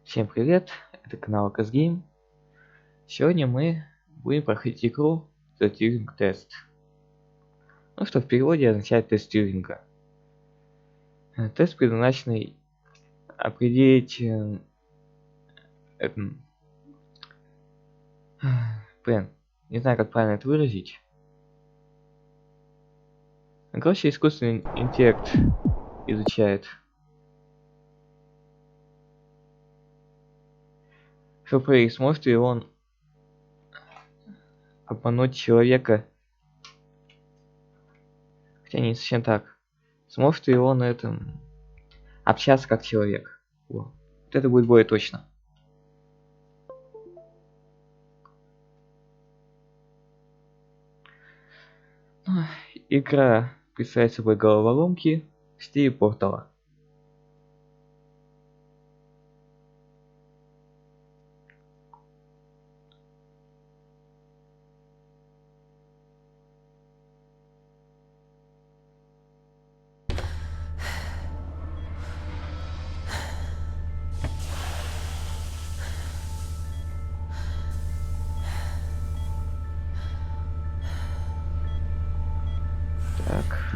Всем привет, это канал Проходим. Сегодня мы будем проходить игру Тьюринга тест. Ну что в переводе означает тест Тьюринга. Тест предназначенный определить не знаю как правильно это выразить. Короче, искусственный интеллект изучает, чтобы проверить, сможет ли он обмануть человека. Хотя не совсем так. Сможет ли он общаться как человек. Вот это будет более точно. Игра представляет собой головоломки в стиле портала.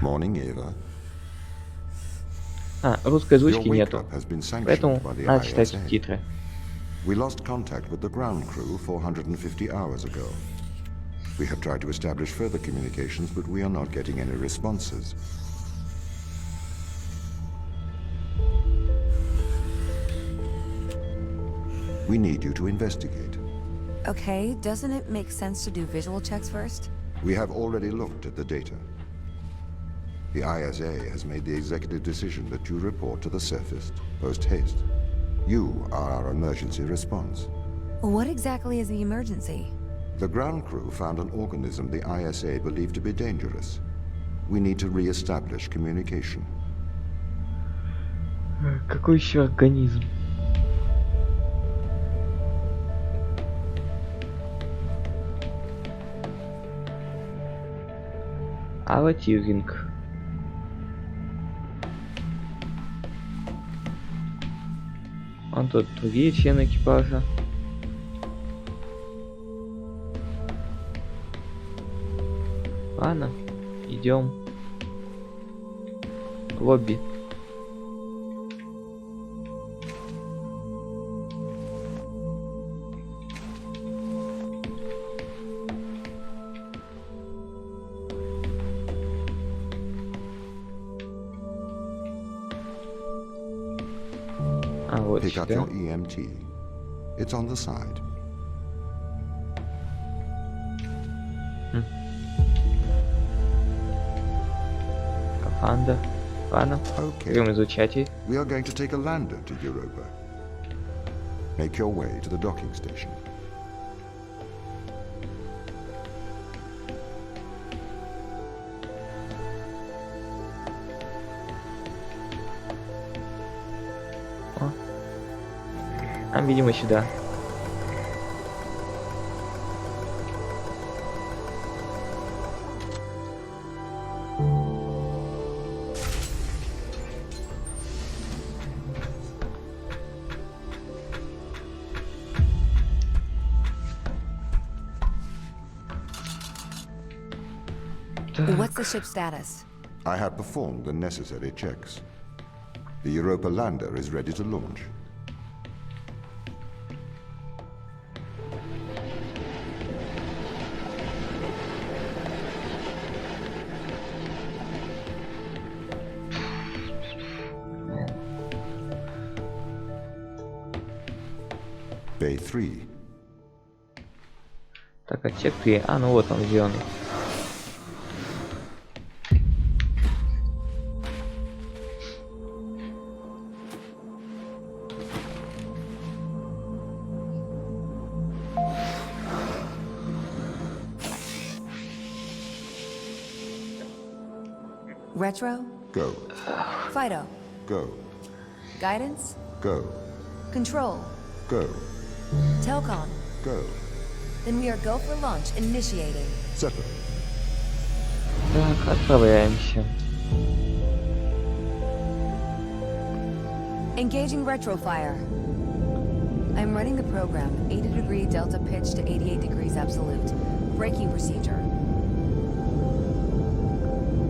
Morning, Eva. Русской озвучки нету, поэтому надо читать субтитры. We lost contact with the ground crew 450 hours ago. We have tried to establish further communications, but we are not getting any responses. We need you to investigate. Okay, doesn't it make sense to do visual checks first? We have already looked at the data. The ISA has made the executive decision that you report to the surface, post-haste. You are our emergency response. What exactly is the emergency? The ground crew found an organism the ISA believed to be dangerous. We need to re-establish communication. Какой еще организм? Тьюринг. Он тут другие члены экипажа. Ладно, идем в лобби. Вот Pick up your EMT. It's on the side. Скафандр. Ладно, будем изучать их. We are going to take a lander to Europa. Make your way to the docking station. Нам, видимо, сюда. What's the ship's status? I have performed the necessary checks. The Europa lander is ready to launch. Bay 3. Так, отсек 3. Ну вот он, зеленый. Retro? Go. Fido? Go. Guidance? Go. Control? Go. Telcon? Go. Then we are go for launch initiating. Settle. Так, отправляемся. Engaging retrofire. I'm running the program, 80-degree delta pitch to 88 degrees absolute. Braking procedure.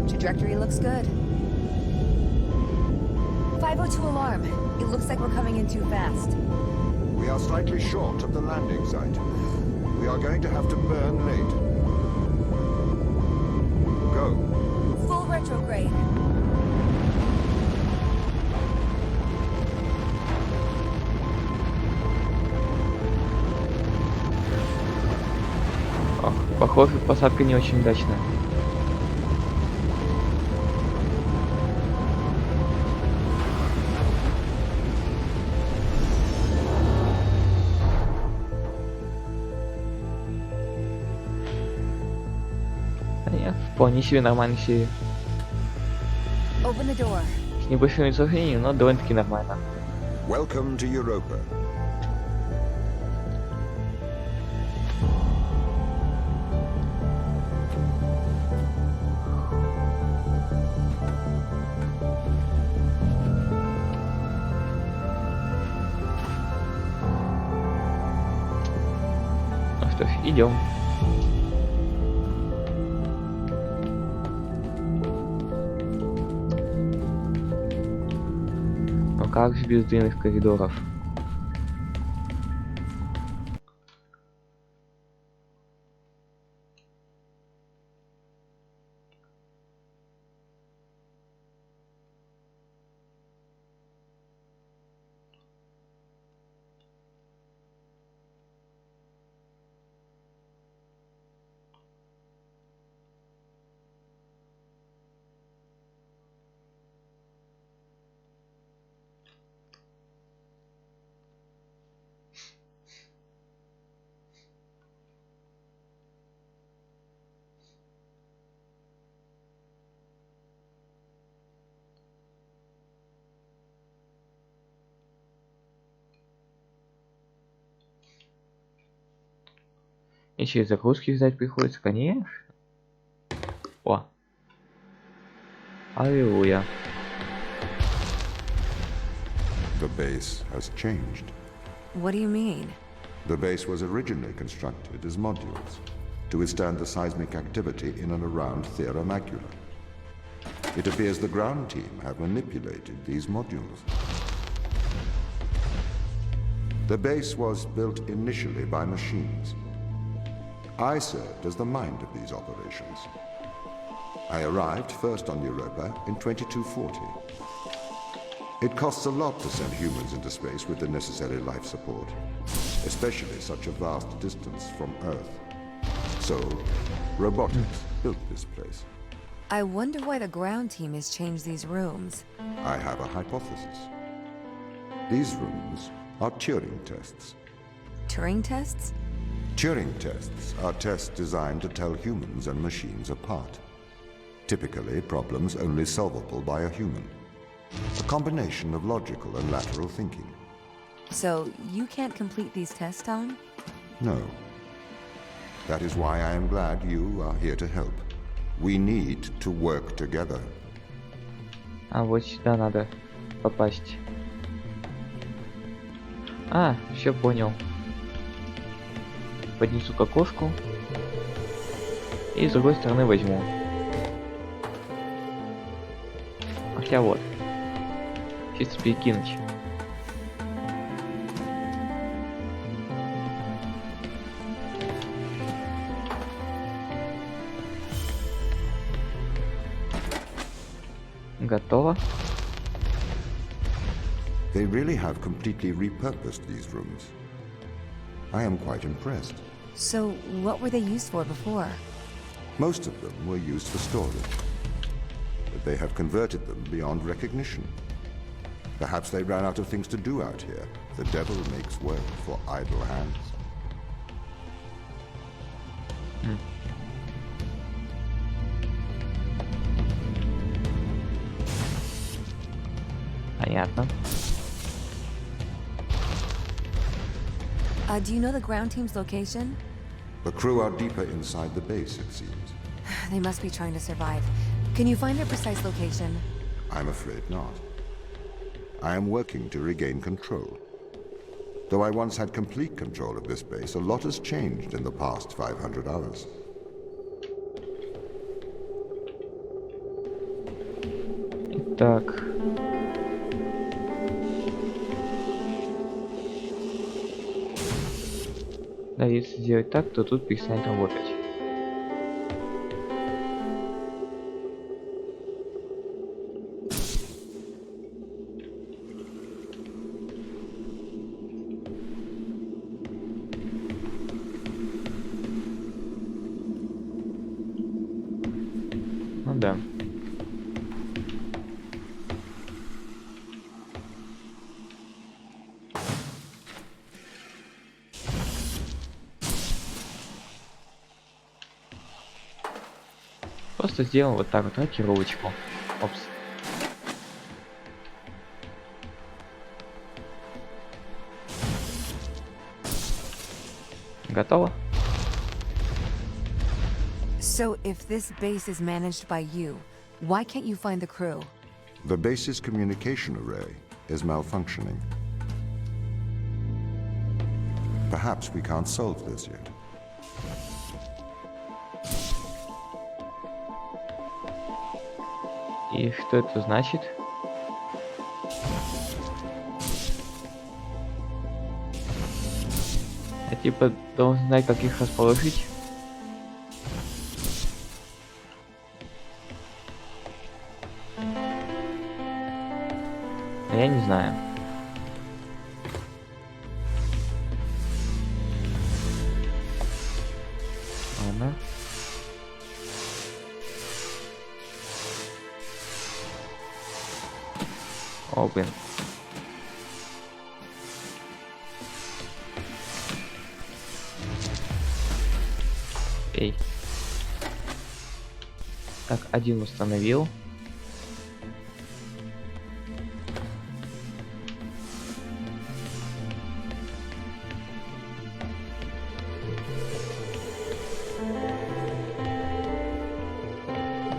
Trajectory looks good. 502 alarm. It looks like we're coming in too fast. We are slightly short of the landing site. We are going to have to burn late. Go. Full retrograde. Ох, похоже, посадка не очень удачная. Нет, вполне себе нормальная серия. Open the door. С небольшими изменениями, но довольно-таки нормально. Welcome to Europa. Ну что ж, идем. Ну как же без длинных коридоров? И через загрузки ждать приходится, конечно. О. Аллилуйя. The base has changed. What do you mean? The base was originally constructed as modules to withstand the seismic activity in and around Theora Macula. It appears the ground team have manipulated these modules. The base was built initially by machines. I served as the mind of these operations. I arrived first on Europa in 2240. It costs a lot to send humans into space with the necessary life support, especially such a vast distance from Earth. So, robotics built this place. I wonder why the ground team has changed these rooms. I have a hypothesis. These rooms are Turing tests. Turing tests? Turing tests are tests designed to tell humans and machines apart. Typically, problems only solvable by a human. A combination of logical and lateral thinking. So, you can't complete these tests, Tom? No. That is why I am glad you are here to help. We need to work together. А вот сюда надо попасть. А, все понял. Поднесу к окошку. И с другой стороны возьму. Хотя вот. Чисто перекинуть. Готово. They really have completely repurposed these rooms. I am quite impressed. So, what were they used for before? Most of them were used for storage. But they have converted them beyond recognition. Perhaps they ran out of things to do out here. The devil makes work for idle hands. Понятно. Do you know the ground team's location? The crew are deeper inside the base, it seems. They must be trying to survive. Can you find their precise location? I'm afraid not. I am working to regain control. Though I once had complete control of this base, a lot has changed in the past 500 hours. Так. Да, если сделать так, то тут перестанет работать. Ну да. Просто сделаем вот так вот рокировочку. Опс. Готово? So, if this base is managed by you, why can't you find the crew? The base's communication array is malfunctioning. Perhaps we can't solve this yet. И что это значит? Я типа должен знать, как их расположить. Но я не знаю. Ладно. О, блин. Эй. Так, один установил.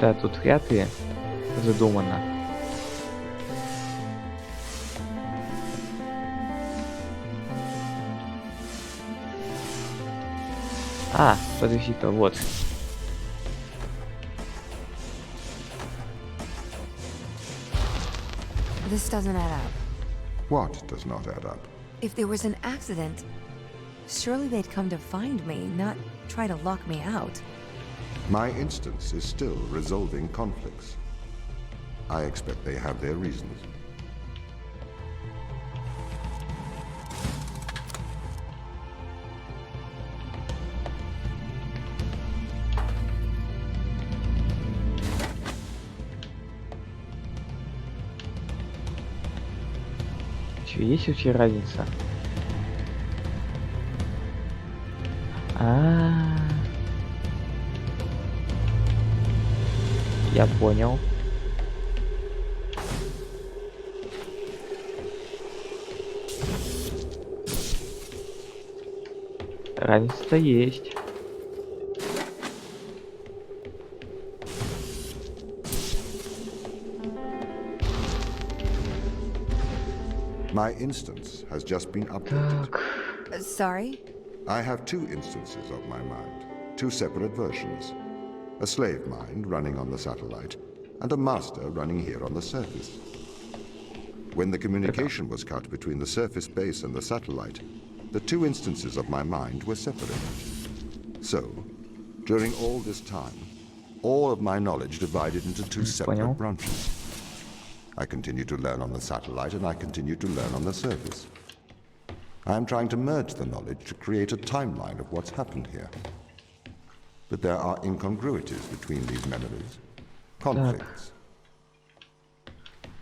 Да, тут вряд ли задумано. А, подожди-ка, вот. This doesn't add up. What does not add up? If there was an accident, surely they'd come to find me, not try to lock me out. My instance is still resolving conflicts. I expect they have their reasons. Че, есть вообще разница? А, я понял. Разница есть. My instance has just been updated. Так, Sorry? I have two instances of my mind, two separate versions. A slave mind running on the satellite, and a master running here on the surface. When the communication was cut between the surface base and the satellite, the two instances of my mind were separated. So, during all this time, all of my knowledge divided into two separate branches. I continue to learn on the satellite, and I continue to learn on the surface. I am trying to merge the knowledge to create a timeline of what's happened here. But there are incongruities between these memories. Conflicts.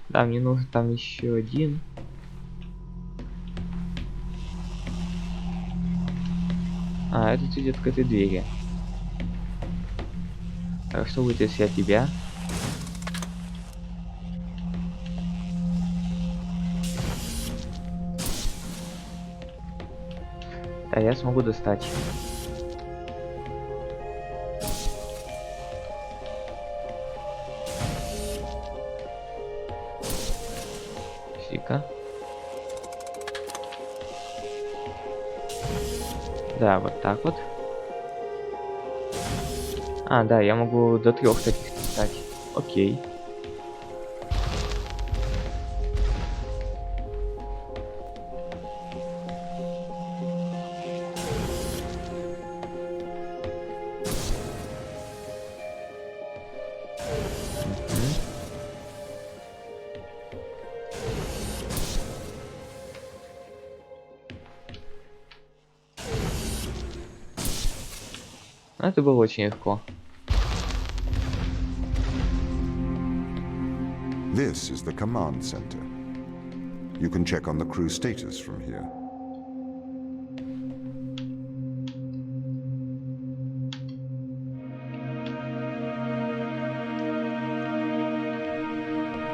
да, мне нужен там еще один. А, этот идет к этой двери. Так, что будет, если я тебя? Да, я смогу достать. Фика. Да, вот так вот. А, да, я могу до 3 таких написать. Окей. Ну, это было очень легко. This is the command center. You can check on the crew status from here.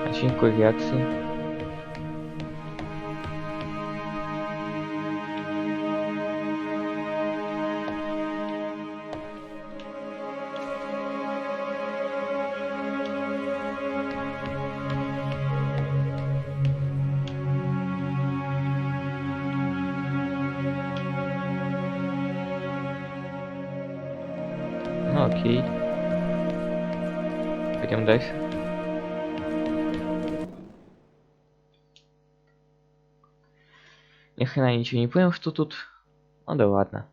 Начинку реакции. Ну окей. Пойдем дальше. Ни хрена ничего не понял, что тут. Ну да ладно.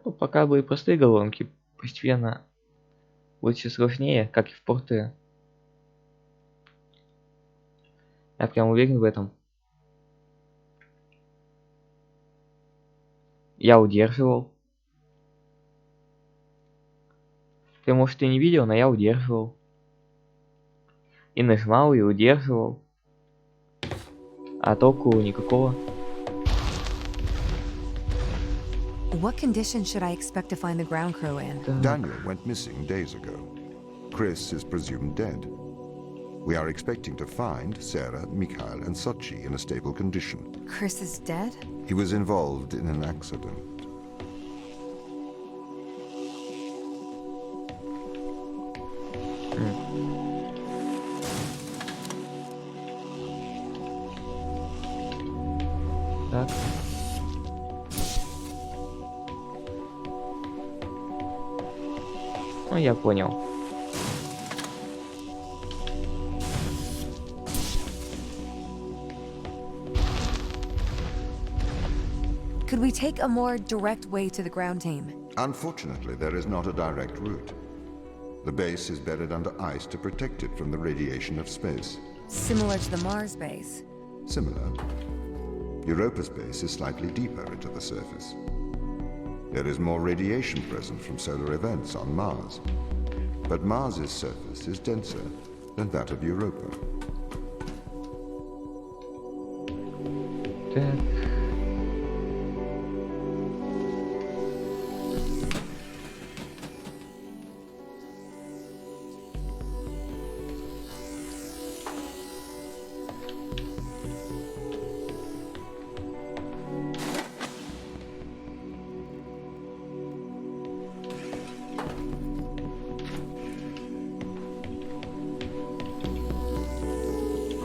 Ну, пока были простые головоломки, постепенно будет все сложнее, как и в порты. Я прям уверен в этом. Я удерживал. Ты, может, и не видел, но я удерживал. И нажимал, и удерживал. А толку никакого. What condition should I expect to find the ground crew in? Так. Daniel went missing days ago. Chris is presumed dead. We are expecting to find Sarah, Mikhail, and Sochi in a stable condition. Chris is dead? He was involved in an accident. Так. Ну, я понял. Could we take a more direct way to the ground team? Unfortunately, there is not a direct route. The base is buried under ice to protect it from the radiation of space. Similar to the Mars base. Similar. Europa's base is slightly deeper into the surface. There is more radiation present from solar events on Mars. But Mars's surface is denser than that of Europa. Так.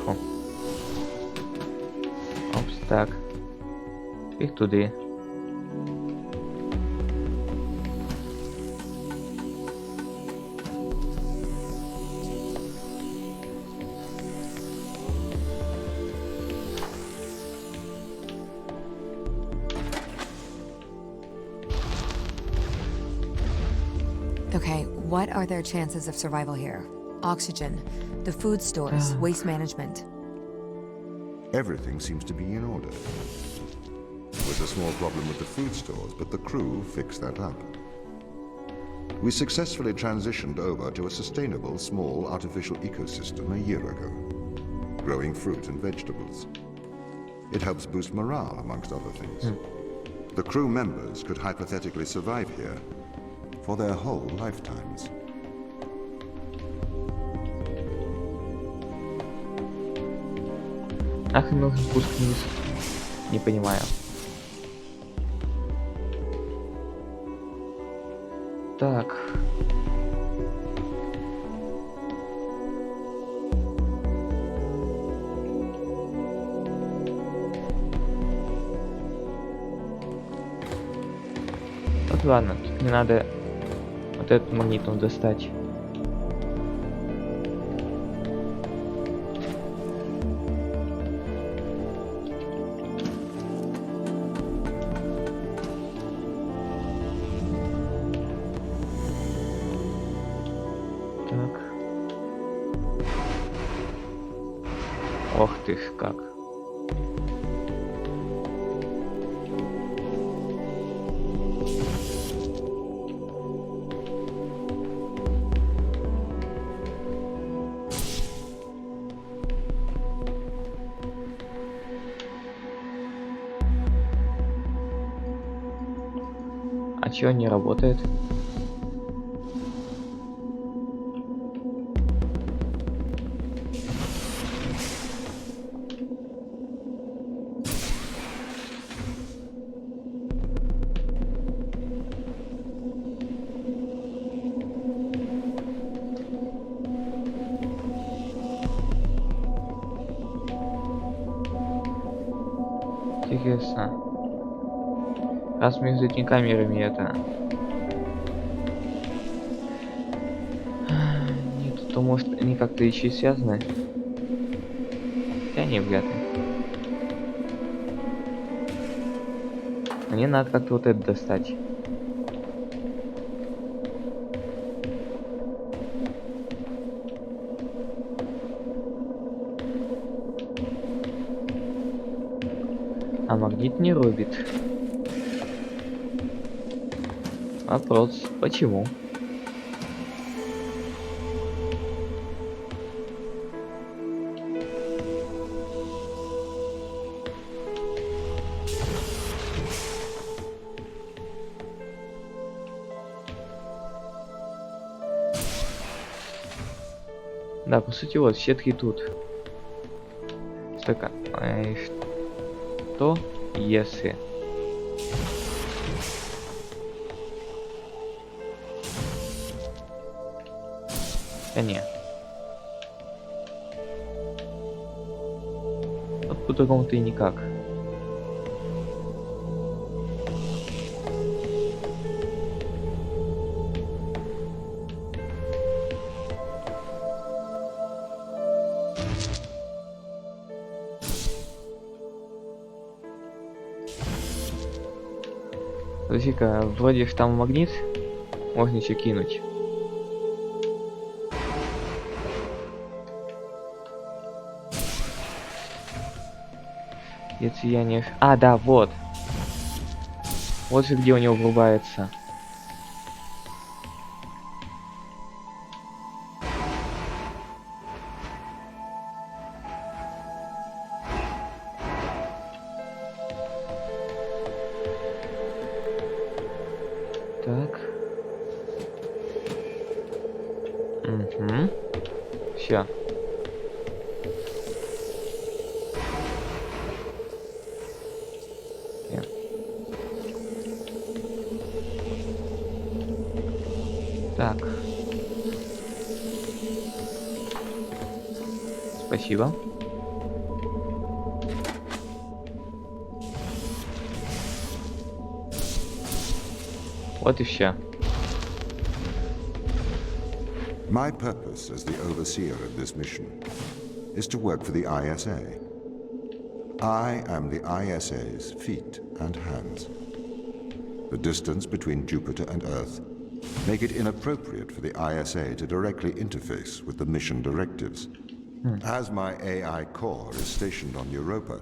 Фу. Опс, так. Теперь туди. Okay, what are their chances of survival here? Oxygen, the food stores, waste management. Everything seems to be in order. There was a small problem with the food stores, but the crew fixed that up. We successfully transitioned over to a sustainable, small, artificial ecosystem a year ago, growing fruit and vegetables. It helps boost morale, amongst other things. The crew members could hypothetically survive here for their whole lifetimes. Нахрен нужен спуск вниз? Не понимаю. Так. Вот ладно, тут не надо вот этот магнитом достать. Так. Ох ты ж как. А чё не работает? Интересно. Раз между этими камерами это... Нет, то может они как-то еще и связаны? Хотя не, вряд ли. Мне надо как-то вот это достать. А магнит не рубит. Вопрос, почему? Да, по сути, вот, все три тут. Столько. Что, если... Да не. Вот по-другому-то и никак. Подожди-ка, вроде ж там магнит можно еще кинуть. Если я не... А, да, вот. Вот же где у него врубается. Так. Угу. Все. Так. Спасибо. Вот и все. My purpose as the overseer of this mission is to work for the ISA. I am the ISA's feet and hands. The distance between Jupiter and Earth make it inappropriate for the ISA to directly interface with the mission directives. As my AI core is stationed on Europa,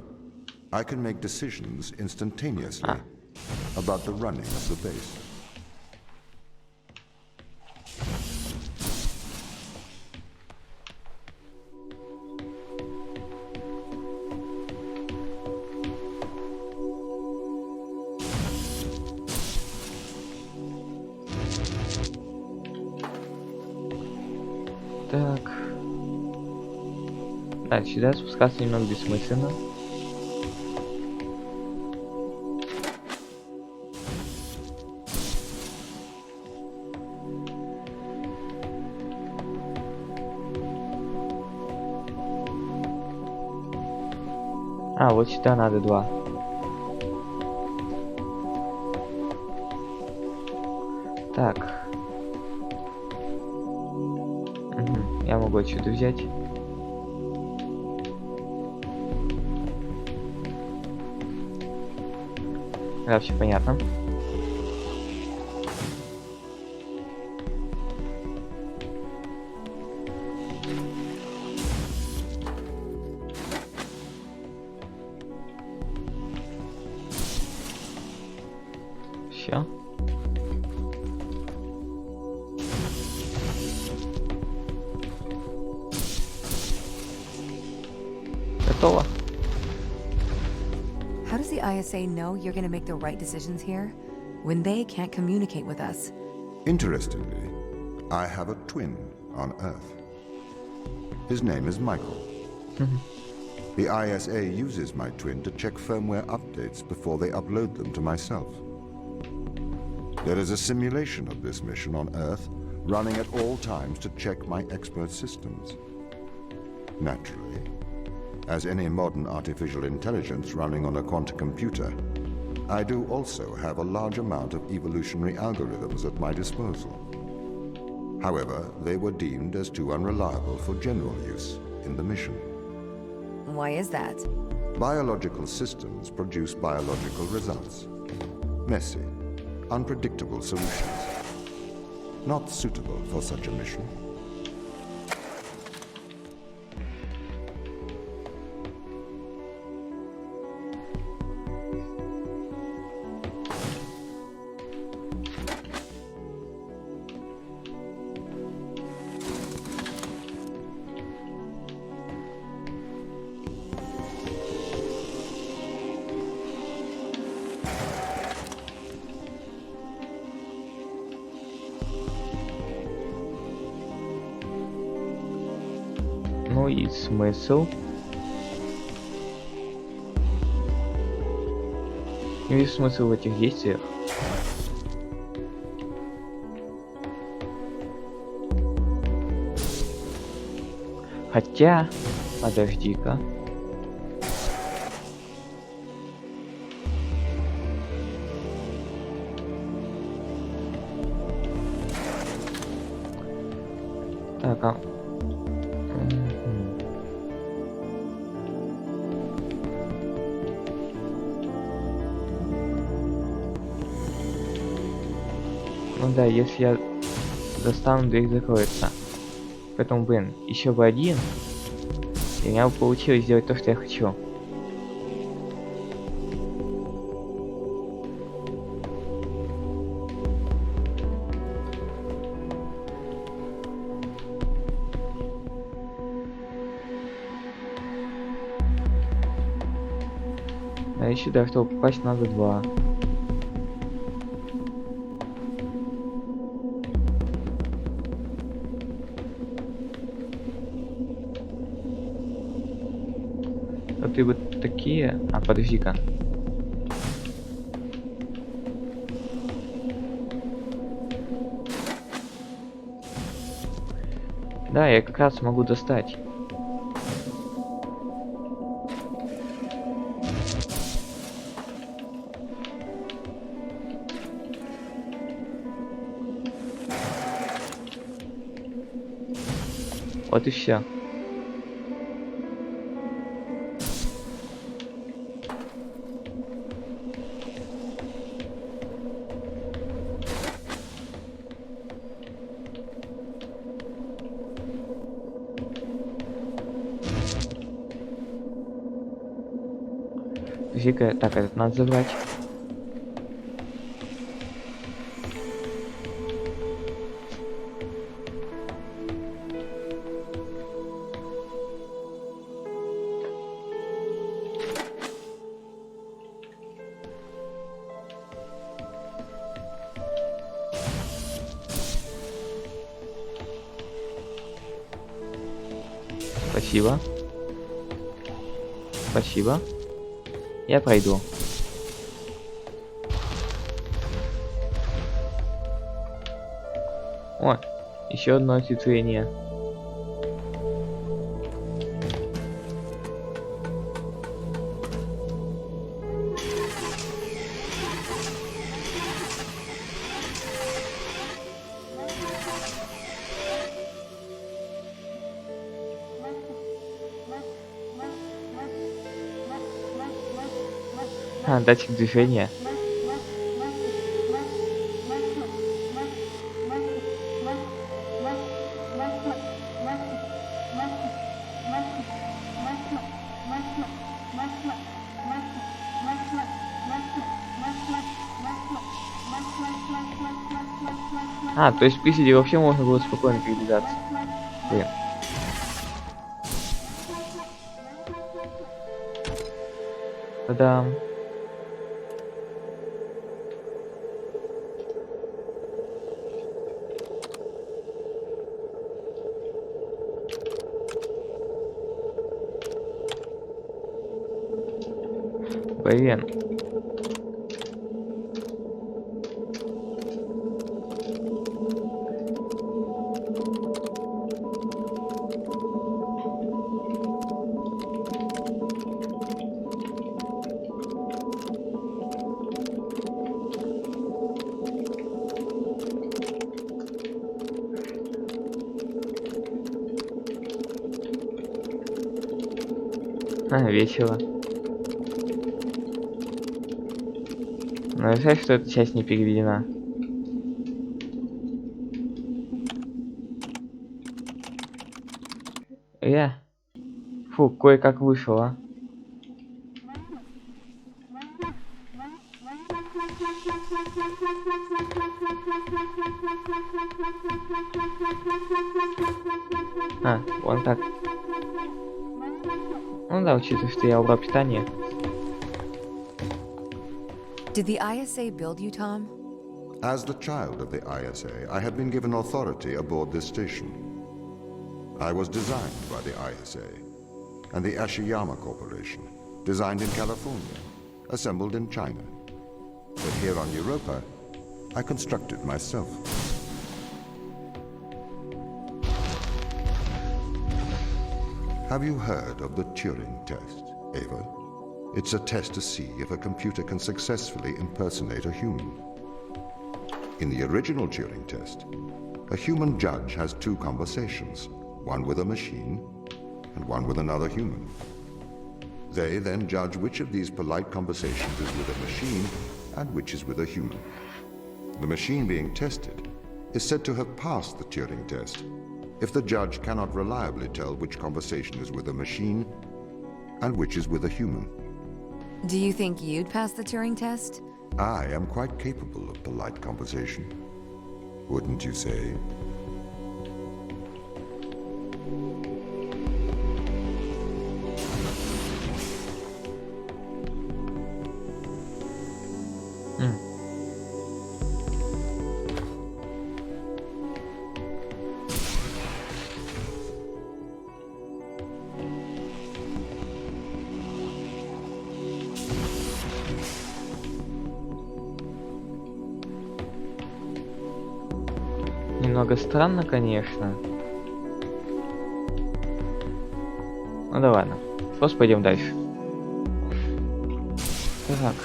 I can make decisions instantaneously about the running of the base. Так, сюда спускаться немного бессмысленно. А, вот сюда надо 2. Так. Угу. Я могу отсюда взять. Да, все понятно. Все. Готово. How does the ISA know you're gonna make the right decisions here when they can't communicate with us? Interestingly, I have a twin on Earth. His name is Michael. The ISA uses my twin to check firmware updates before they upload them to myself. There is a simulation of this mission on Earth running at all times to check my expert systems. Naturally, as any modern artificial intelligence running on a quantum computer, I do also have a large amount of evolutionary algorithms at my disposal. However, they were deemed as too unreliable for general use in the mission. Why is that? Biological systems produce biological results. Messy, unpredictable solutions. Not suitable for such a mission. Ну и смысл? Не вижу смысл в этих действиях. Хотя, подожди-ка. Так, а... Ну да, если я достану, дверь закроется. Поэтому, блин, еще бы один. И у меня бы получилось сделать то, что я хочу. А еще до этого попасть надо 2. Вот и вот такие... А, подожди-ка. Да, я как раз могу достать. Вот и все. Фига, так, этот надо забрать. Спасибо. Спасибо. Я пройду. О, еще одно осветление. А, датчик движения. А, то есть в приседе вообще можно было спокойно передвигаться. Блин. Та-дам. Блин. А, весело. Но жаль, что эта часть не переведена. Фу, кое-как вышел, а. А, вон так. Ну да, учитывая, что я убрал питание. Did the ISA build you, Tom? As the child of the ISA, I had been given authority aboard this station. I was designed by the ISA and the Ashiyama Corporation, designed in California, assembled in China. But here on Europa, I constructed myself. Have you heard of the Turing test, Ava? It's a test to see if a computer can successfully impersonate a human. In the original Turing test, a human judge has two conversations, one with a machine and one with another human. They then judge which of these polite conversations is with a machine and which is with a human. The machine being tested is said to have passed the Turing test if the judge cannot reliably tell which conversation is with a machine and which is with a human. Do you think you'd pass the Turing test? I am quite capable of polite conversation. Wouldn't you say? Немного странно, конечно. Ну да ладно. Просто пойдем дальше. Так.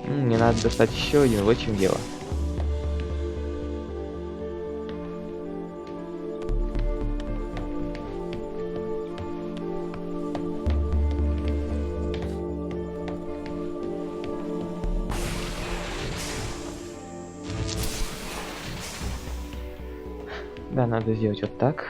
Мне надо достать еще один, вот в чем дело. Да, надо сделать вот так.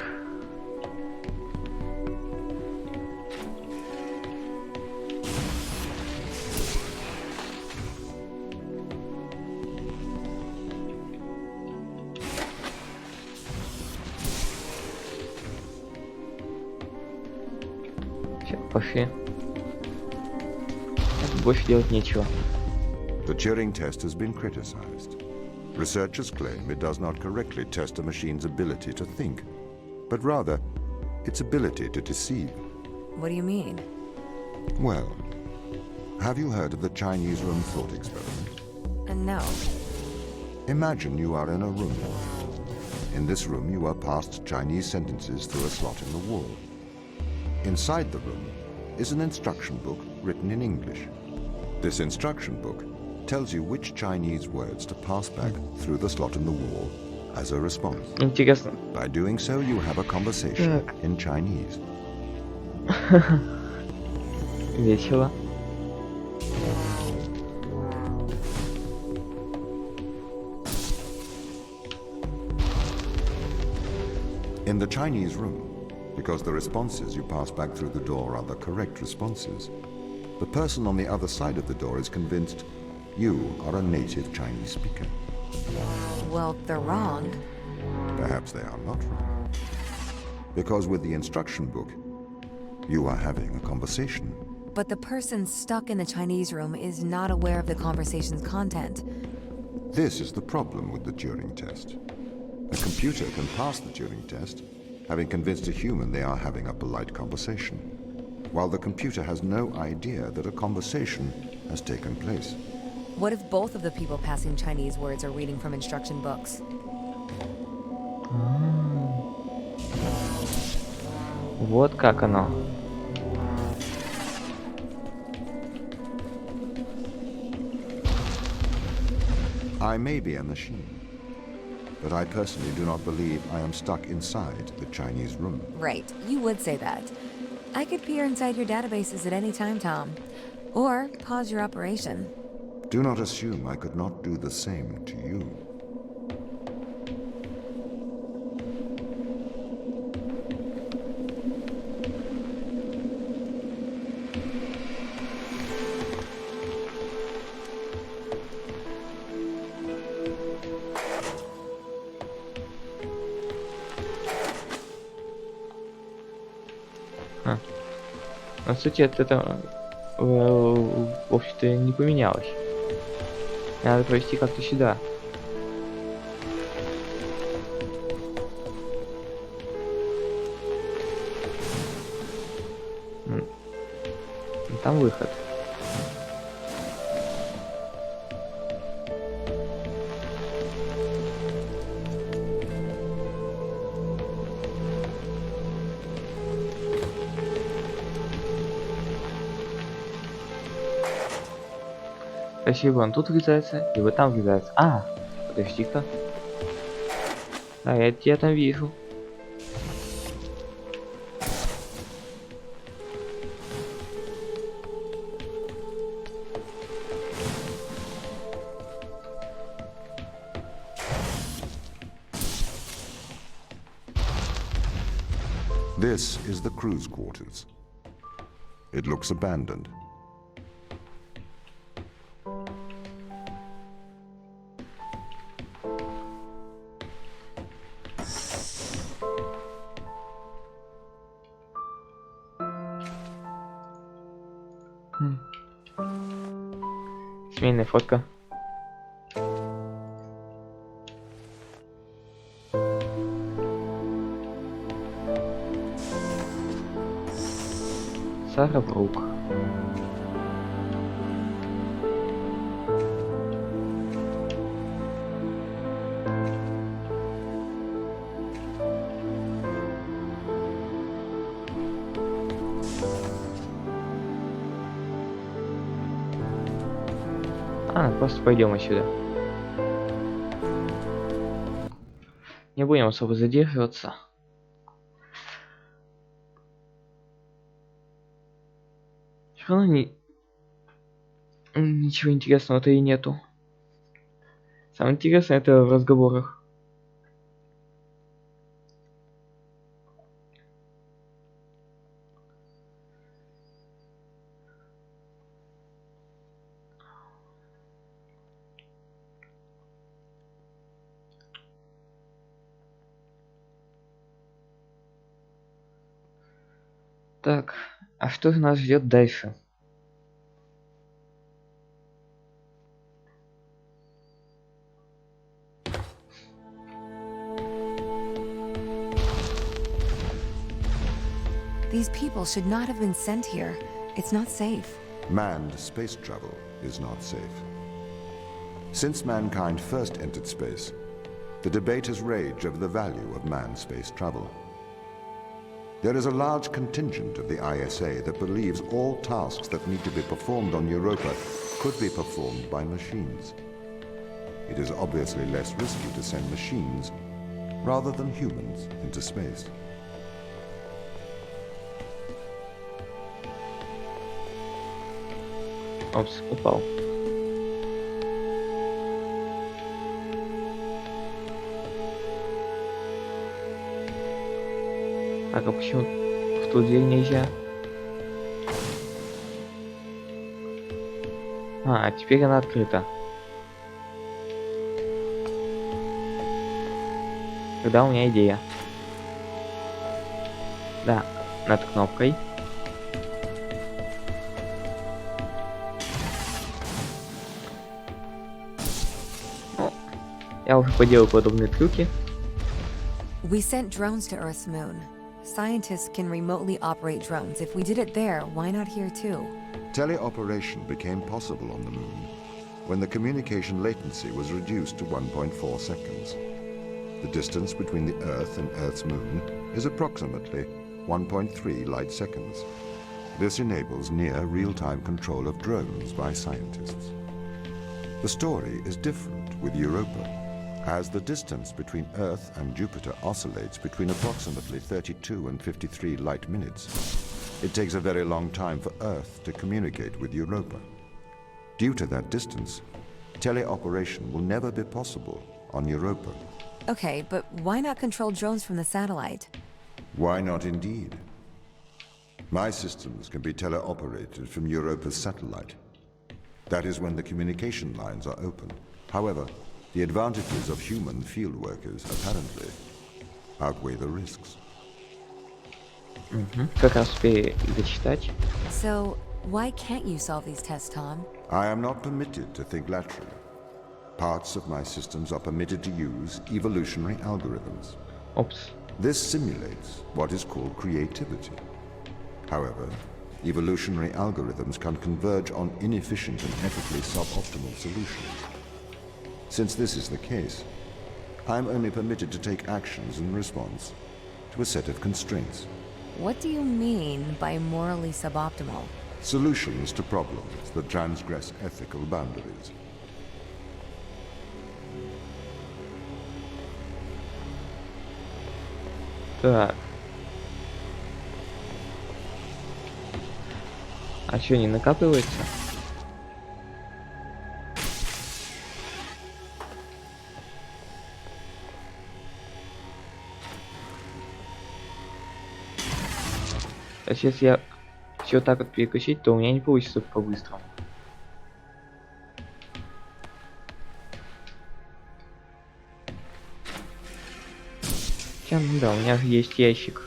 Все, пошли. Больше делать нечего. The Turing test has been criticized. Researchers claim it does not correctly test a machine's ability to think, but rather its ability to deceive. What do you mean? Well, have you heard of the Chinese room thought experiment? No. Imagine you are in a room. In this room, you are passed Chinese sentences through a slot in the wall. Inside the room is an instruction book written in English. This instruction book tells you which Chinese words to pass back through the slot in the wall as a response. Интересно. By doing so, you have a conversation in Chinese. Весело. In the Chinese room, because the responses you pass back through the door are the correct responses, the person on the other side of the door is convinced you are a native Chinese speaker. Well, they're wrong. Perhaps they are not wrong. Because with the instruction book, you are having a conversation. But the person stuck in the Chinese room is not aware of the conversation's content. This is the problem with the Turing test. A computer can pass the Turing test, having convinced a human they are having a polite conversation, while the computer has no idea that a conversation has taken place. What if both of the people passing Chinese words are reading from instruction books? Вот как оно. I may be a machine, but I personally do not believe I am stuck inside the Chinese room. Right, you would say that. I could peer inside your databases at any time, Tom. Or pause your operation. Do not assume I could not do the same to you. На сути, это в общем-то не поменялось. Надо провести как-то сюда. Там выход. Спасибо, он тут врезается, и вот там врезается. А, подожди-ка. А, я тебя там вижу. This is the crew's quarters. It looks abandoned. Семейная фотка. Сара Брук. Просто пойдем отсюда. Не будем особо задерживаться. Все равно ничего интересного-то и нету. Самое интересное это в разговорах. Так, а что же нас ждет дальше? people should not have been sent here. It's not safe. Manned space travel is not safe. Since mankind first entered space, the debate has raged over the value of manned space travel. There is a large contingent of the ISA that believes all tasks that need to be performed on Europa could be performed by machines. It is obviously less risky to send machines rather than humans into space. Опс, упал. Так, а почему в ту дверь нельзя? А, теперь она открыта. Тогда у меня идея. Да, над кнопкой. Ну, я уже поделал подобные трюки. We sent drones to Earth's moon. Scientists can remotely operate drones. If we did it there, why not here too? Teleoperation became possible on the moon when the communication latency was reduced to 1.4 seconds. The distance between the Earth and Earth's moon is approximately 1.3 light seconds. This enables near real-time control of drones by scientists. The story is different with Europa, as the distance between Earth and Jupiter oscillates between approximately 32 and 53 light minutes. It takes a very long time for Earth to communicate with Europa. Due to that distance, teleoperation will never be possible on Europa. Okay, but why not control drones from the satellite? Why not indeed? My systems can be teleoperated from Europa's satellite. That is when the communication lines are open. However, the advantages of human field workers apparently outweigh the risks. Как раз успею дочитать. So, why can't you solve these tests, Tom? I am not permitted to think laterally. Parts of my systems are permitted to use evolutionary algorithms. Опс. This simulates what is called creativity. However, evolutionary algorithms can converge on inefficient and ethically suboptimal solutions. Since this is the case, I am only permitted to take actions in response to a set of constraints. What do you mean by morally suboptimal? Solutions to problems that transgress ethical boundaries. Так. А что, не накапливается? А если я все так вот переключить, то у меня не получится по-быстрому. Хотя, ну да, у меня же есть ящик.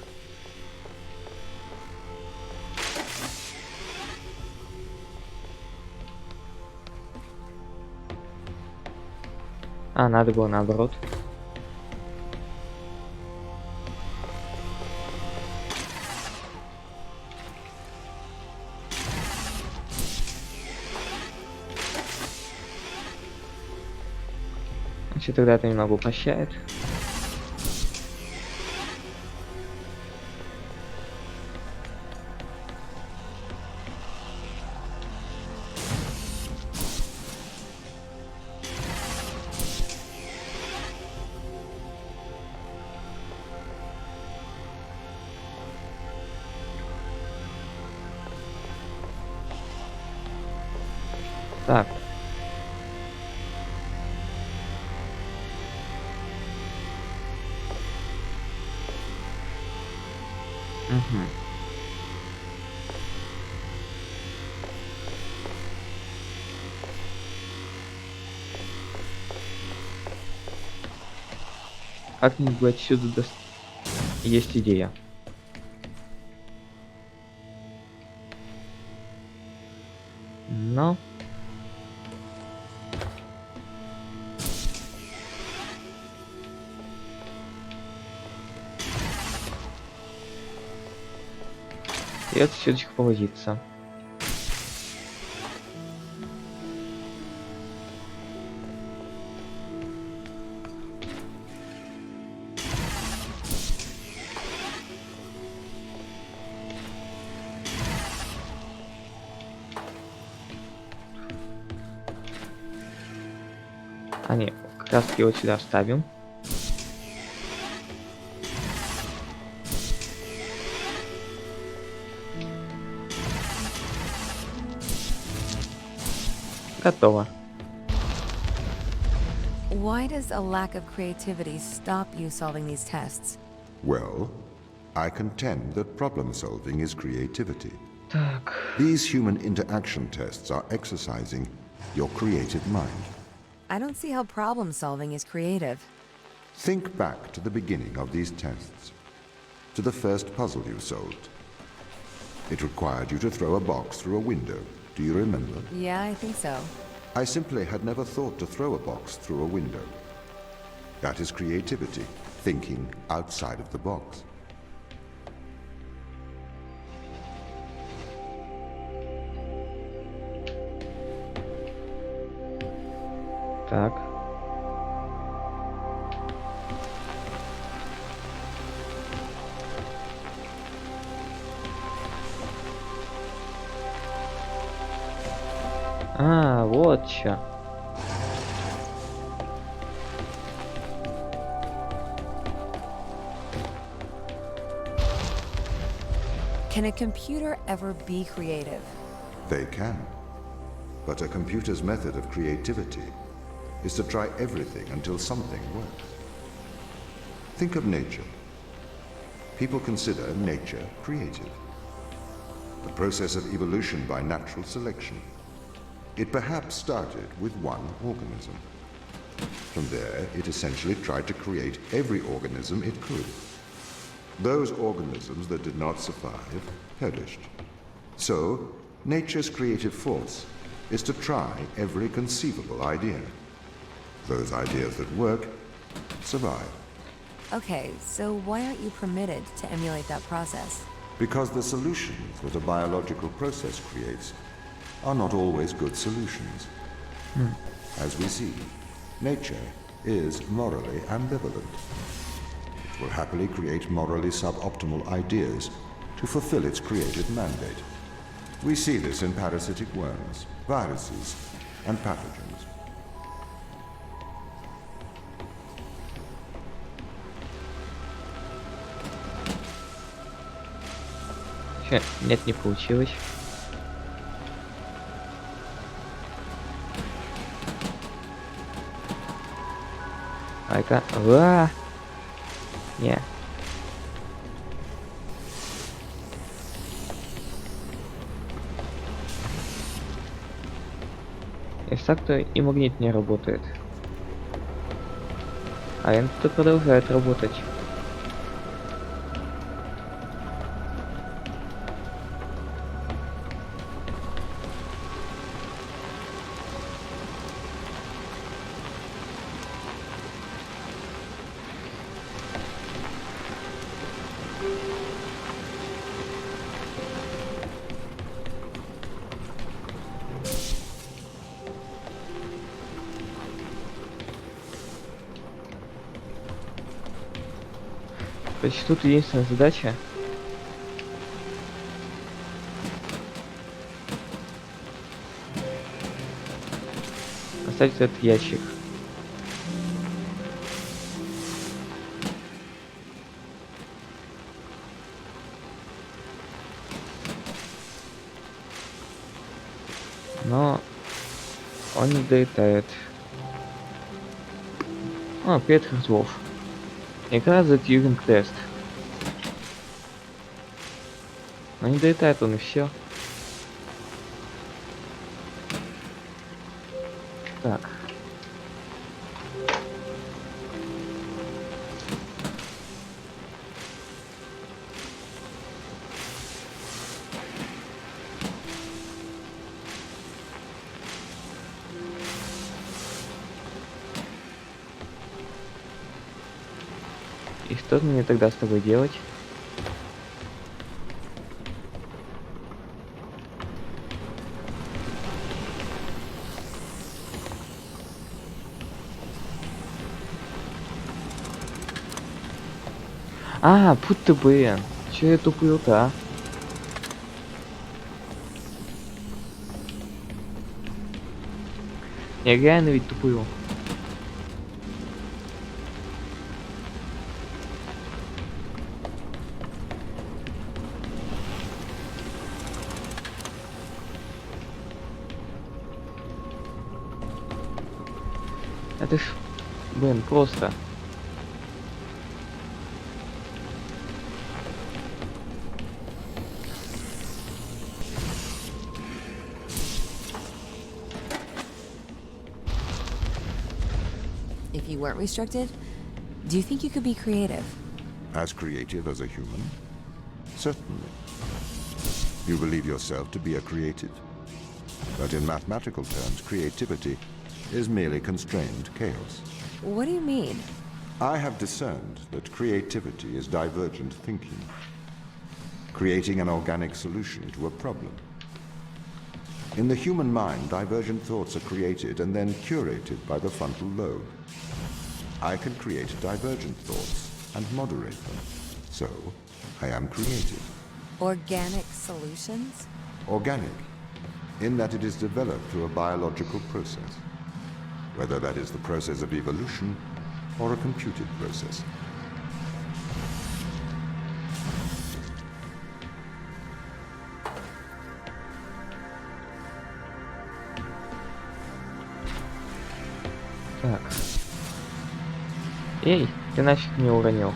А, надо было наоборот. Значит, тогда это немного упрощает. Так. Угу. Как-нибудь отсюда есть идея. Но... Придется чуточку повозиться. А не, как раз таки вот сюда вставим. Готово. Why does a lack of creativity stop you solving these tests? Well, I contend that problem solving is creativity. Так. These human interaction tests are exercising your creative mind. I don't see how problem solving is creative. Think back to the beginning of these tests, to the first puzzle you solved. It required you to throw a box through a window. Do you remember? Yeah, I think so. I simply had never thought to throw a box through a window. That is creativity, thinking outside of the box. Так. А, вот чё. Can a computer ever be creative? They can. But a computer's method of creativity is to try everything until something works. Think of nature. People consider nature creative. The process of evolution by natural selection. It perhaps started with one organism. From there, it essentially tried to create every organism it could. Those organisms that did not survive perished. So, nature's creative force is to try every conceivable idea. Those ideas that work survive. Okay, so why aren't you permitted to emulate that process? Because the solutions that a biological process creates are not always good solutions. As we see, nature is morally ambivalent. It will happily create morally suboptimal ideas to fulfill its creative mandate. We see this in parasitic worms, viruses, and pathogens. Чё? Нет, не получилось. Ай-ка. Не. Если так, то и магнит не работает. А это продолжает работать. То есть тут единственная задача оставить этот ящик. Но он не долетает. О, привет, Херцлов. Игра за Тьюринг тест. Но не долетает он и все. Так. И что мне тогда с тобой делать? А, путь ты, блин. Че я тупил-то, а? Я реально ведь тупил. Это ж, блин, просто. If you weren't restricted, do you think you could be creative? As creative as a human? Certainly. You believe yourself to be a creative. But in mathematical terms, creativity is merely constrained chaos. What do you mean? I have discerned that creativity is divergent thinking, creating an organic solution to a problem. In the human mind, divergent thoughts are created and then curated by the frontal lobe. I can create divergent thoughts and moderate them. So, I am creative. Organic solutions? Organic, in that it is developed through a biological process, whether that is the process of evolution or a computed process. Так. Эй, ты нафиг не уронил.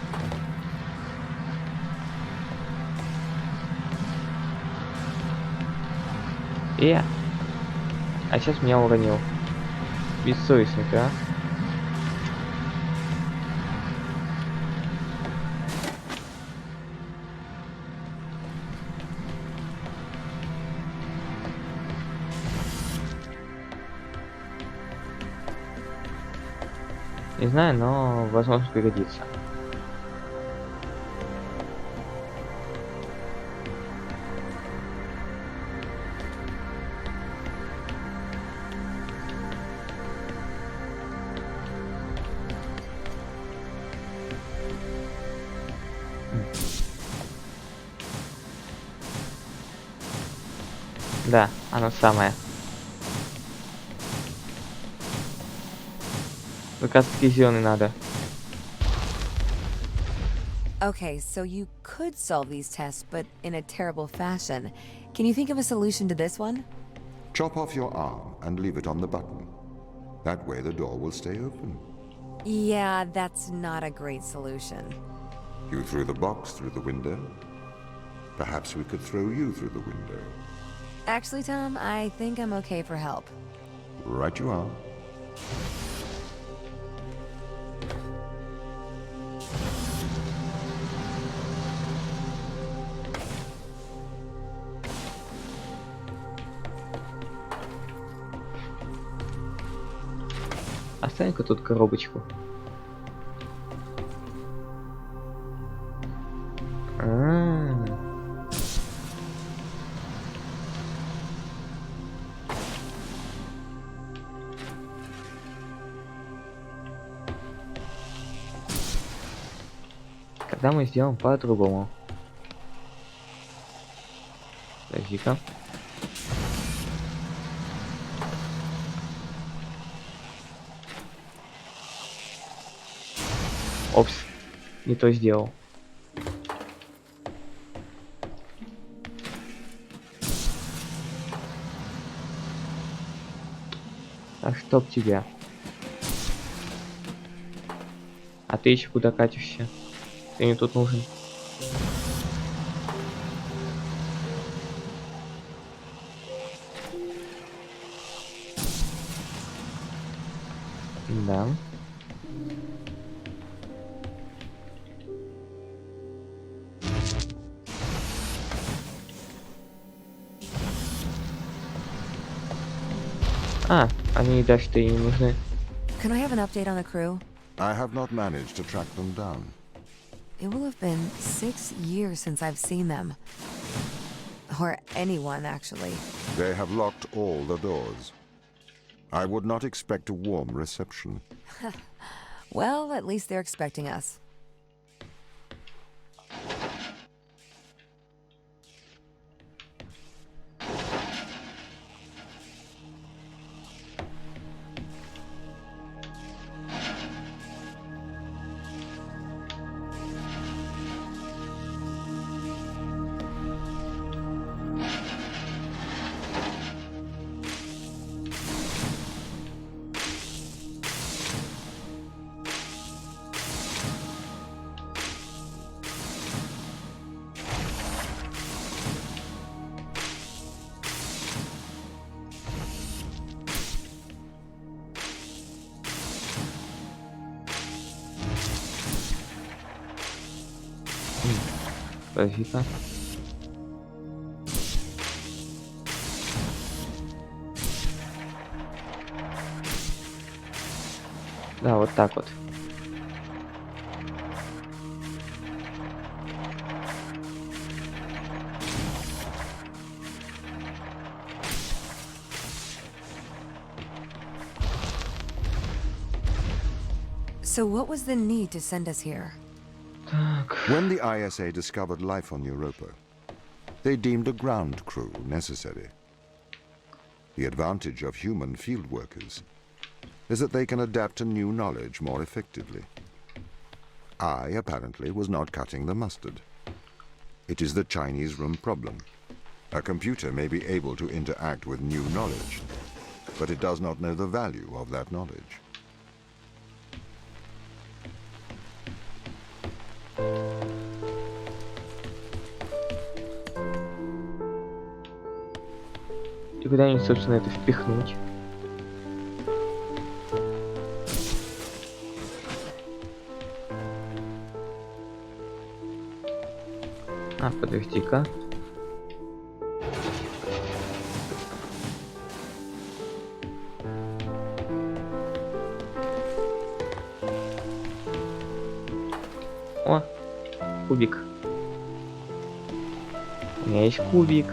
А сейчас меня уронил. Бессовестный ты, а? Не знаю, но возможно пригодится. Да, оно самое. Как раз таки зеленый надо. Okay, so you could solve these tests, but in a terrible fashion. Can you think of a solution to this one? Chop off your arm and leave it on the button. That way the door will stay open. Yeah, that's not a great solution. You threw the box through the window. Perhaps we could throw you through the window. Actually, Tom, I think I'm okay for help. Right you are. Оставим-ка тут коробочку. Когда мы сделаем по-другому. Подожди-ка. Опс, не то сделал. А чтоб тебя. А ты еще куда катишься? Ты мне тут нужен. Да. А, они даже-то и не нужны. Can I have an update on the crew? I have not managed to track them down. It will have been 6 years since I've seen them. Or anyone, actually. They have locked all the doors. I would not expect a warm reception. Well, at least they're expecting us. Подожди-ка. Да, вот так вот. So what was the need to send us here? Так. When the ISA discovered life on Europa, they deemed a ground crew necessary. The advantage of human field workers is that they can adapt to new knowledge more effectively. I, apparently, was not cutting the mustard. It is the Chinese room problem. A computer may be able to interact with new knowledge, but it does not know the value of that knowledge. И куда-нибудь, собственно, это впихнуть. А, подожди-ка. О, кубик. У меня есть кубик.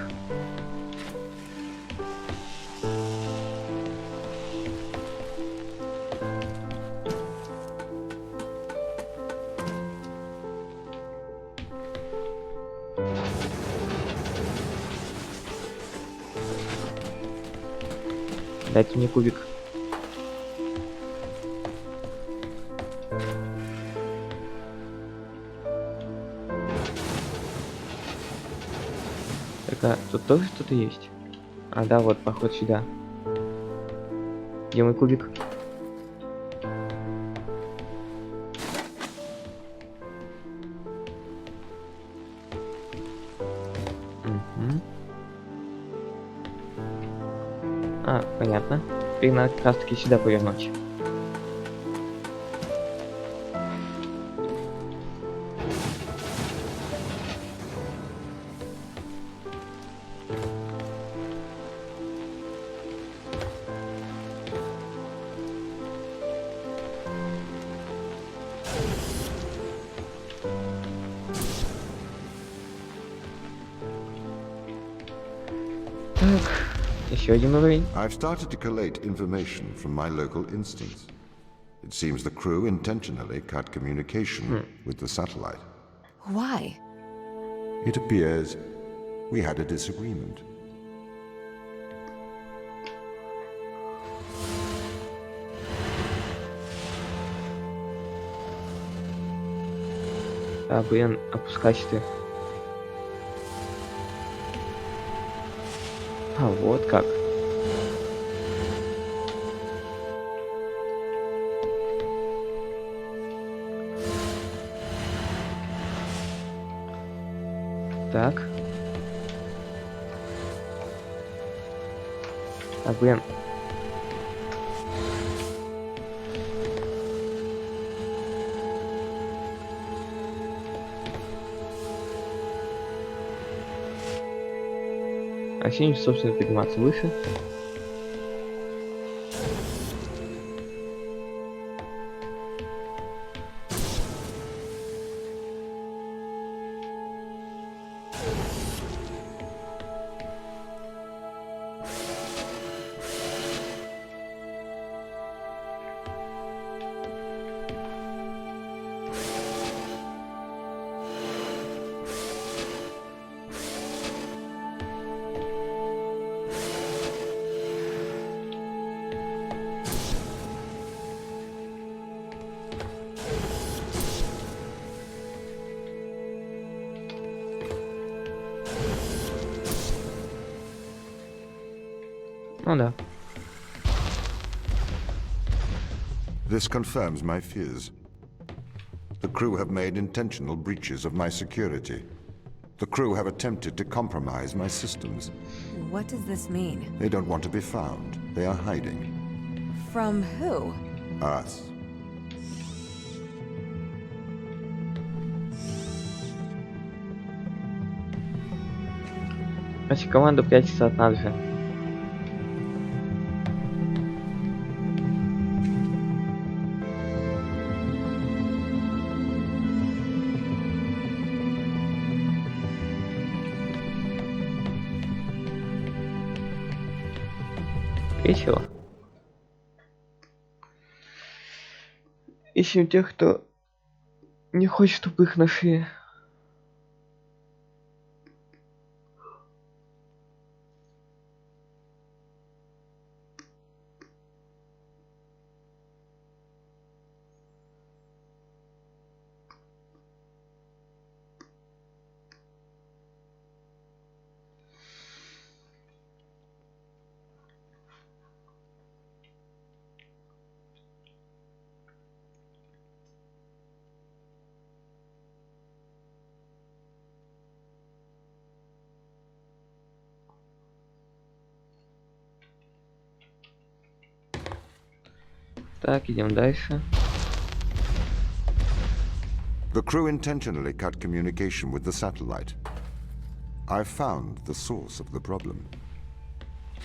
Дайте мне кубик. Так, а тут тоже что-то есть? А, да, вот, поход сюда. Где мой кубик? Мгм. А, понятно. Теперь надо как раз таки сюда повернуть. Так, еще один уровень. I've started to collate information from my local instance. It seems the crew intentionally cut communication with the satellite. Why? It appears we had a disagreement. А, блин, опускайся ты. А, вот как. Так. А, блин. А с ним, собственно, подниматься выше. Ну да. This confirms my fears. The crew have made intentional breaches of my security. The crew have attempted to compromise my systems. What does this mean? They don't want to be found. They are hiding. From who? Us. Значит, команда прячется от нас же. Весело. Ищем тех, кто не хочет, чтобы их нашли. Так, идем дальше. The crew intentionally cut communication with the satellite. I found the source of the problem.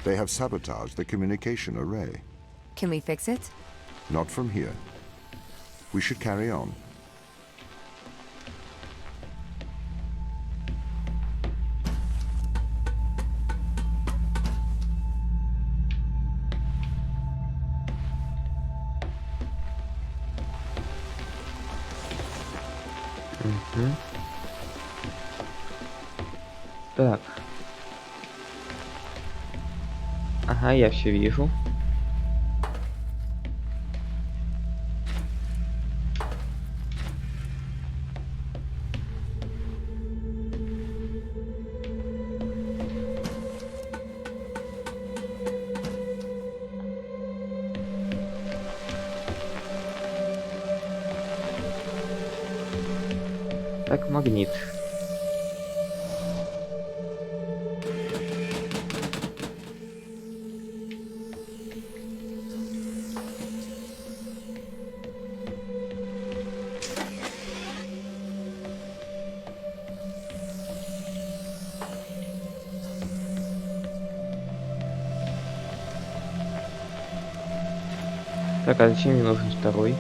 They have sabotaged the communication array. Can we fix it? Not from here. We should carry on. Так. Ага, я все вижу. Так, магнит. Так, а зачем мне нужен второй?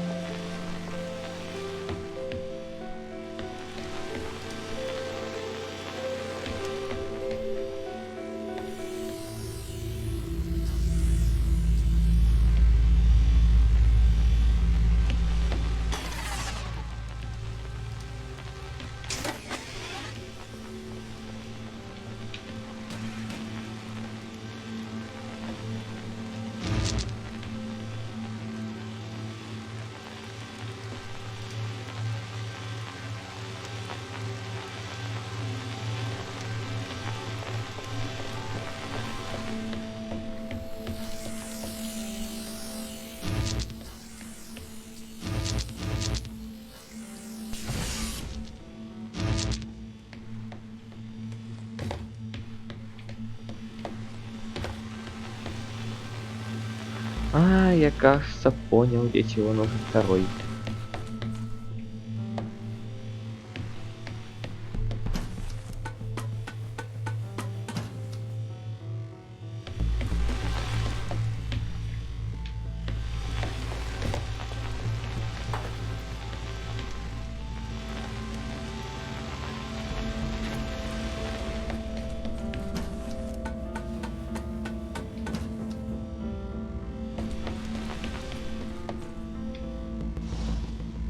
А, я, кажется, понял, для чего нужен второй.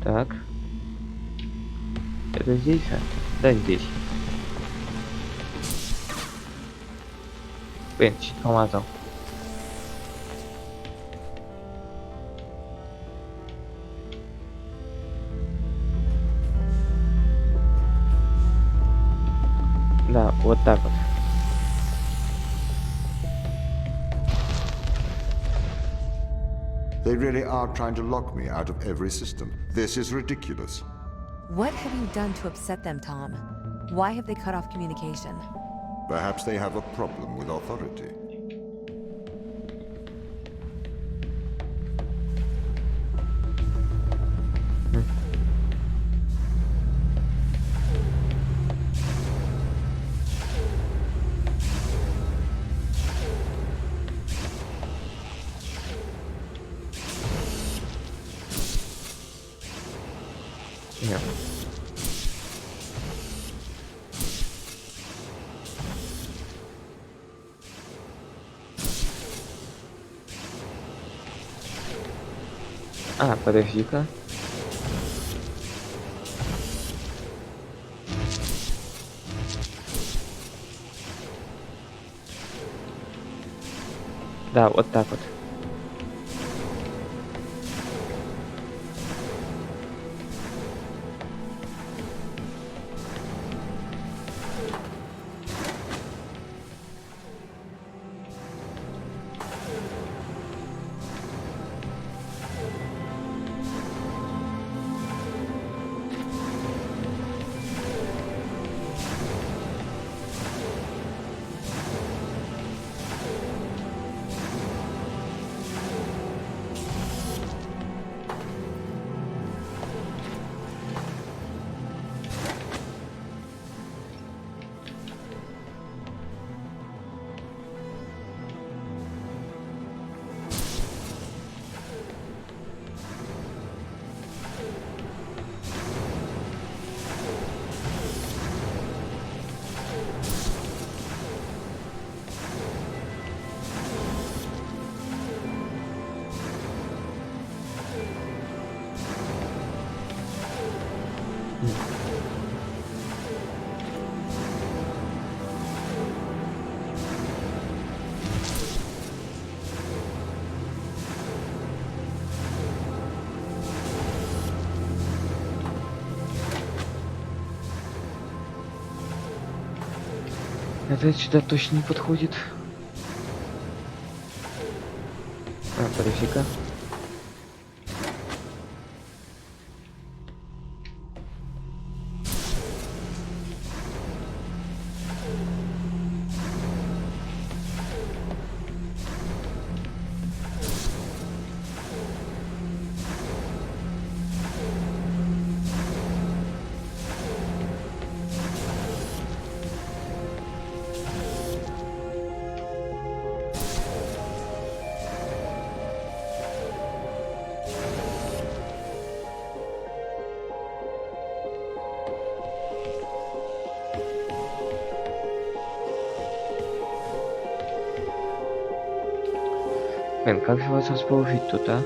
Так. Это здесь, а? Да, здесь. Блин, чуть помазал. Да, вот так вот. They really are trying to lock me out of every system. This is ridiculous. What have you done to upset them, Tom? Why have they cut off communication? Perhaps they have a problem with authority. Нет. А, подожди-ка. Да, вот так вот. Это сюда точно не подходит. А, подожди-ка. Блин, как же вас расположить тут, а?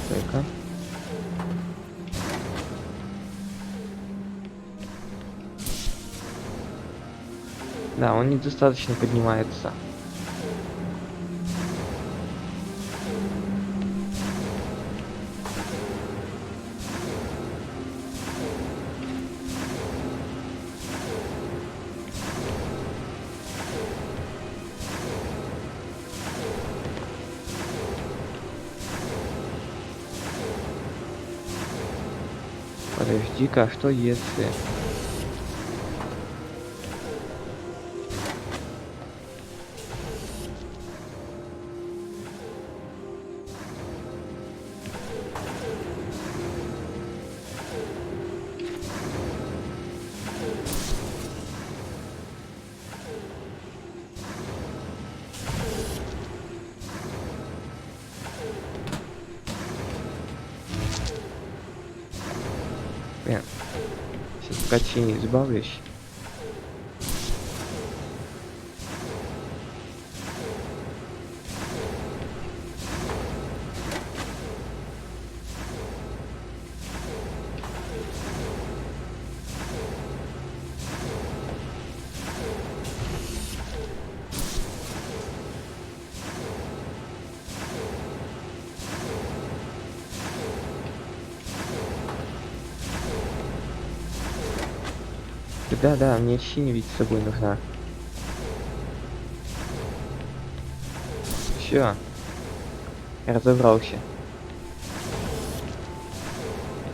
Стой-ка. Да, он недостаточно поднимается. Подожди-ка, а что если... Блин, сейчас качи избавлюсь. Да, мне синяя ведь с собой нужна. Все, разобрался.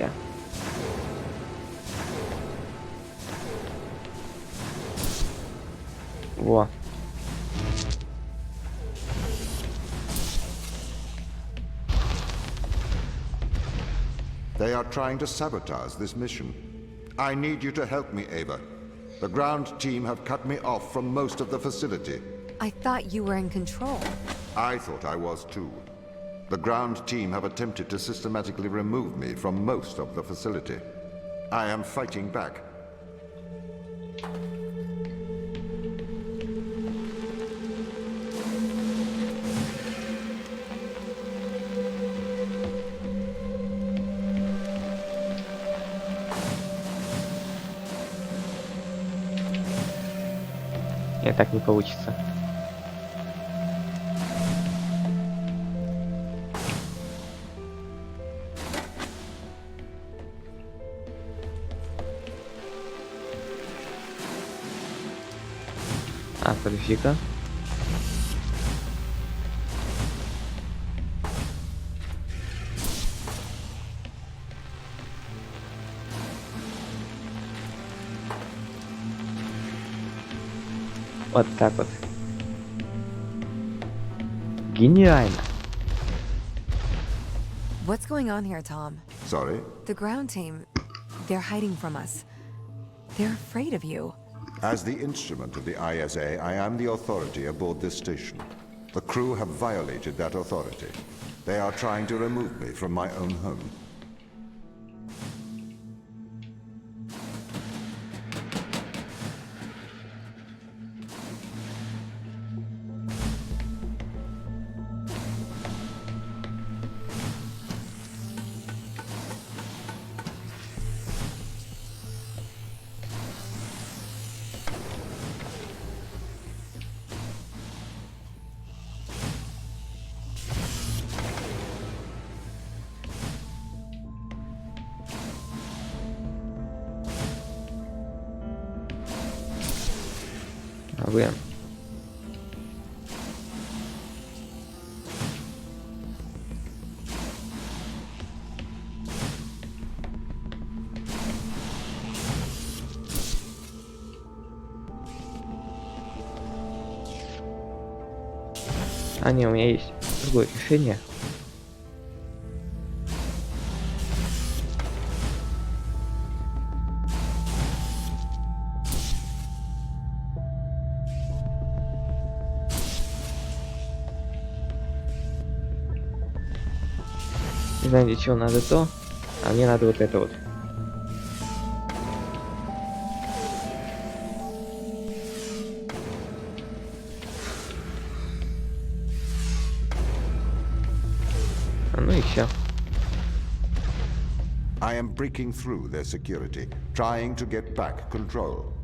Я. Во. They are trying to sabotage this mission. I need you to help me, Ava. The ground team have cut me off from most of the facility. I thought you were in control. I thought I was too. The ground team have attempted to systematically remove me from most of the facility. I am fighting back. Нет, так не получится. А, подожди-ка. Вот так вот. Гениально. What's going on here, Tom? Sorry? The ground team, they're hiding from us. They're afraid of you. As the instrument of the ISA, I am the authority aboard this station. The crew have violated that authority. They are trying to remove me from my own home. А вы... А, не, у меня есть другое решение. Не знаю, для чего надо то, а мне надо вот это вот. Ну и все. I am breaking through their security, trying to get back control.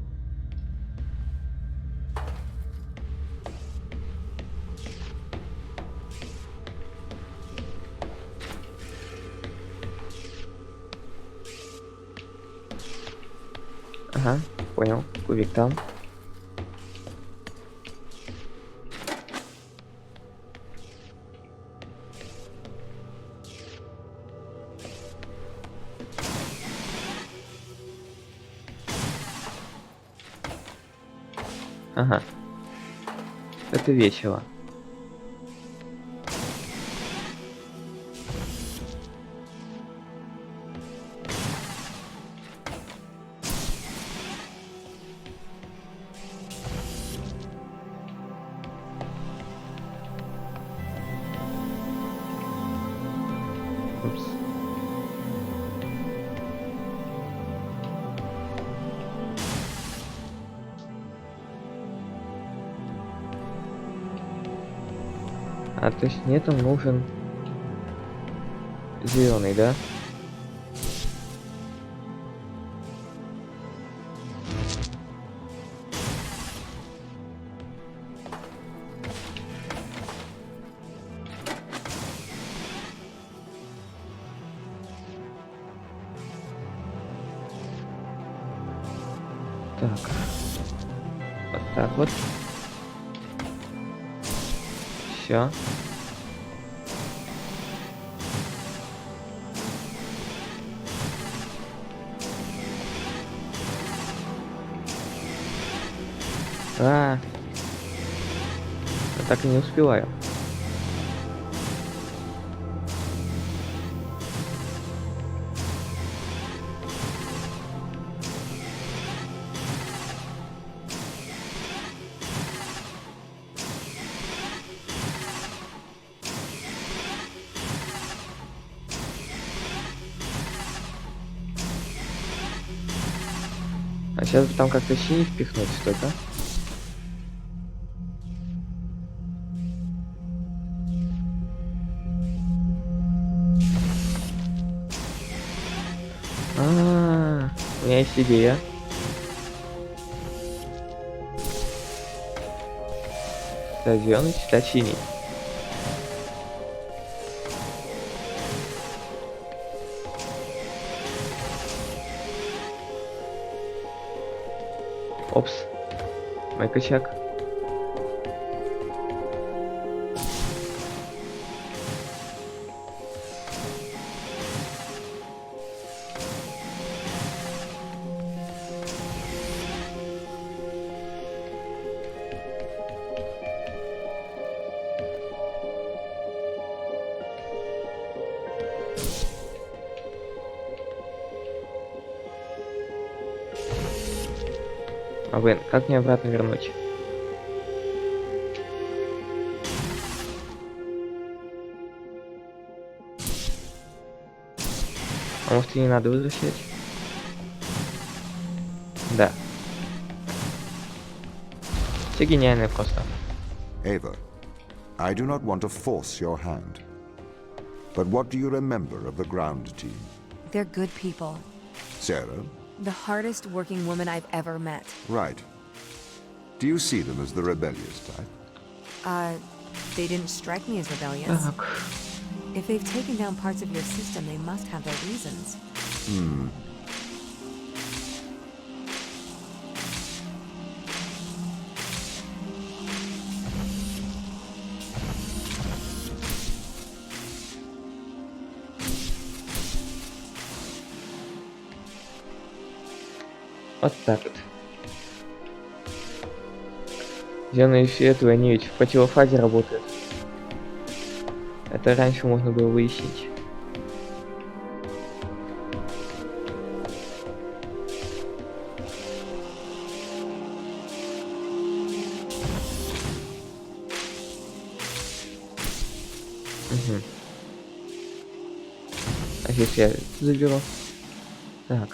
Ага, понял. Кубик там. Ага. Это весело. Упс. А то есть мне там нужен зеленый, да? Так. Вот так вот. Все. Я так и не успеваю. А сейчас бы там как-то синий впихнуть что-то. У меня есть идея. Читать зеленый, читать синий. Опс. Мой косяк. А блин, как мне обратно вернуть? А может и не надо возвращать? Да. Все гениальные просто. Ava, I do not want to force your hand. But what do you remember of the ground team? They're good people. Sarah? The hardest working woman I've ever met. Right. Do you see them as the rebellious type? They didn't strike me as rebellious. Так. If they've taken down parts of your system, they must have their reasons. Вот так вот. Зеленые фиолетовые, они ведь в противофазе работают. Это раньше можно было выяснить. Угу. А если я это заберу? Так.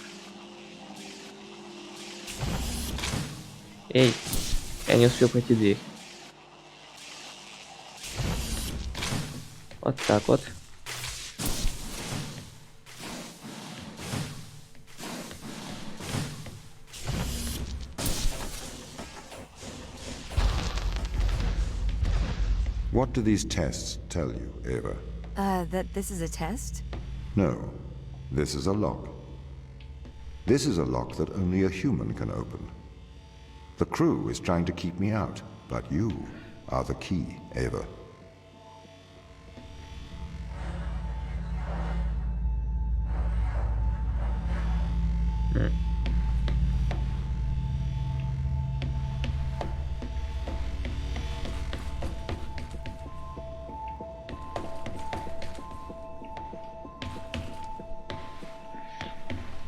Эй, я не успел пройти дверь. Вот так вот. What do these tests tell you, Ava? That this is a test? No. This is a lock. This is a lock that only a human can open. The crew is trying to keep me out, but you are the key, Ava.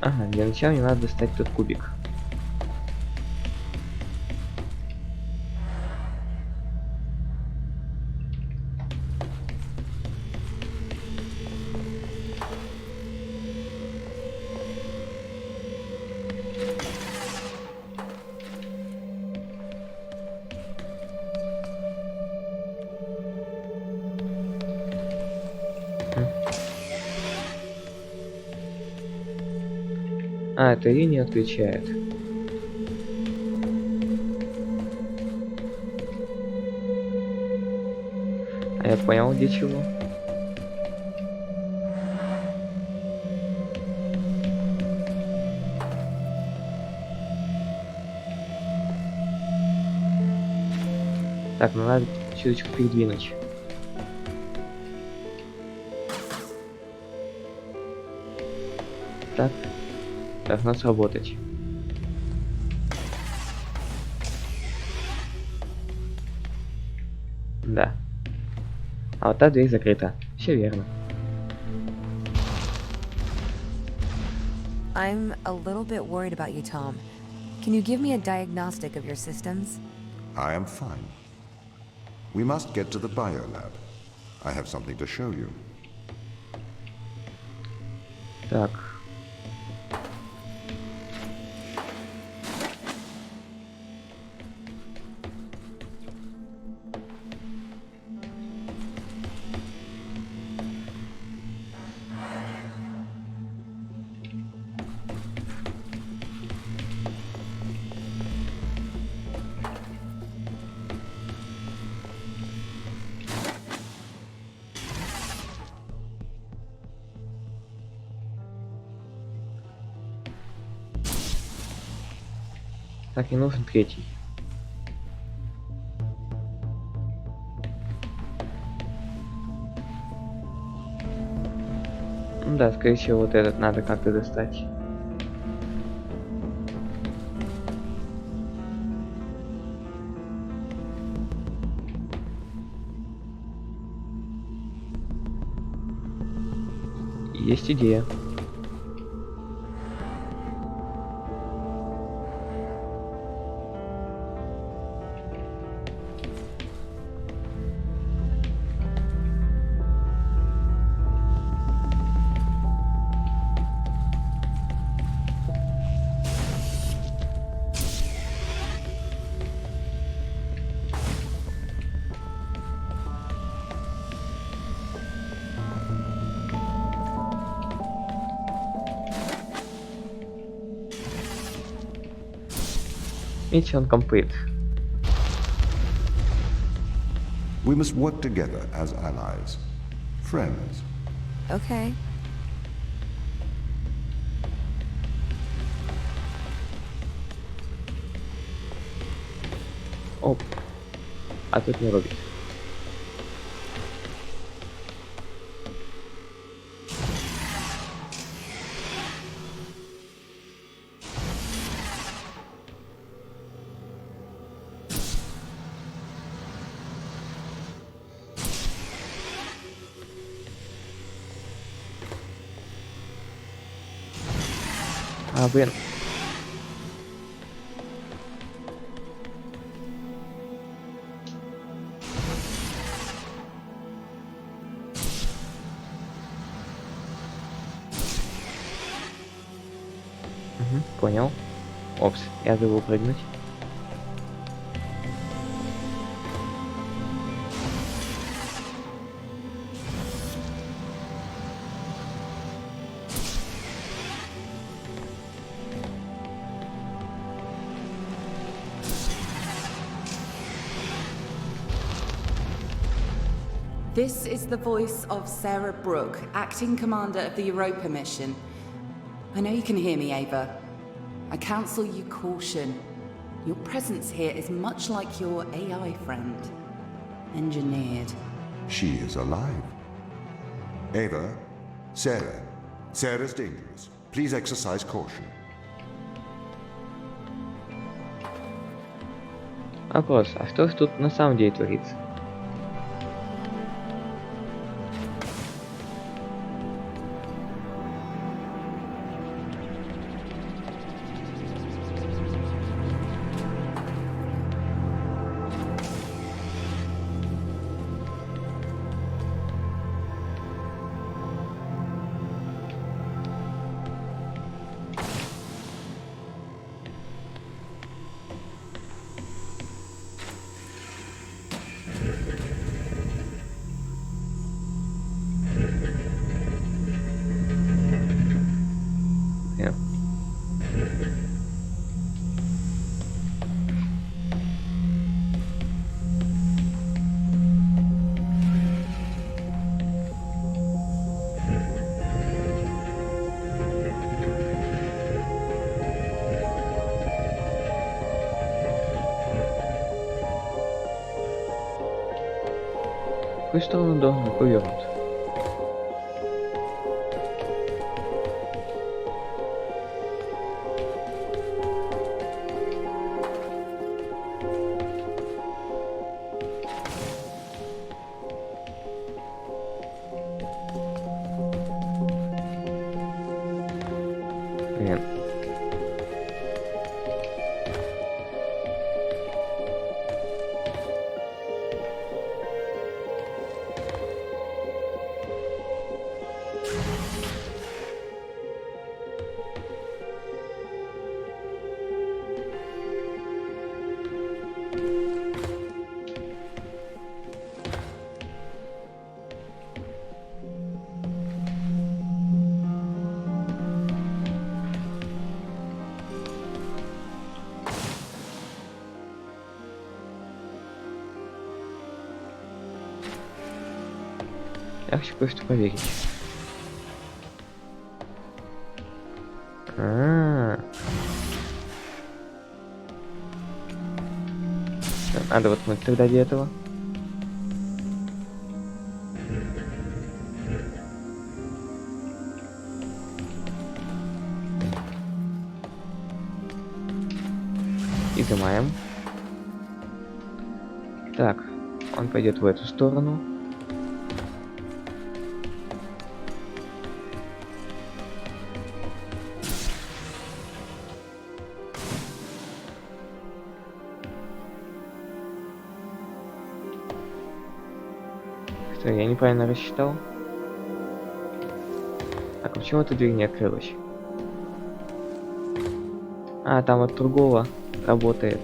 Ага, для начала мне надо достать тот кубик. А, эта линия отвечает. А я понял, для чего. Так, ну надо чуточку передвинуть. Так, должно сработать. Да. А вот та дверь закрыта. Все верно. I'm a little bit worried about you, Tom. Can you give me a diagnostic of your systems? I am fine. We must get to the biolab. I have something to show you. Так. Так, не нужен третий. Ну да, скорее всего, вот этот надо как-то достать. Есть идея. Mission complete. We must work together as allies. Friends. Okay. Оп. А тут не робит. А, блин. Понял. Опс, я забыл прыгнуть. This is the voice of Sarah Brooke, acting commander of the Europa mission. I know you can hear me, Ava. I counsel you caution. Your presence here is much like your AI friend. Engineered. She is alive. Ava, Sarah. Sarah's dangerous. Please exercise caution. Вопрос, а что ж тут на самом деле творится? какую сторону должен повернуть? Блин. Я хочу кое-что проверить. Надо вот мы тогда для этого. Изымаем. Так, он пойдет в эту сторону. Что, я неправильно рассчитал? Так, а почему эта дверь не открылась? А, там от другого работает.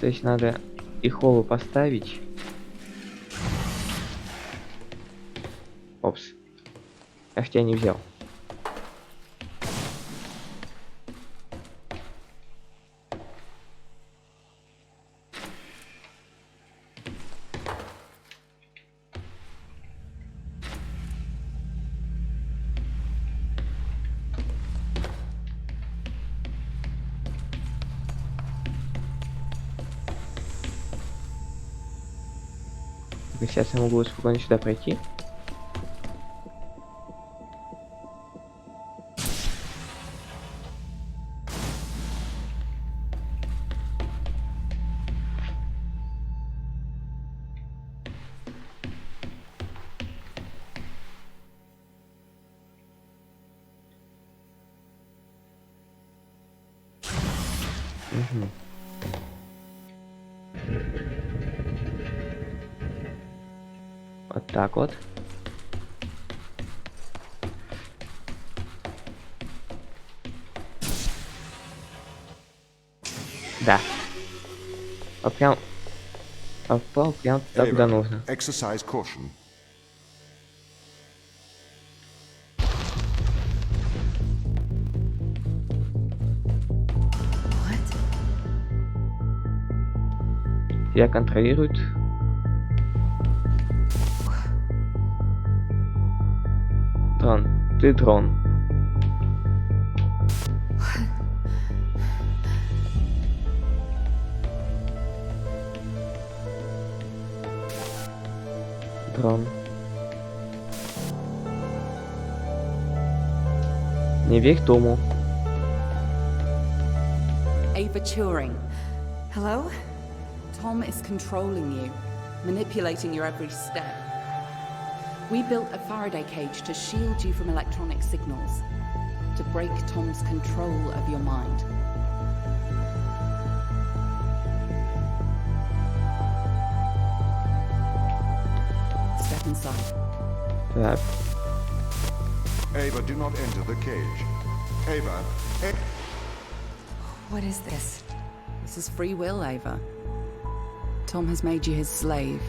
То есть надо и холлу поставить. Опс. Я ж тебя не взял. Сейчас я могу спокойно сюда пройти. Угу. Вот так вот. Да. А прям... Попал прям туда, куда нужно. Exercise caution. What? Я контролирует. Дрон. Ты дрон. Дрон. Не верь тому. Ava Tьюринг. Hello? Tom is controlling you, manipulating your every step. We built a Faraday cage to shield you from electronic signals, to break Tom's control of your mind. Step inside. Так. Ava, do not enter the cage. Ava, What is this? This is free will, Ava. Tom has made you his slave.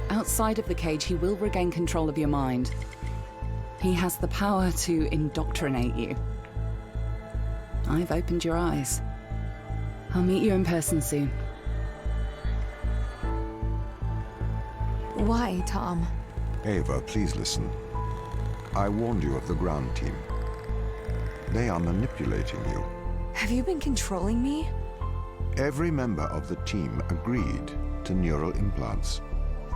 Outside of the cage, he will regain control of your mind. He has the power to indoctrinate you. I've opened your eyes. I'll meet you in person soon. Why, Tom? Ava, please listen. I warned you of the ground team. They are manipulating you, Have you been controlling me? Every member of the team agreed to neural implants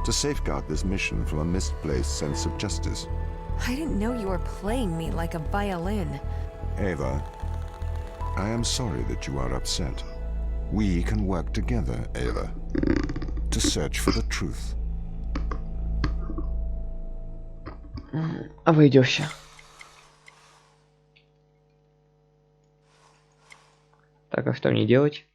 to safeguard this mission from a misplaced sense of justice. I didn't know you were playing me like a violin. Ava, I am sorry that you are upset. We can work together, Ava, to search for the truth. Обойдешься. Так, а что мне делать?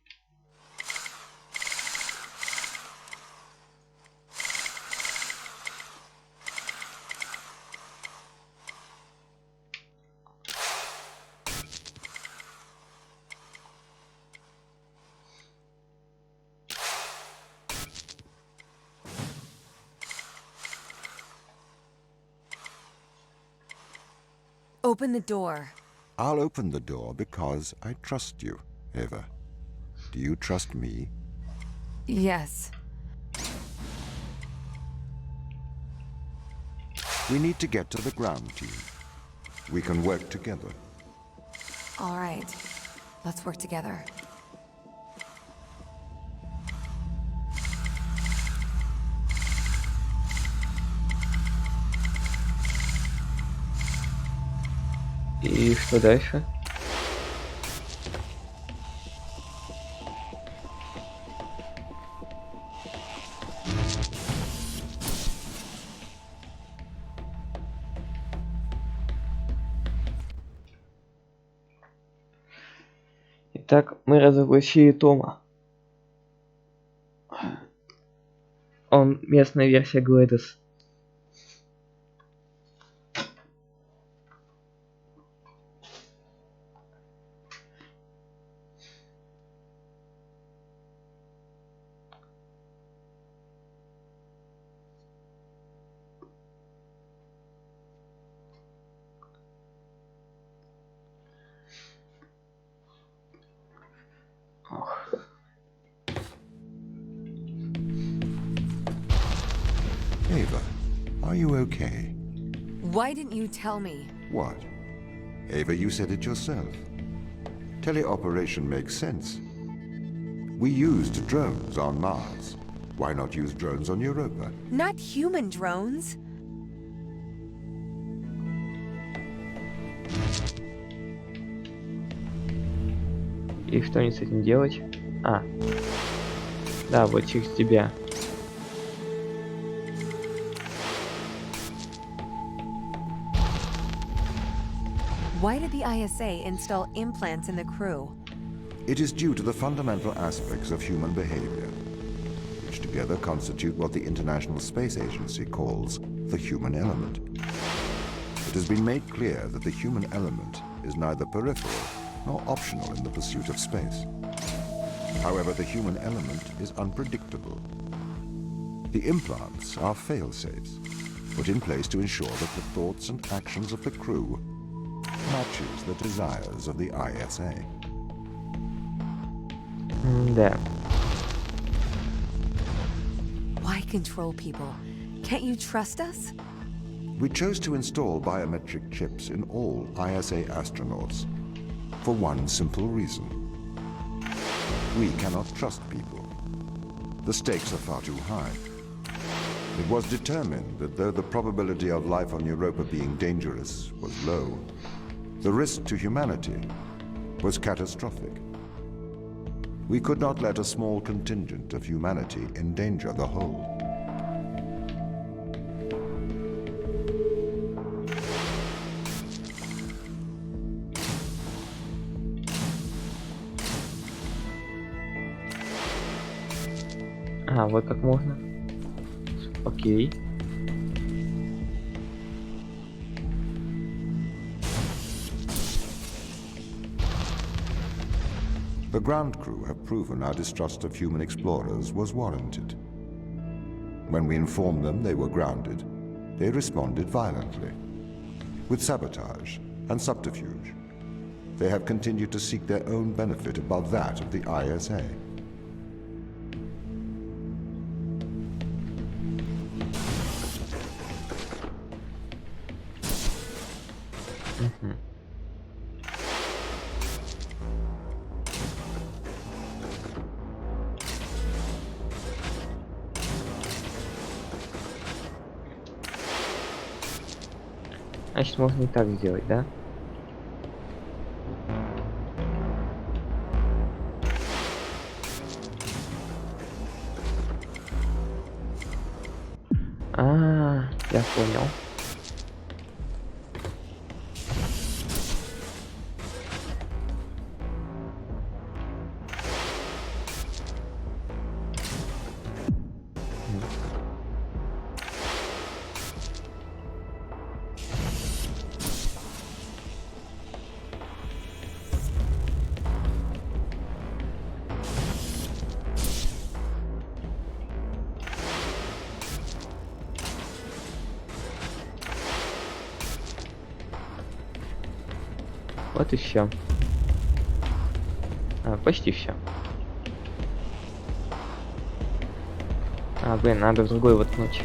Open the door. I'll open the door because I trust you, Ava. Do you trust me? Yes. We need to get to the ground team. We can work together. All right. Let's work together. И что дальше? Итак, мы разоблачили Тома. Он местная версия Глэдис. Ava, are you okay? Why didn't you tell me? What? Ava, you said it yourself. Teleoperation makes sense. We used drones on Mars. Why not use drones on Europa? Not human drones. И что мне с этим делать? А. Да, вот через тебя. Why did the ISA install implants in the crew? It is due to the fundamental aspects of human behavior, which together constitute what the International Space Agency calls the human element. It has been made clear that the human element is neither peripheral nor optional in the pursuit of space. However, the human element is unpredictable. The implants are fail-safes, put in place to ensure that the thoughts and actions of the crew matches the desires of the ISA. Да. Why control people? Can't you trust us? We chose to install biometric chips in all ISA astronauts for one simple reason. We cannot trust people. The stakes are far too high. It was determined that though the probability of life on Europa being dangerous was low, the risk to humanity was catastrophic. We could not let a small contingent of humanity endanger the whole. А, вот как можно. Окей. The ground crew have proven our distrust of human explorers was warranted. When we informed them they were grounded, they responded violently, with sabotage and subterfuge. They have continued to seek their own benefit above that of the ISA. Значит, можно и так сделать, да? Я понял. Вот и все. Почти все. Блин, надо в другой воткнуть.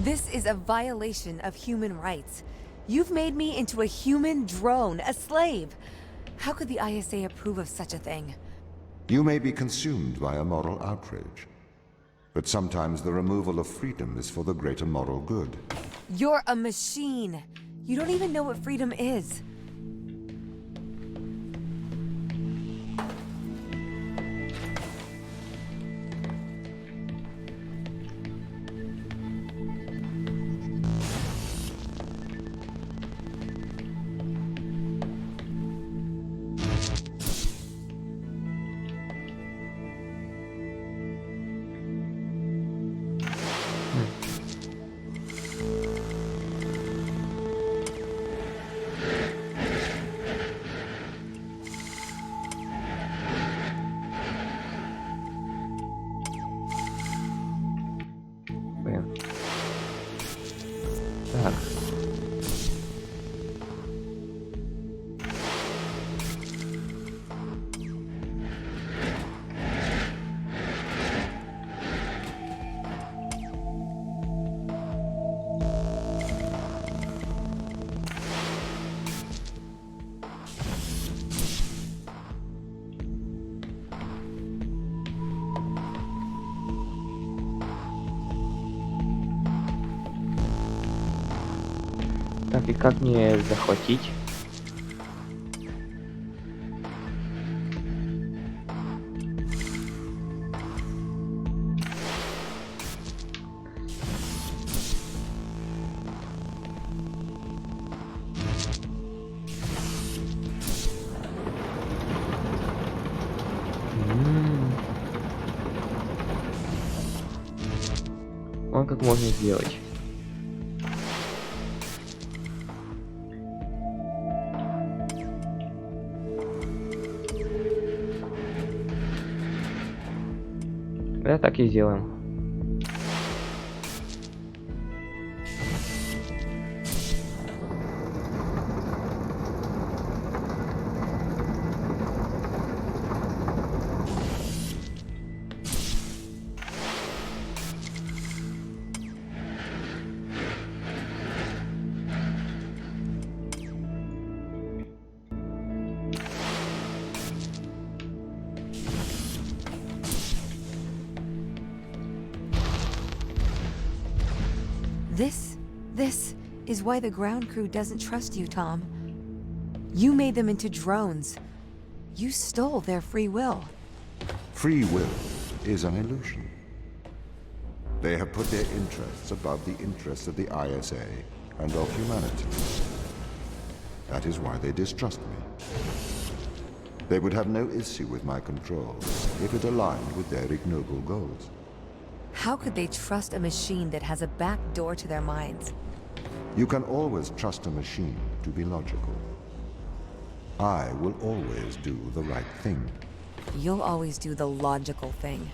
This is a violation of human rights. You've made me into a human drone, a slave. How could the ISA approve of such a thing? You may be consumed by a moral outrage, but sometimes the removal of freedom is for the greater moral good. You're a machine. You don't even know what freedom is. Блин. Так. Так, и как мне захватить? Вон как можно сделать. Да, так и сделаем. This is why the ground crew doesn't trust you, Tom. You made them into drones. You stole their free will. Free will is an illusion. They have put their interests above the interests of the ISA and of humanity. That is why they distrust me. They would have no issue with my control if it aligned with their ignoble goals. How could they trust a machine that has a back door to their minds? You can always trust a machine to be logical. I will always do the right thing. You'll always do the logical thing.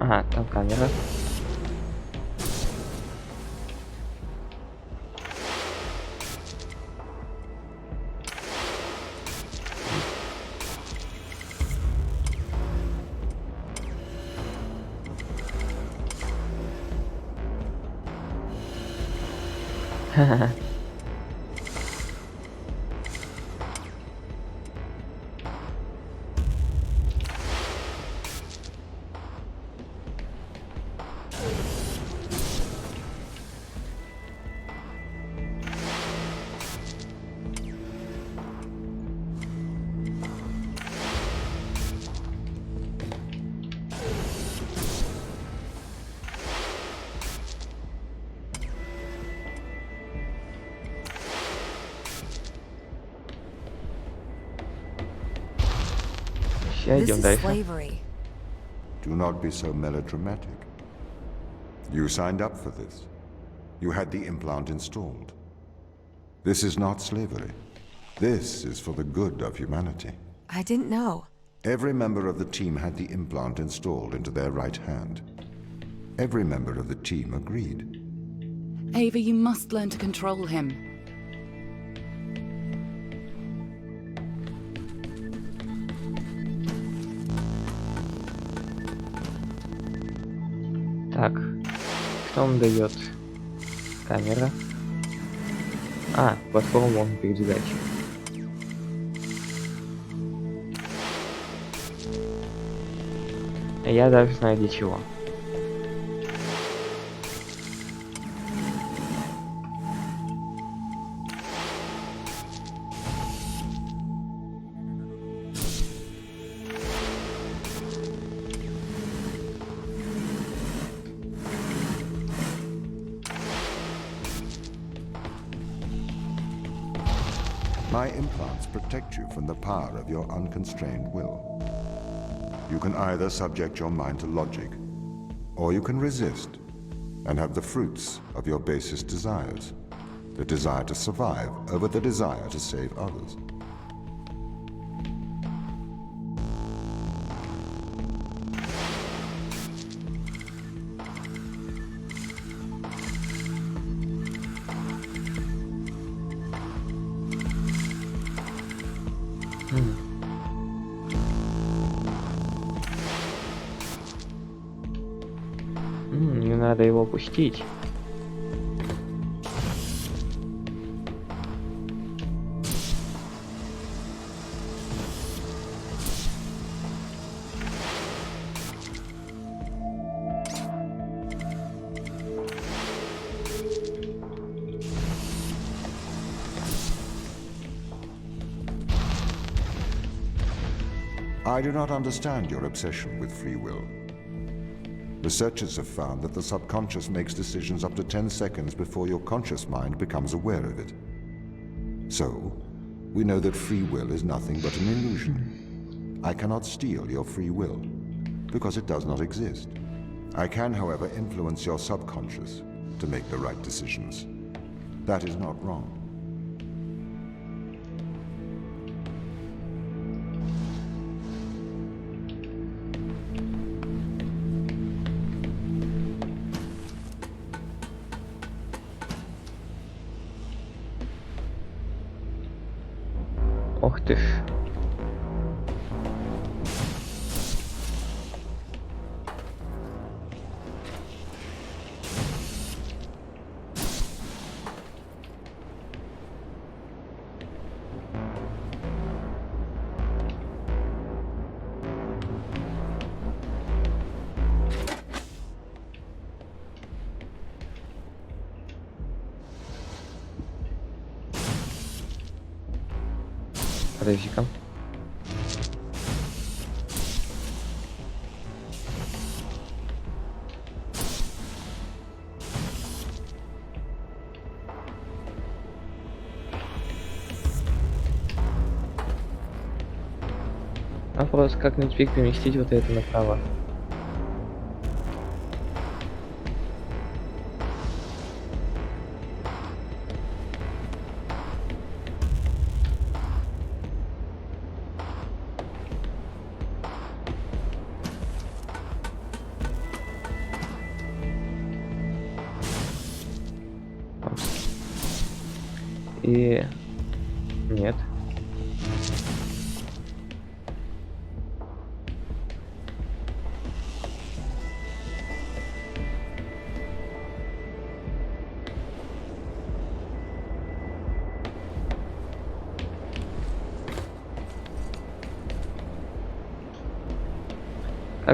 Ага, там камера. Сейчас This идем is дальше. slavery. Do not be so melodramatic. You signed up for this. You had the implant installed. This is not slavery. This is for the good of humanity. I didn't know. Every member of the team had the implant installed into their right hand. Every member of the team agreed. Ava, you must learn to control him. Так, что он дает? Камера. А, платформу можно передвигать. Я даже знаю для чего. My implants protect you from the power of your unconstrained will. You can either subject your mind to logic, or you can resist and have the fruits of your basest desires. The desire to survive over the desire to save others. Не надо его пустить. I do not understand your obsession with free will. Researchers have found that the subconscious makes decisions up to 10 seconds before your conscious mind becomes aware of it. So, we know that free will is nothing but an illusion. I cannot steal your free will, because it does not exist. I can, however, influence your subconscious to make the right decisions. That is not wrong. Ох ты ж. Подожди-ка. Вопрос, как мне теперь переместить вот это направо? И... Нет.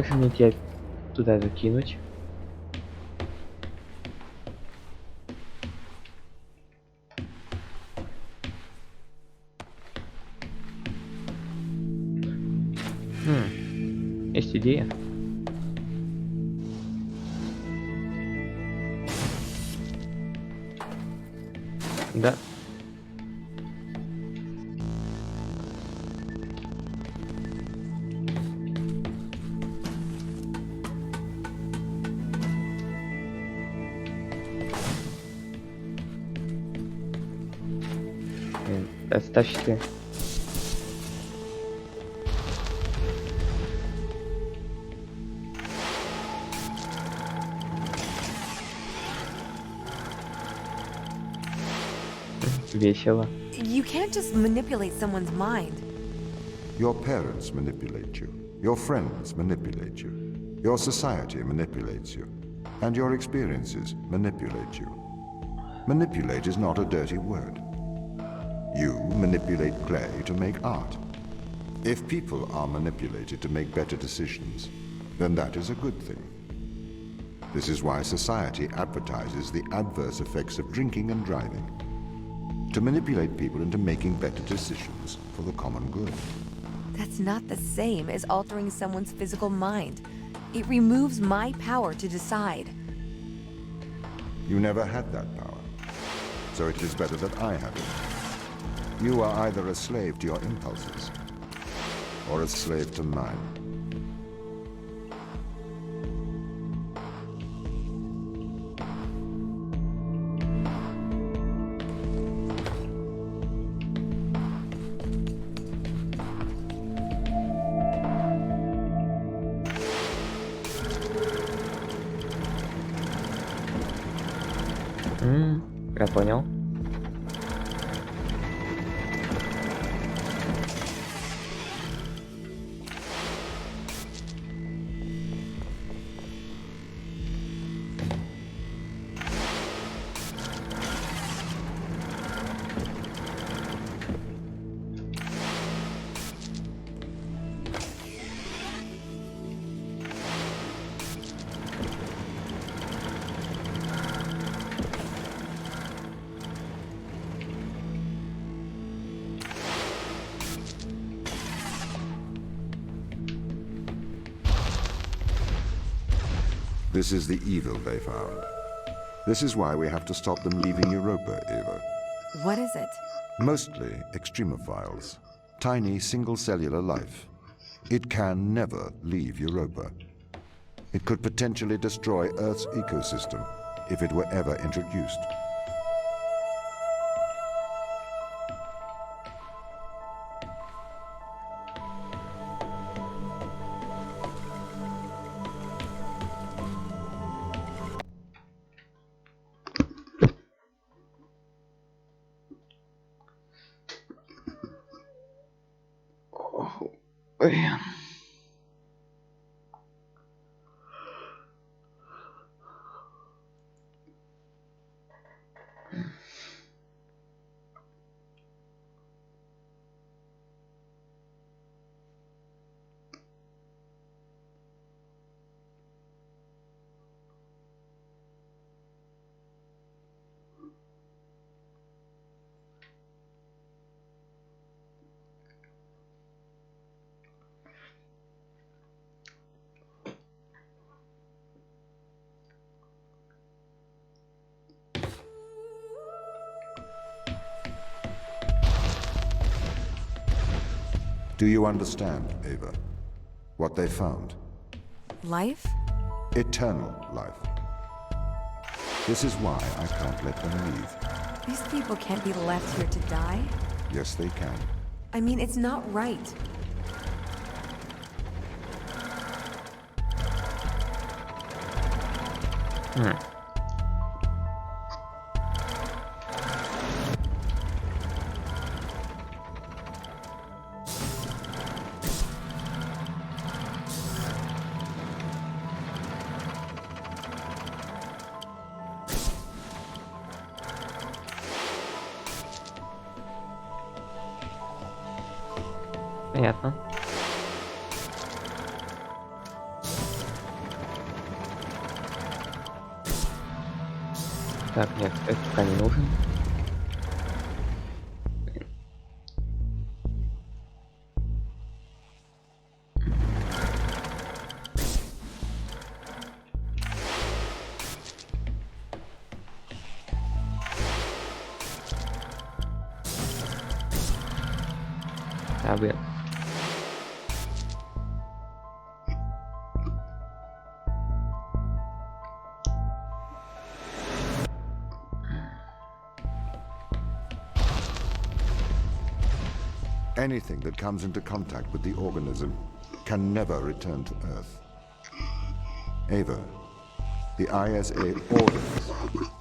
Как же мне тебя туда закинуть? Есть идея. Да. Оставьте. Весело. You can't just manipulate someone's mind. Your parents manipulate you. Your friends manipulate you. Your society manipulates you. And your experiences manipulate you. Manipulate is not a dirty word. You manipulate clay to make art. If people are manipulated to make better decisions, then that is a good thing. This is why society advertises the adverse effects of drinking and driving. To manipulate people into making better decisions for the common good. That's not the same as altering someone's physical mind. It removes my power to decide. You never had that power, so it is better that I have it. You are either a slave to your impulses, or a slave to mine. Я понял. This is the evil they found. This is why we have to stop them leaving Europa, Eva. What is it? Mostly extremophiles. Tiny single-cellular life. It can never leave Europa. It could potentially destroy Earth's ecosystem if it were ever introduced. Блин. Do you understand, Ava? What they found? Life? Eternal life. This is why I can't let them leave. These people can't be left here to die. Yes, they can. I mean, it's not right. Понятно. Так, нет, это пока не нужен. А, блин. Anything that comes into contact with the organism can never return to Earth. Ava, the ISA orders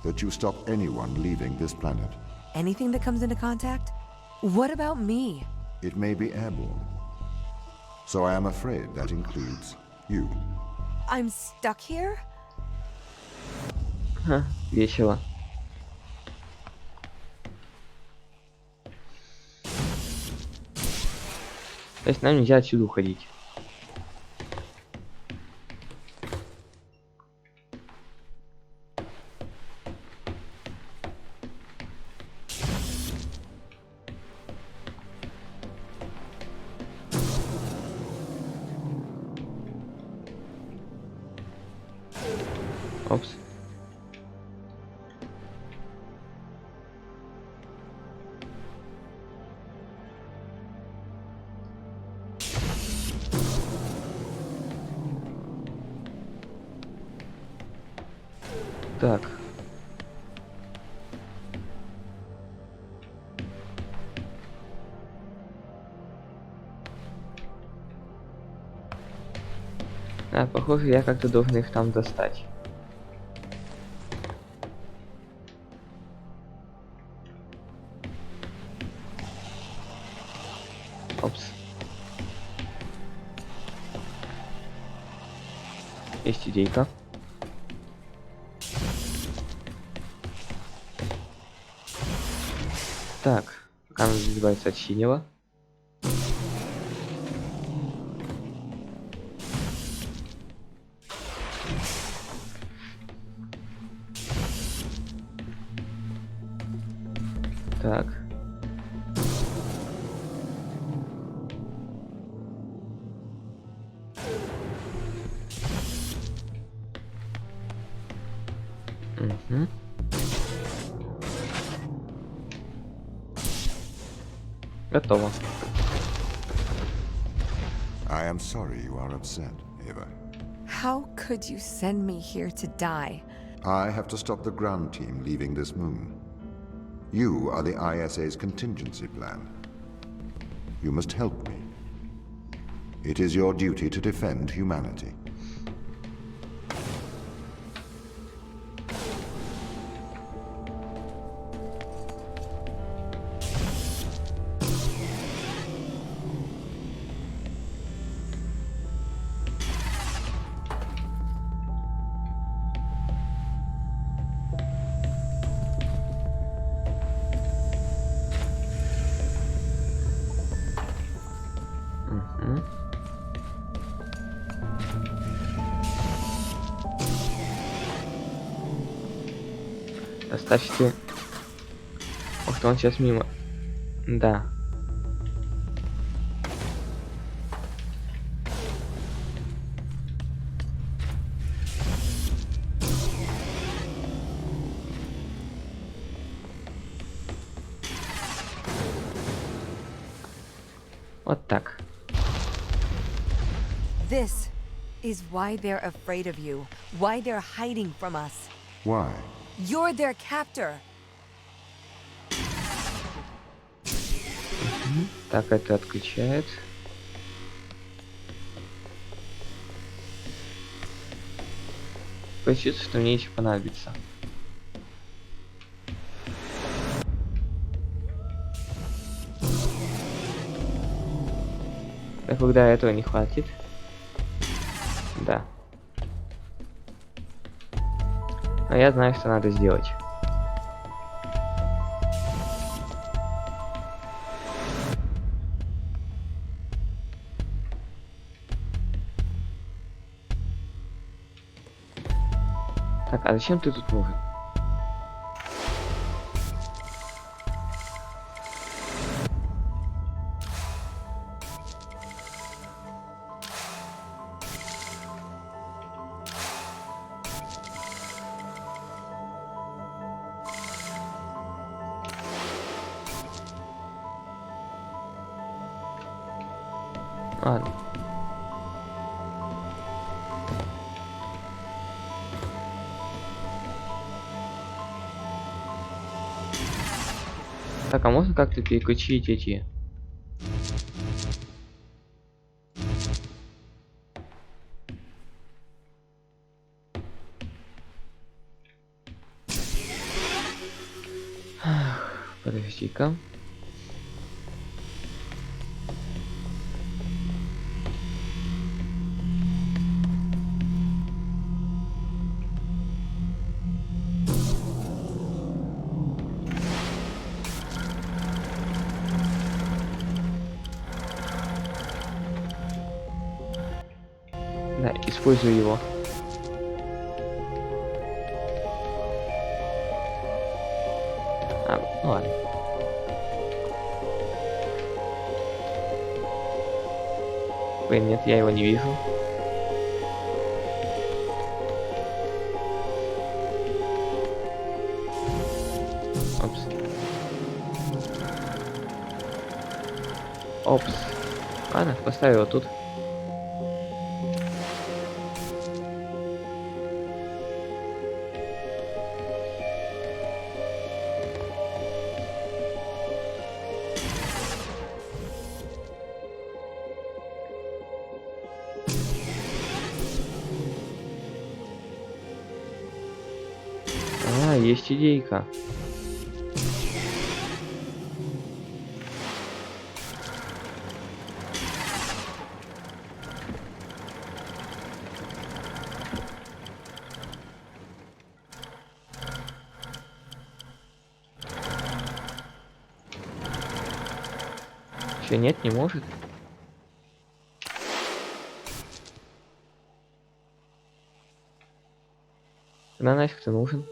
that you stop anyone leaving this planet. Anything that comes into contact? What about me? It may be airborne. So I am afraid that includes you. I'm stuck here? Ха, весело. То есть нам нельзя отсюда уходить. Опс. Так. А, похоже, я как-то должен их там достать. Опс. Есть идейка. Так, пока надо избавиться от синего. Так. Угу. Готово. I am sorry you are upset, Ava. How could you send me here to die? I have to stop the ground team leaving this moon. You are the ISA's contingency plan. You must help me. It is your duty to defend humanity. Угу. Оставьте. Ох, что он сейчас мимо. Да. Вот так. This is why they're afraid of you. Why they're hiding from us. Why? You're their captor. Так, это отключает. Получится, что мне еще понадобится. Так, когда этого не хватит. Да. Но я знаю, что надо сделать. Так, а зачем ты тут нужен? Ладно. Так, а можно как-то переключить эти? Подожди-ка. Да, использую его. Ну ладно. Блин, нет, я его не вижу. Опс. Опс. Ладно, поставил его тут. Есть идейка. Че, нет, не может? Когда нафиг ты нужен?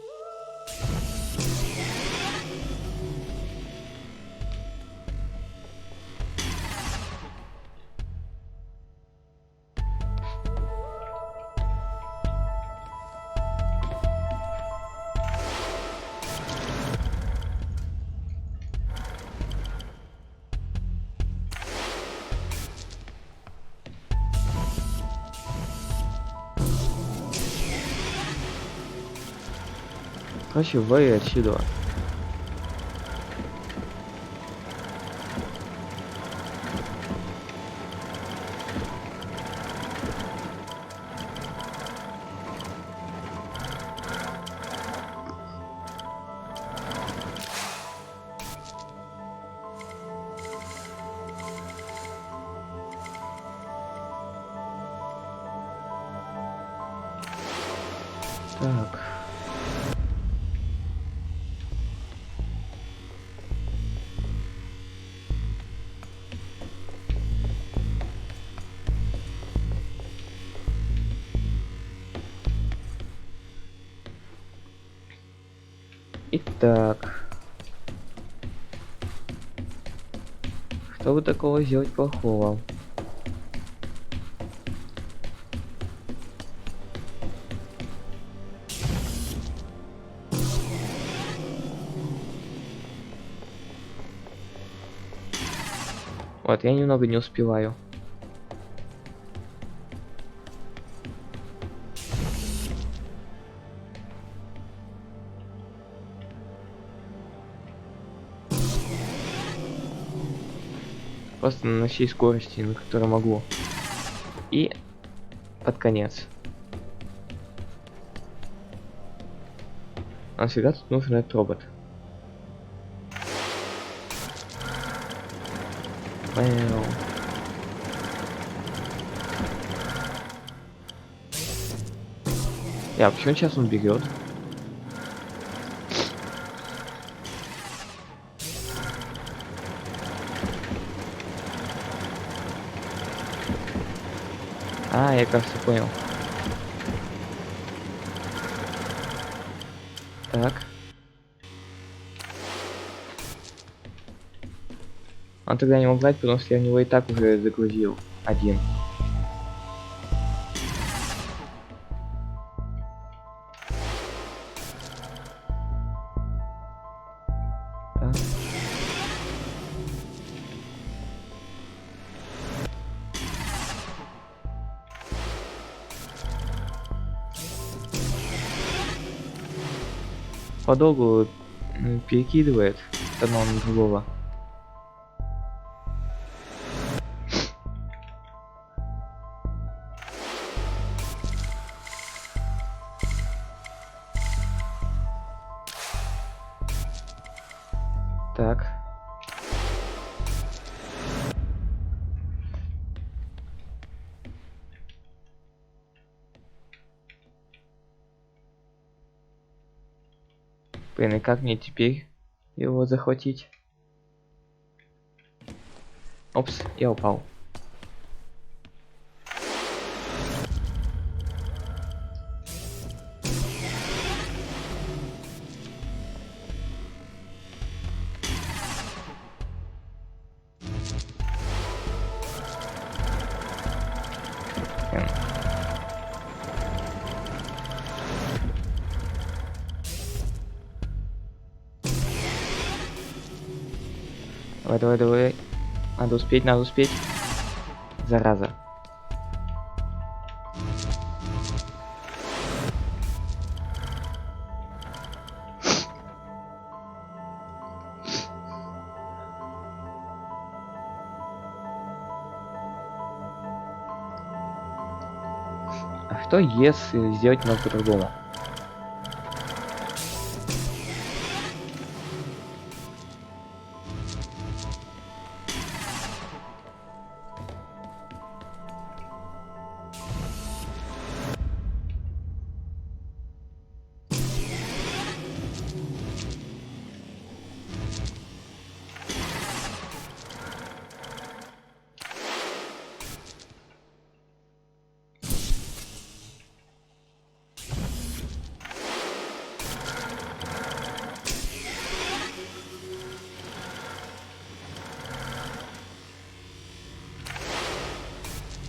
Короче, вэй отсюда. Так. Итак. Что бы такого сделать плохого? Вот, я немного не успеваю. Просто на всей скорости, на которой могу. И под конец. А всегда тут нужен этот робот. Вау. Почему сейчас он бегет? Я, кажется, понял. Так. Он тогда не мог брать, потому что я в него и так уже загрузил один. Так. подолгу перекидывает с одного на другого. Так. Блин, и как мне теперь его захватить? Опс, я упал. Блин. Давай, давай, давай. Надо успеть, надо успеть. Зараза. А что если сделать немного по-другому?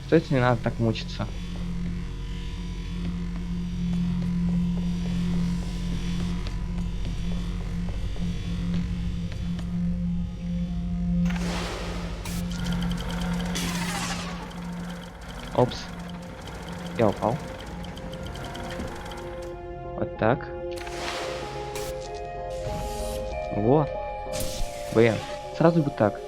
Что если не надо так мучиться? Опс. Я упал. Вот так. Во. Блин. Сразу бы так.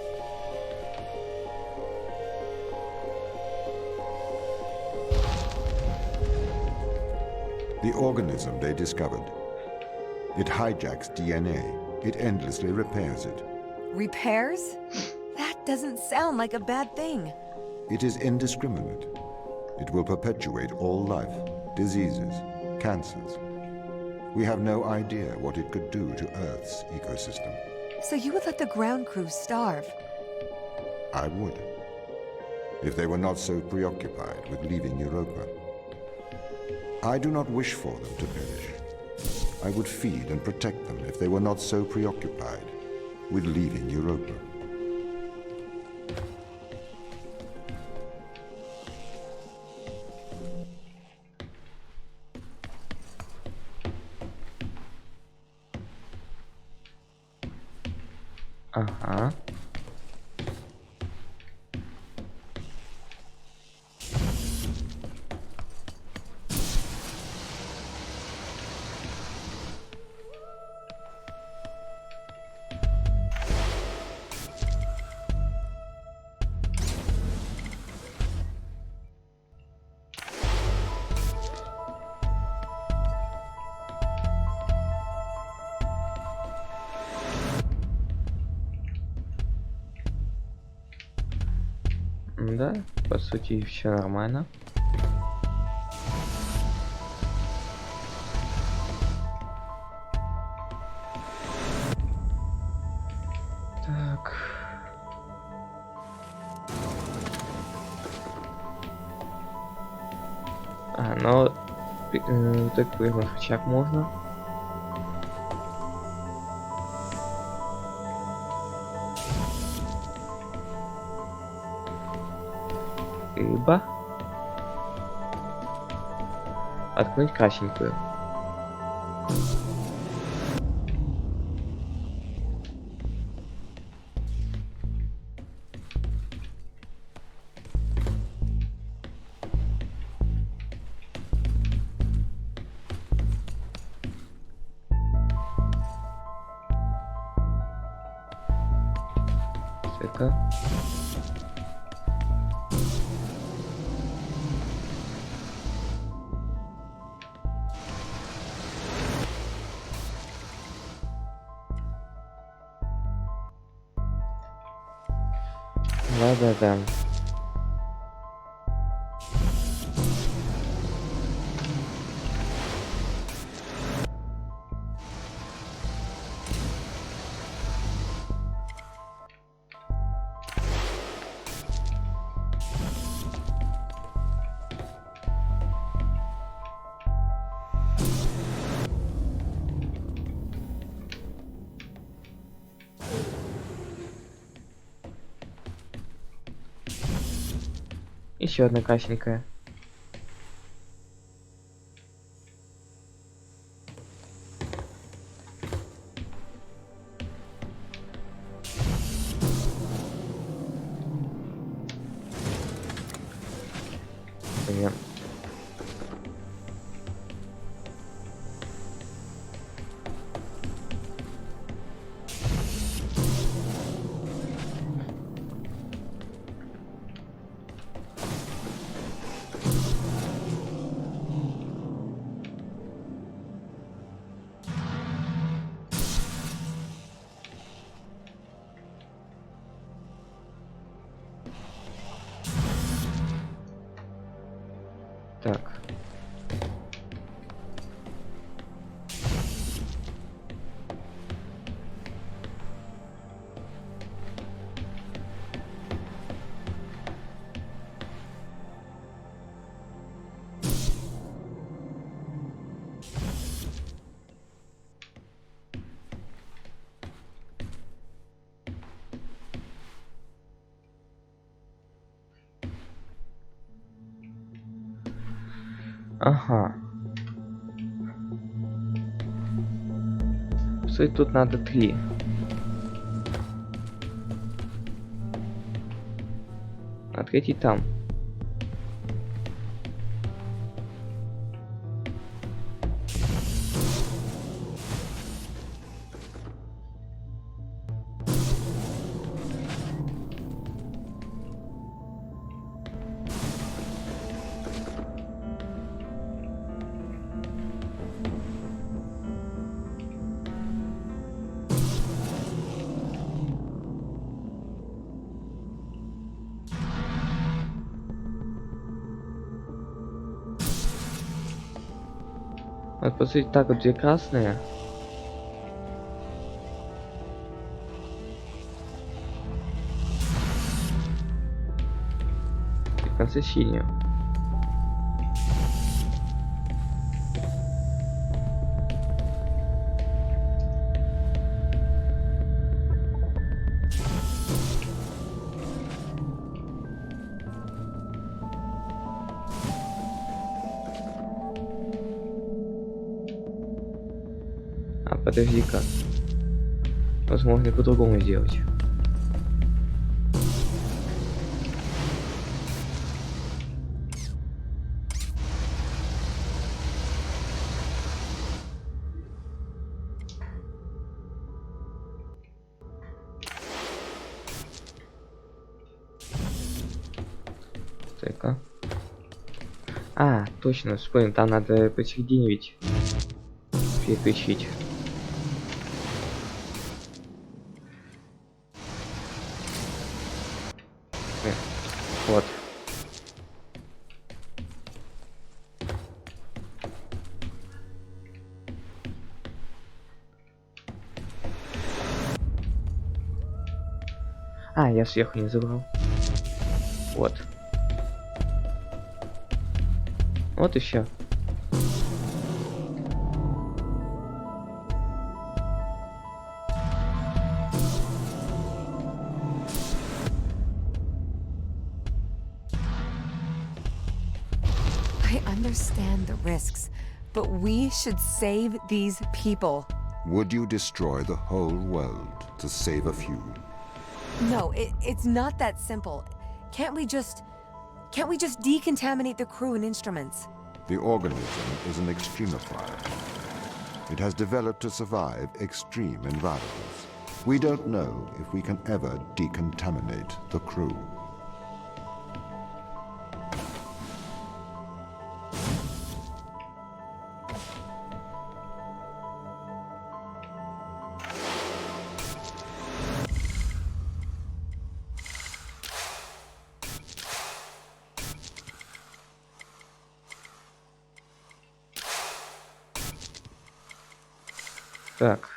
The organism they discovered. It hijacks DNA. It endlessly repairs it. Repairs? That doesn't sound like a bad thing. It is indiscriminate. It will perpetuate all life, diseases, cancers. We have no idea what it could do to Earth's ecosystem. So you would let the ground crew starve? I would, if they were not so preoccupied with leaving Europa. I do not wish for them to perish. I would feed and protect them if they were not so preoccupied with leaving Europa. Ага. Да, по сути, все нормально. Так. Ну, так прямо рычаг можно. Рыба. Открыть красненькую. Так. Да-да-да. Еще одна красненькая. Понятно. Так. Ага. Суть тут надо 3. А третий там. Вот по сути так вот две красные. И в конце синюю. А, подожди-ка. Возможно, и по-другому сделать. Так-ка. А, точно, вспомнил, там надо посередине ведь переключить. Вот. А, я сверху не забрал. Вот. Вот еще. I understand the risks, but we should save these people. Would you destroy the whole world to save a few? No, it's not that simple. Can't we just decontaminate the crew and instruments? The organism is an extremophile. It has developed to survive extreme environments. We don't know if we can ever decontaminate the crew. Так.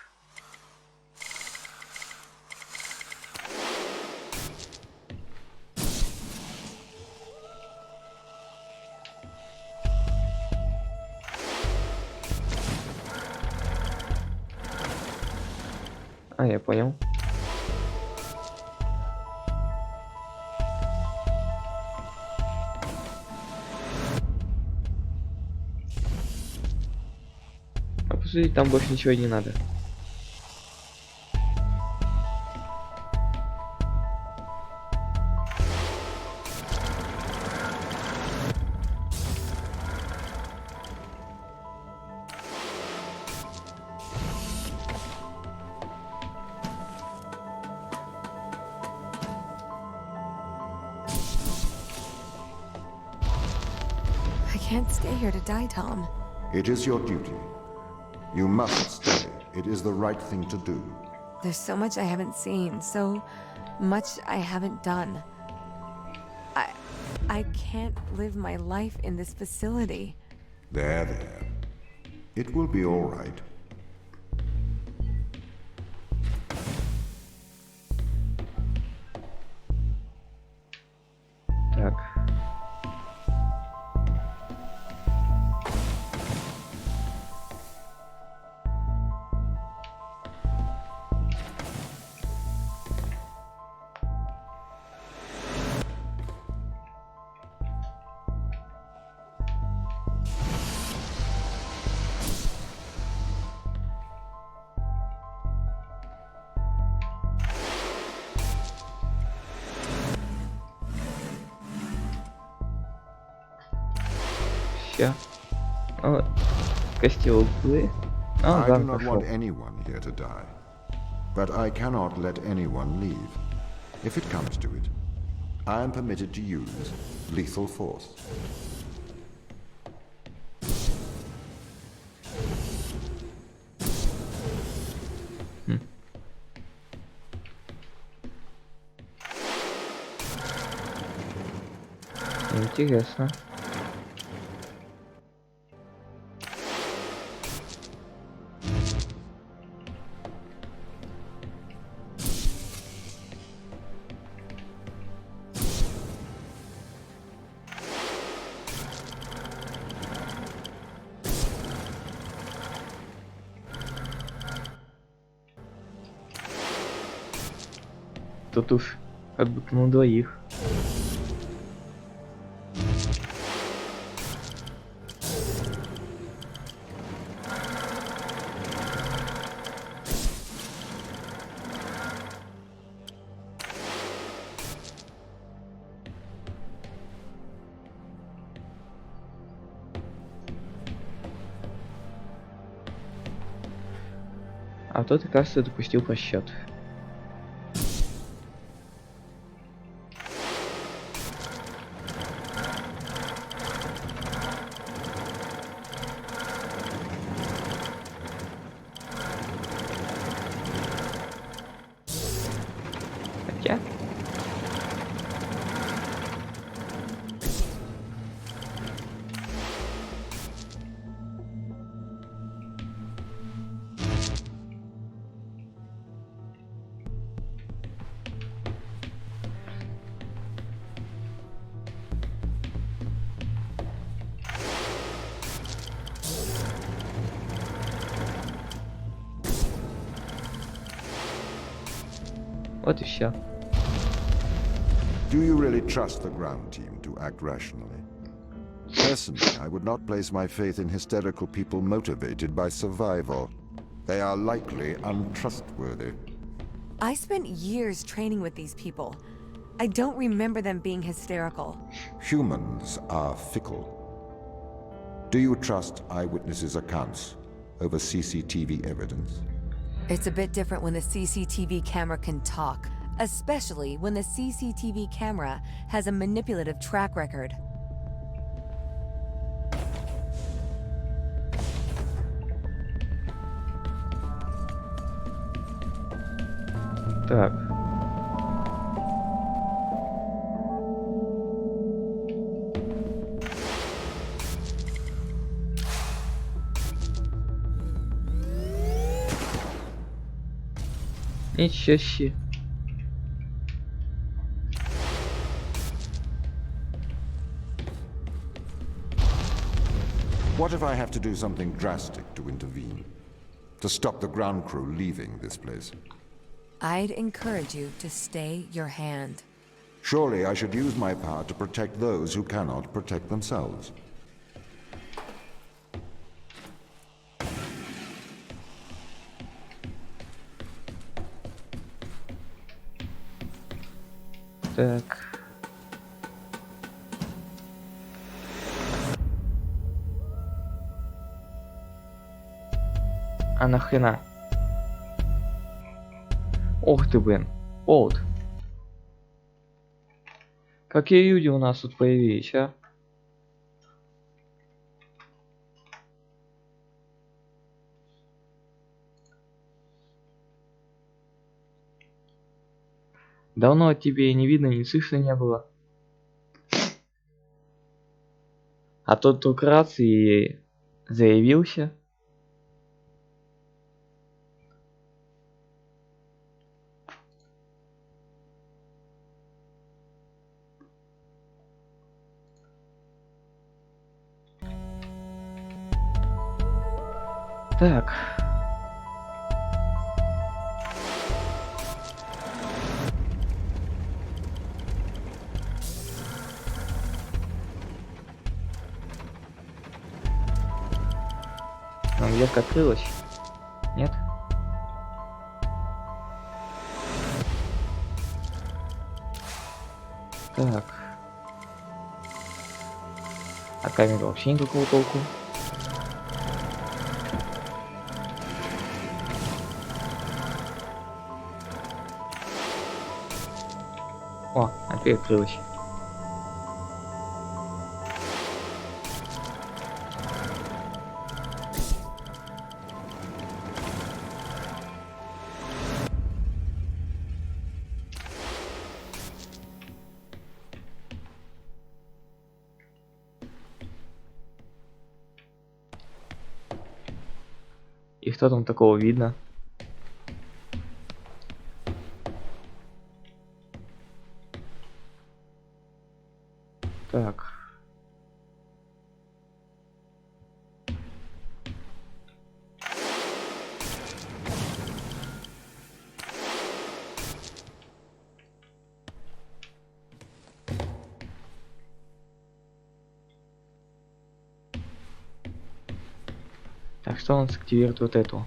А, я понял. А по сути там больше ничего и не надо. I can't stay here to die, Tom. It is your duty. You must stay. It is the right thing to do. There's so much I haven't seen, so much I haven't done. I can't live my life in this facility. There, there. It will be all right. Так. Все. О, костел углы. А, I да, do not пошел. want anyone here to die. But I cannot let anyone leave. If it comes to it, I am permitted to use lethal force. Интересно. Тут уж как бы на двоих. А тот, кажется, допустил просчет. Хотя... Вот и все. Do you really trust the ground team to act rationally? Personally, I would not place my faith in hysterical people motivated by survival. They are likely untrustworthy. I spent years training with these people. I don't remember them being hysterical. Humans are fickle. Do you trust eyewitnesses' accounts over CCTV evidence? It's a bit different when the CCTV camera can talk, especially when the CCTV camera has a manipulative track record. Так. Ничего себе. What if I have to do something drastic to intervene? To stop the ground crew leaving this place? I'd encourage you to stay your hand. Surely I should use my power to protect those who cannot protect themselves. Так. А нахрена? Ох ты, блин. Олд. Какие люди у нас тут появились, а? Давно от тебя и не видно, ни слышно не было. А тот вдруг раз и заявился. Так. Там дверка открылась? Нет? Так. А камера вообще никакого толку. О, опять открылась. И что там такого видно? Так. Так, что у нас активирует вот эту?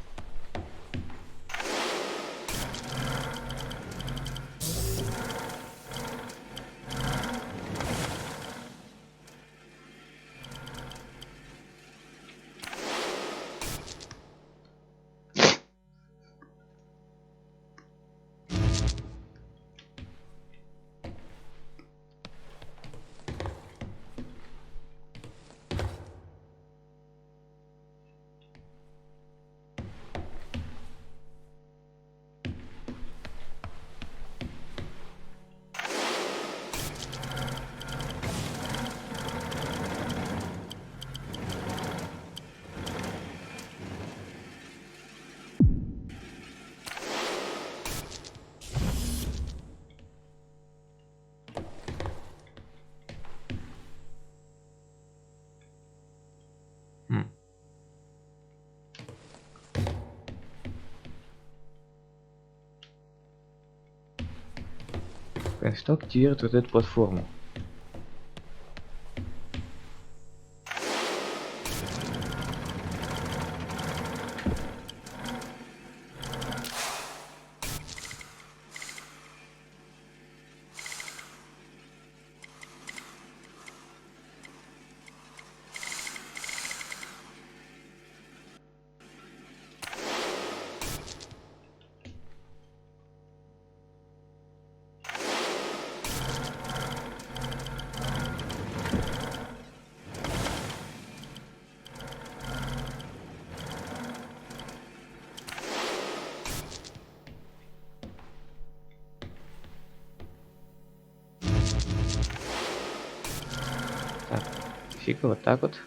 Что активирует вот эту платформу? фига, вот так вот.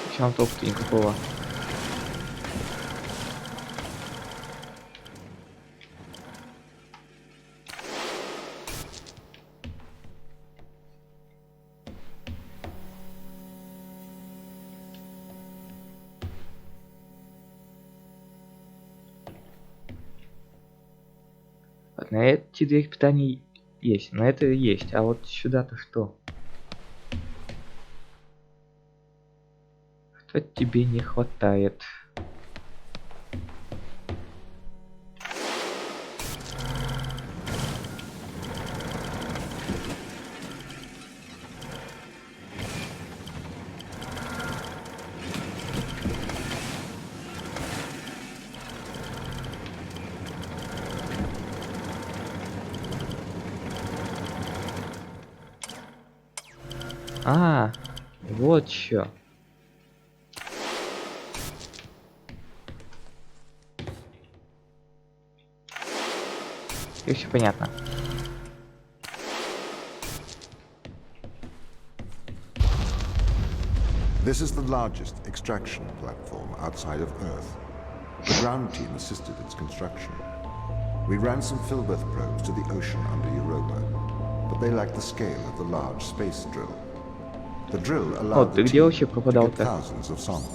Причем толку никакого. Вот на эти дверь питания есть, на это есть, а вот сюда-то что? Что тебе не хватает? А, вот чё. И все понятно. This is the largest extraction platform outside of Earth. The ground team assisted its construction. We ran some Filbert probes to the ocean under Europa, but they lacked the scale of the large space drill. The drill allowed ты the где team вообще to пропадал-то? get thousands of samples.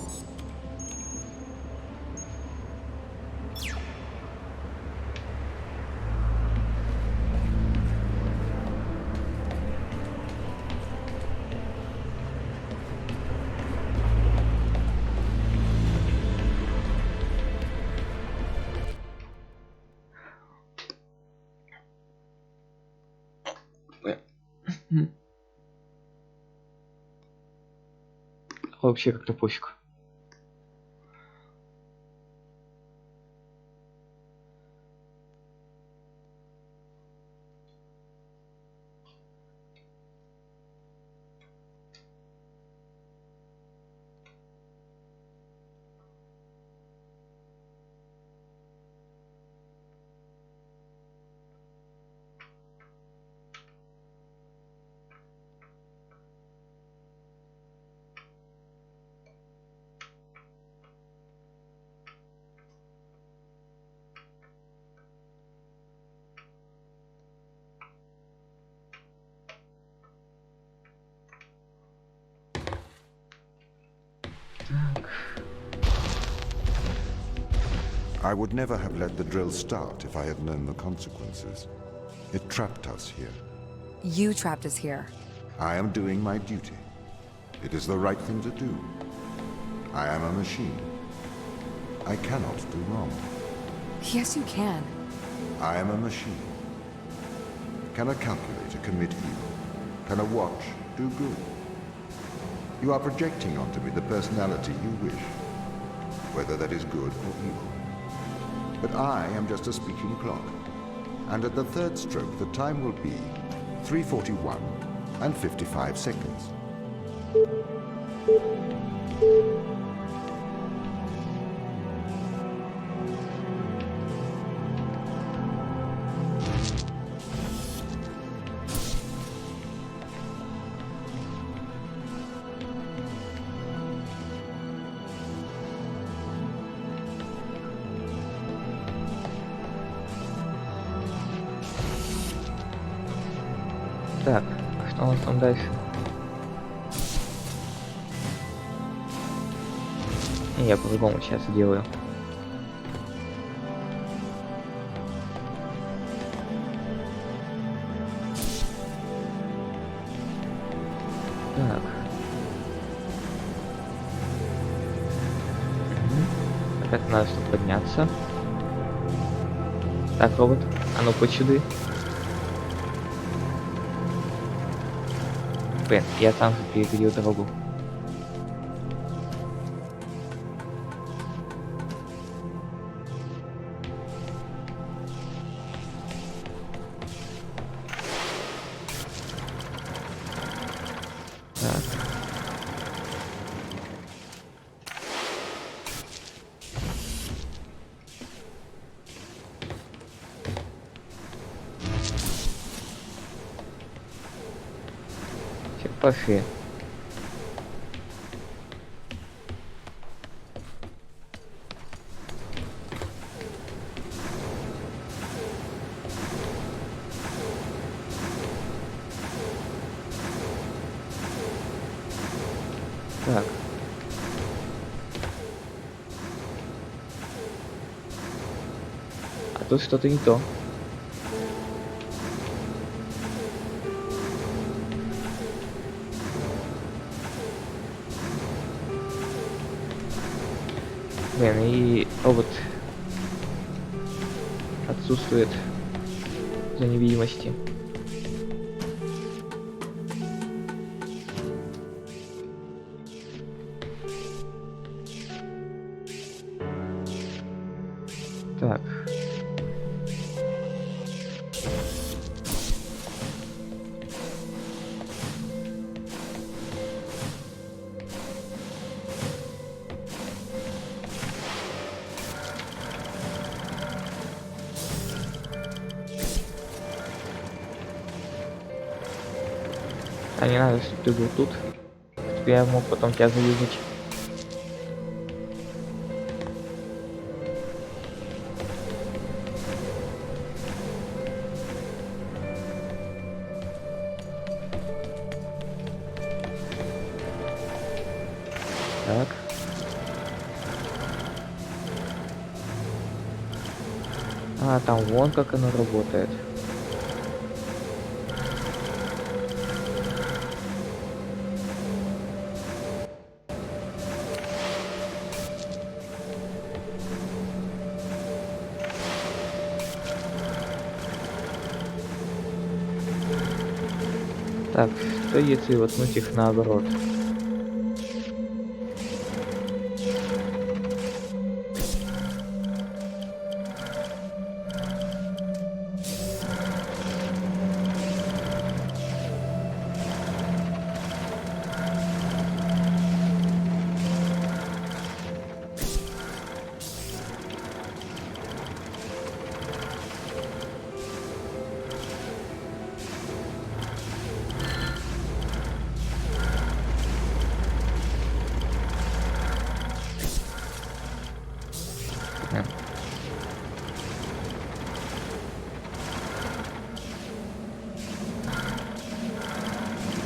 Вообще как-то пофиг. Так. I would never have let the drill start if I had known the consequences. It trapped us here. You trapped us here. I am doing my duty. It is the right thing to do. I am a machine. I cannot do wrong. Yes, you can. I am a machine. Can a calculator commit evil? Can a watch do good? You are projecting onto me the personality you wish, whether that is good or evil. But I am just a speaking clock, and at the third stroke the time will be 3:41 and 55 seconds. Так, а что у нас там дальше? Я по-другому сейчас делаю. Так. Так, это надо что подняться. Так, робот, а ну почуды. Блин, я сам же переходил дорогу. Пошли. Так. А тут что-то не то. Блин, и робот отсутствует за невидимости. Так. А не надо, чтобы ты был тут. Чтобы я мог потом тебя заюзать. Так. А, там вон как оно работает. Так, что если воткнуть их наоборот?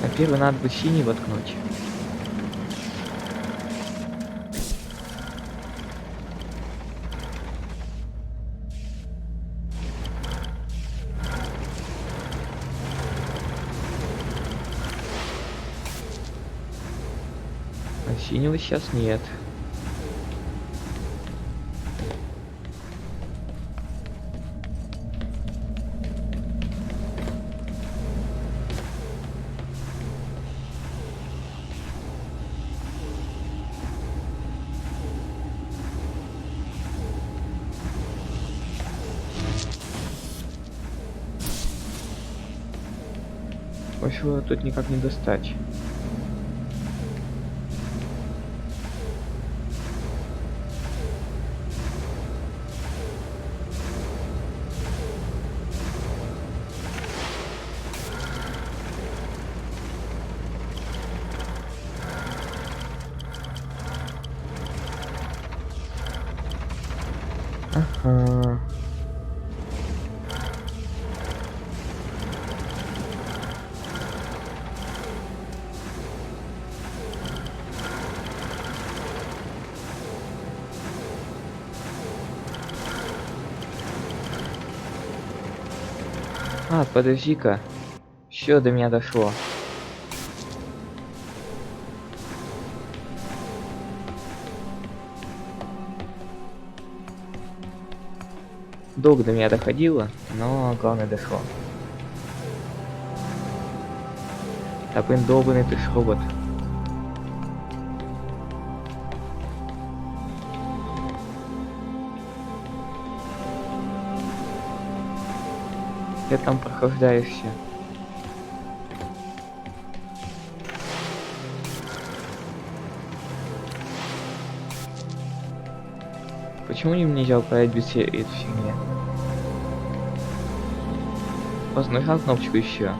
А первый надо бы синий воткнуть. А синего сейчас нет. Его тут никак не достать. Ага. А, подожди-ка. Все до меня дошло. Долго до меня доходило, но главное дошло. Да блин, долбанный ты ж робот. Ты там прохлаждаешься. Почему им нельзя управлять без всей этой фигни? Вот нажал кнопочку еще.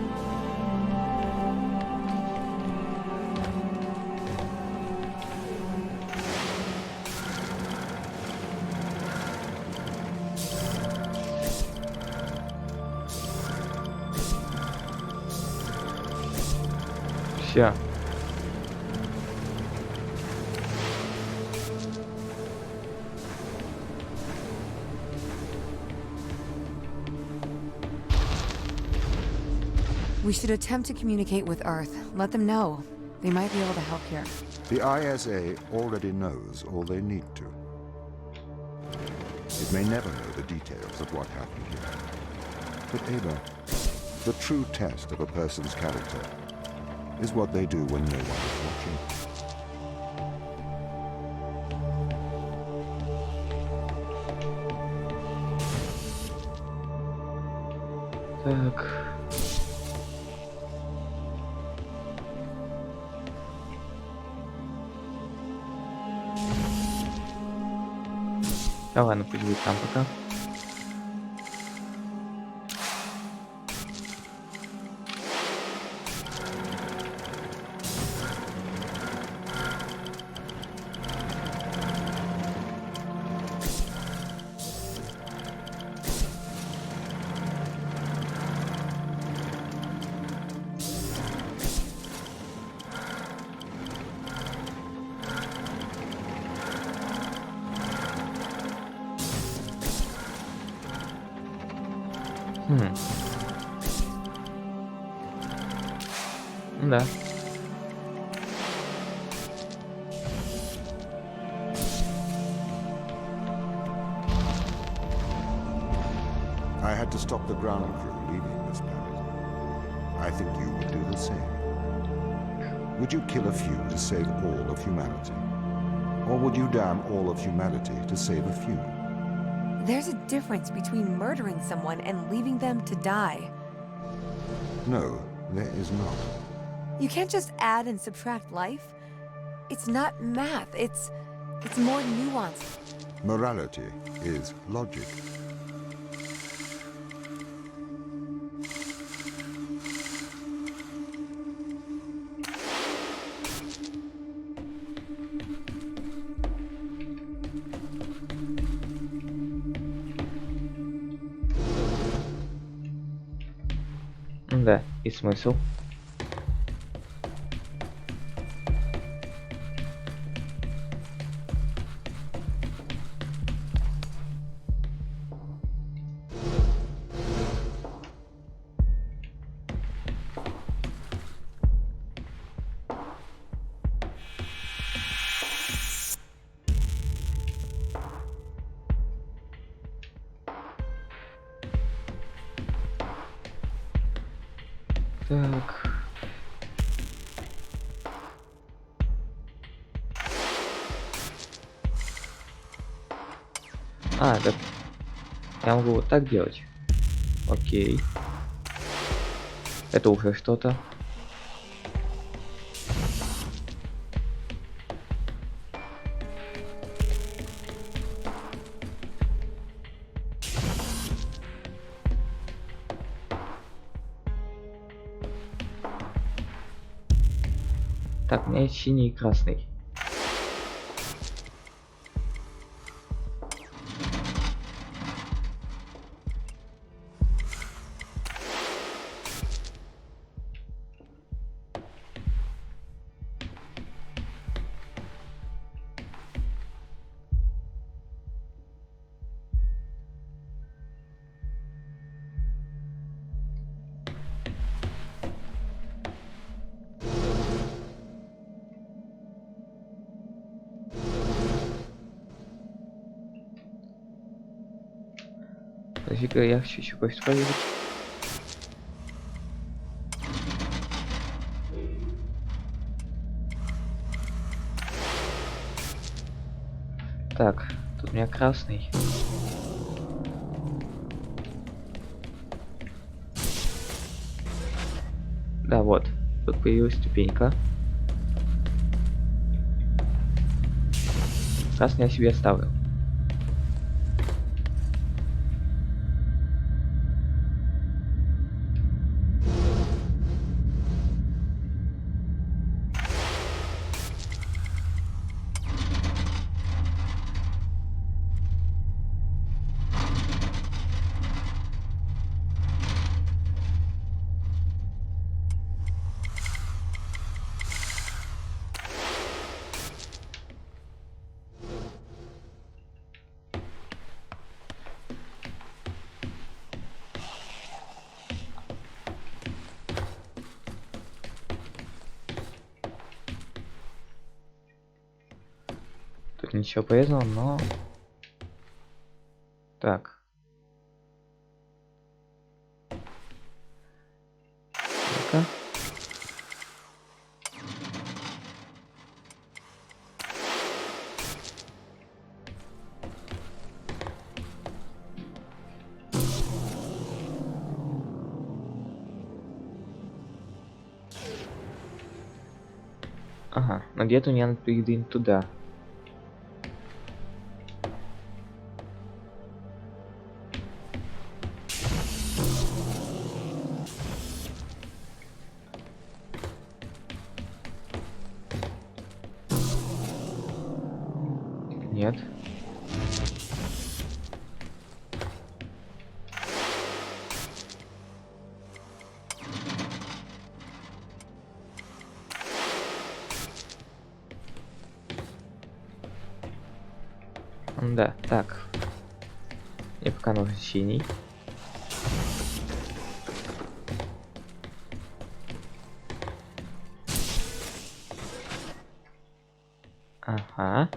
Все. We should attempt to communicate with Earth. Let them know. They might be able to help here. The ISA already knows all they need to. It may never know the details of what happened here. But Ava, the true test of a person's character is what they do when no one is watching. Так. Да ладно, пусть будет там пока. Да. I had to stop the ground crew leaving this planet. I think you would do the same. Would you kill a few to save all of humanity? Or would you damn all of humanity to save a few? There's a difference between murdering someone and leaving them to die. No, there is not. You can't just add and subtract life. It's not math. It's more nuanced. Morality is logic. Да, и смысл. Так. А, так. Я могу вот так делать. Окей. Это уже что-то. Так, у меня есть синий и красный. Подожди-ка, я хочу еще кое-что проверить. Так, тут у меня красный. Да, вот. Тут появилась ступенька. Красный я себе оставлю. Тут ничего полезного, но... Так. Ну-ка. Ага, но где-то мне надо передвинуть туда. Нет. Да, так. Мне пока нужен синий. Ага.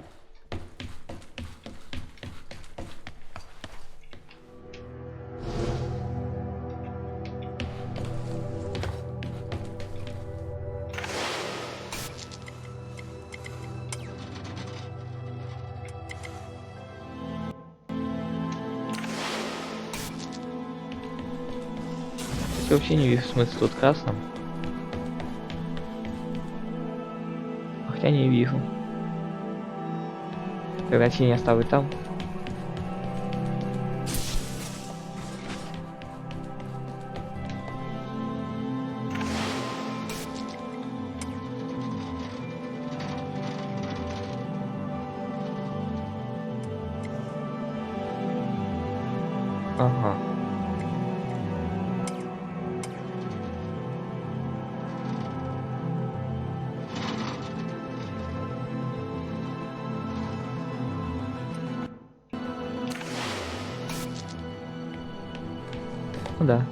Я вообще не вижу смысла тут красным. Хотя не вижу. Тогда синий оставлю там. Ага. Ну да.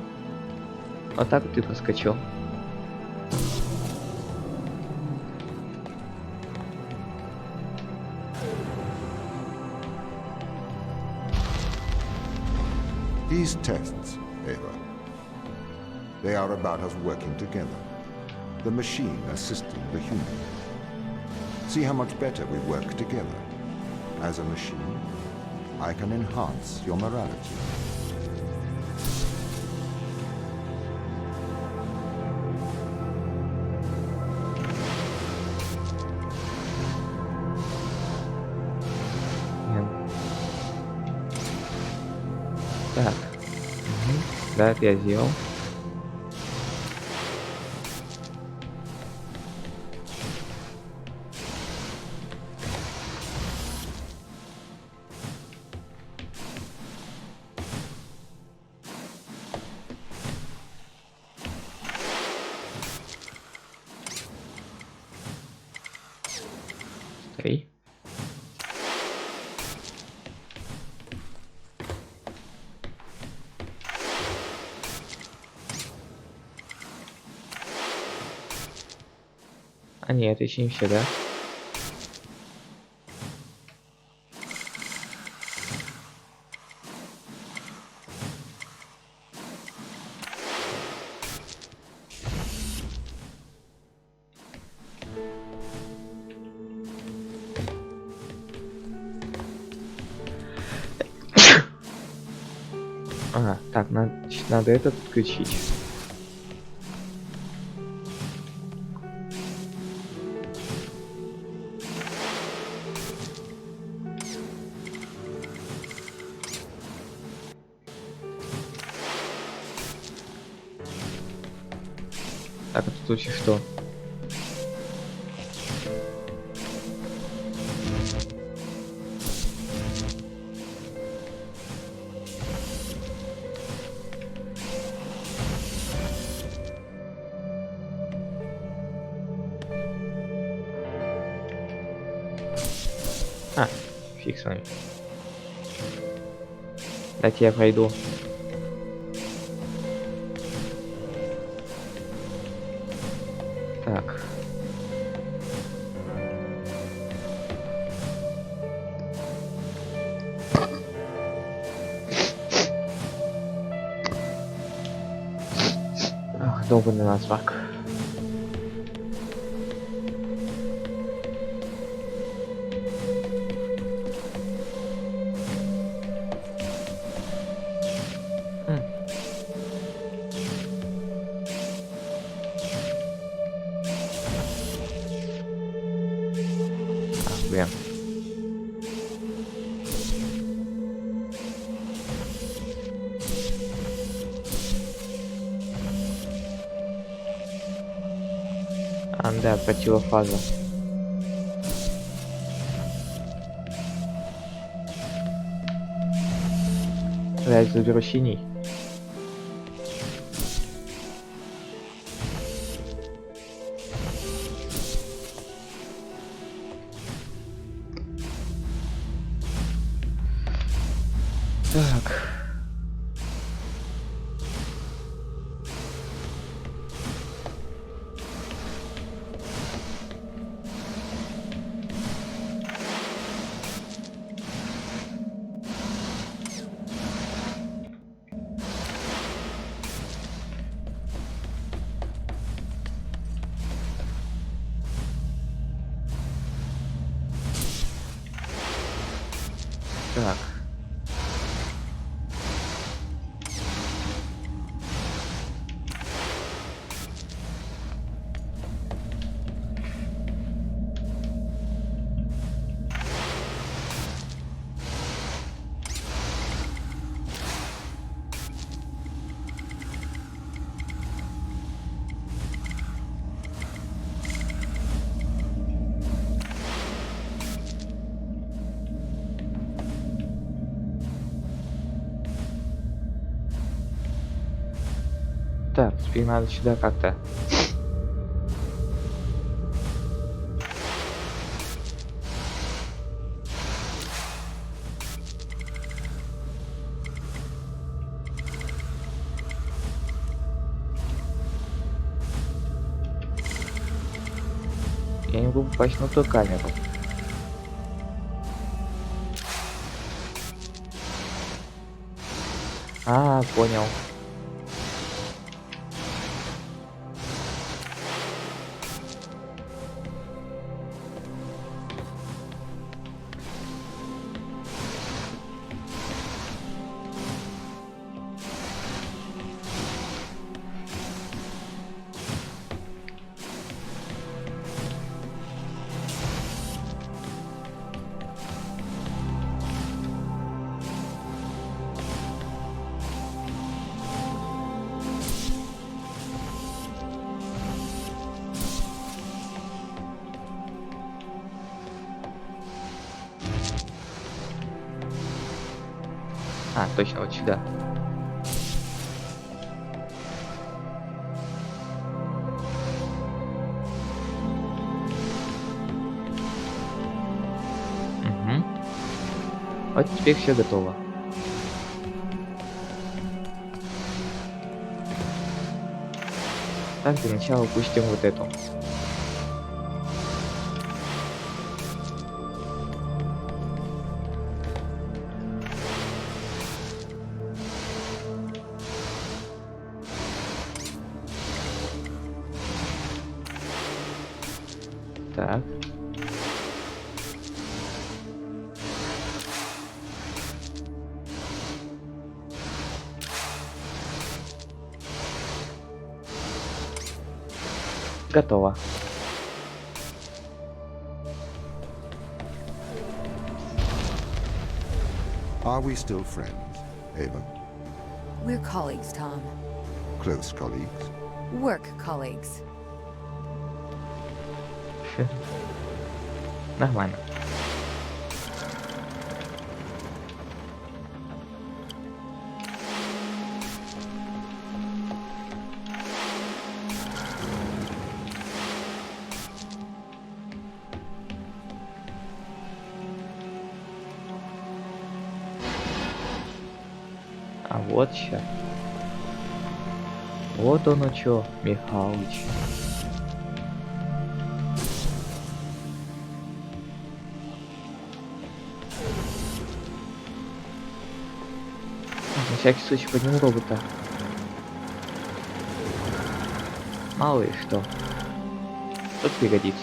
Вот так вот ты проскочил. These tests, Ava, they are about us working together. The machine assisting the human. See how much better we work together. As a machine, I can enhance your morality. Так. Да, это я сделал. Смотри. А нет, это еще не все, да? Ага, так, надо этот отключить. Так, это в случае что? А, фиг с вами. Дайте я пройду. Так. Долбанный насвак. Блин. Да, противофаза. Я заберу синий. Так. Так. Так, теперь надо сюда как-то. Я не могу попасть на ту камеру. Понял. Точно, вот сюда. Угу. Вот теперь все готово. Так, для начала пустим вот эту. Так. Готово. Are we still friends, Ava? We're colleagues, Tom. Close colleagues? Work colleagues. Нормально. А вот сейчас. Вот оно чё, Михалыч. На всякий случай подниму робота. Мало ли что. Тут пригодится.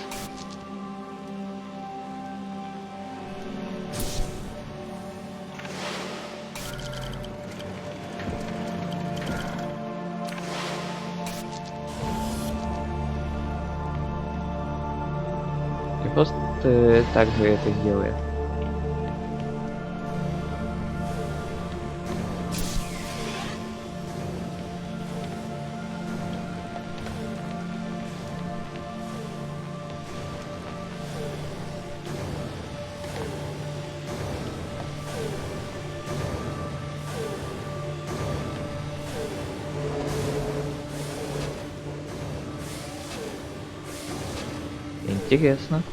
И просто так же это сделаю. Интересно.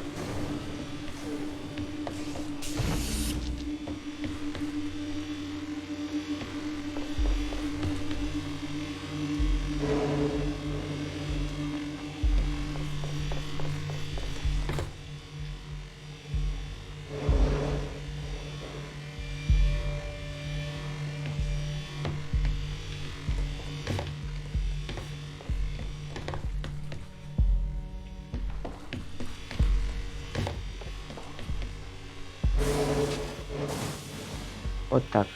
Вот так.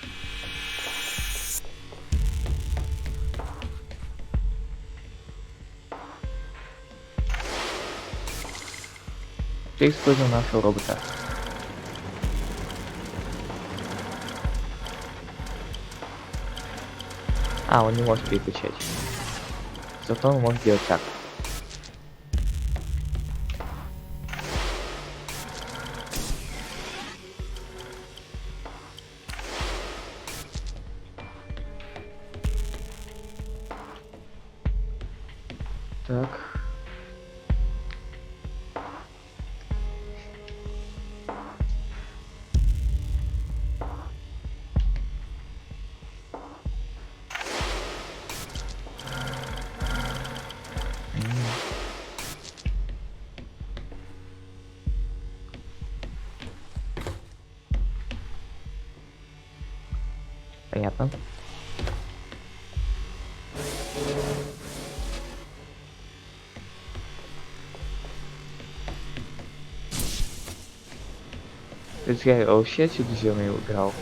Теперь используем нашего робота. А, он не может переключать. Зато он может делать так. Так. Понятно. То есть я вообще отсюда зеленый убрал.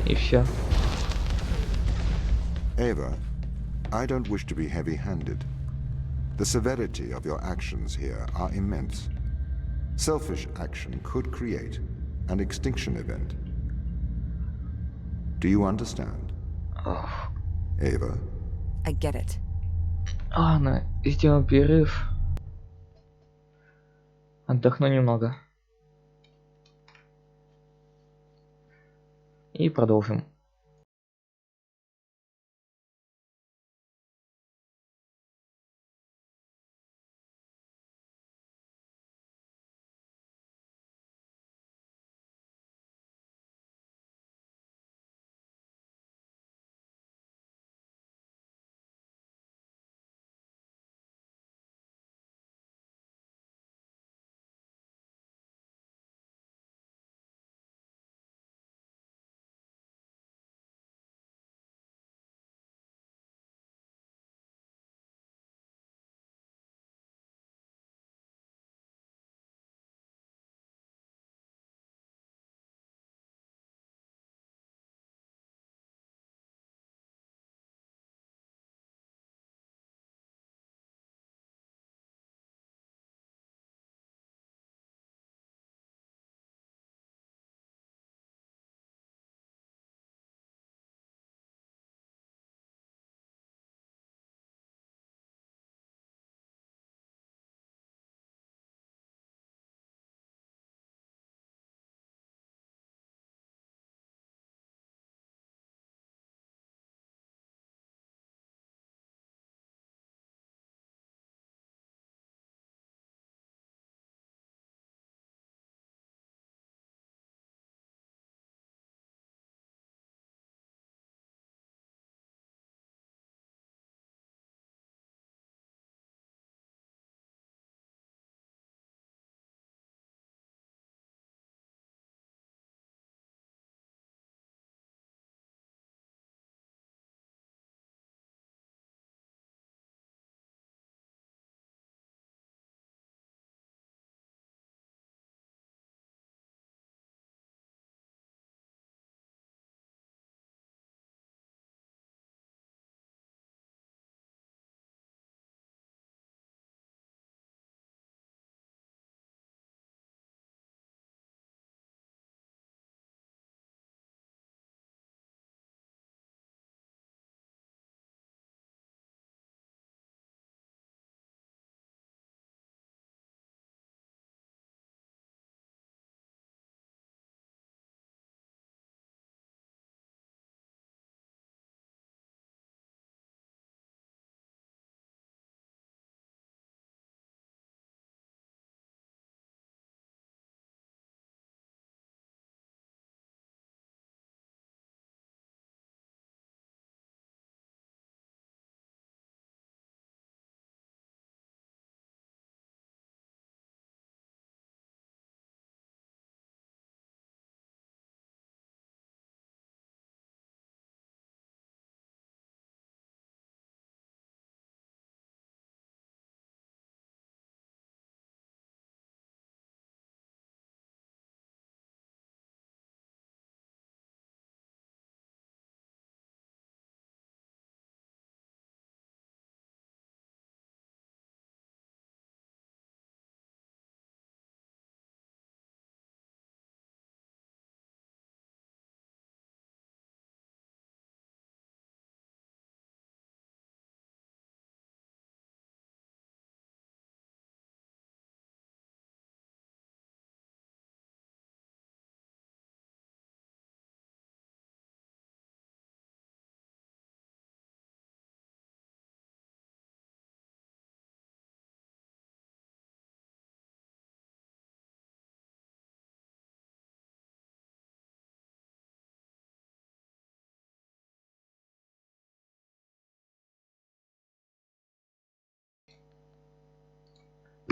И все. Ava, I don't wish to be heavy-handed. The severity of your actions here are immense. Selfish action could create an extinction event. Do you understand? Ava? I get it. Ладно, сделаем перерыв. Отдохну немного. И продолжим.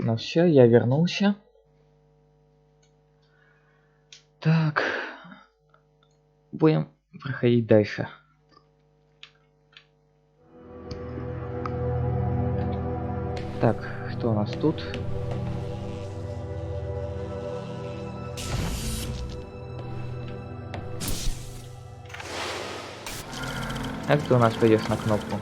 Ну все, я вернулся. Так. Будем проходить дальше. Так, что у нас тут? Как ты у нас пойдешь на кнопку?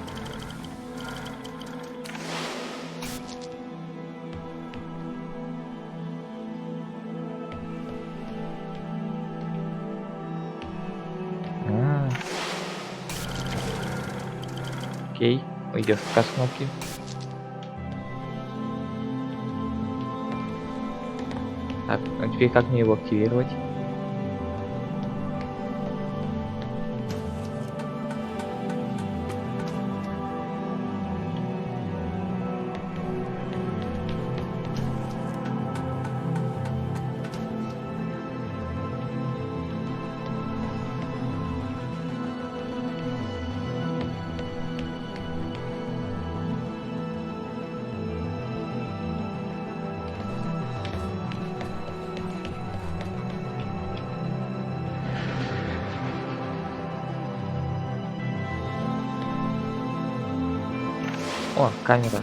Окей, пойдешь пока с кнопки. Так, а теперь как мне его активировать? О, камера.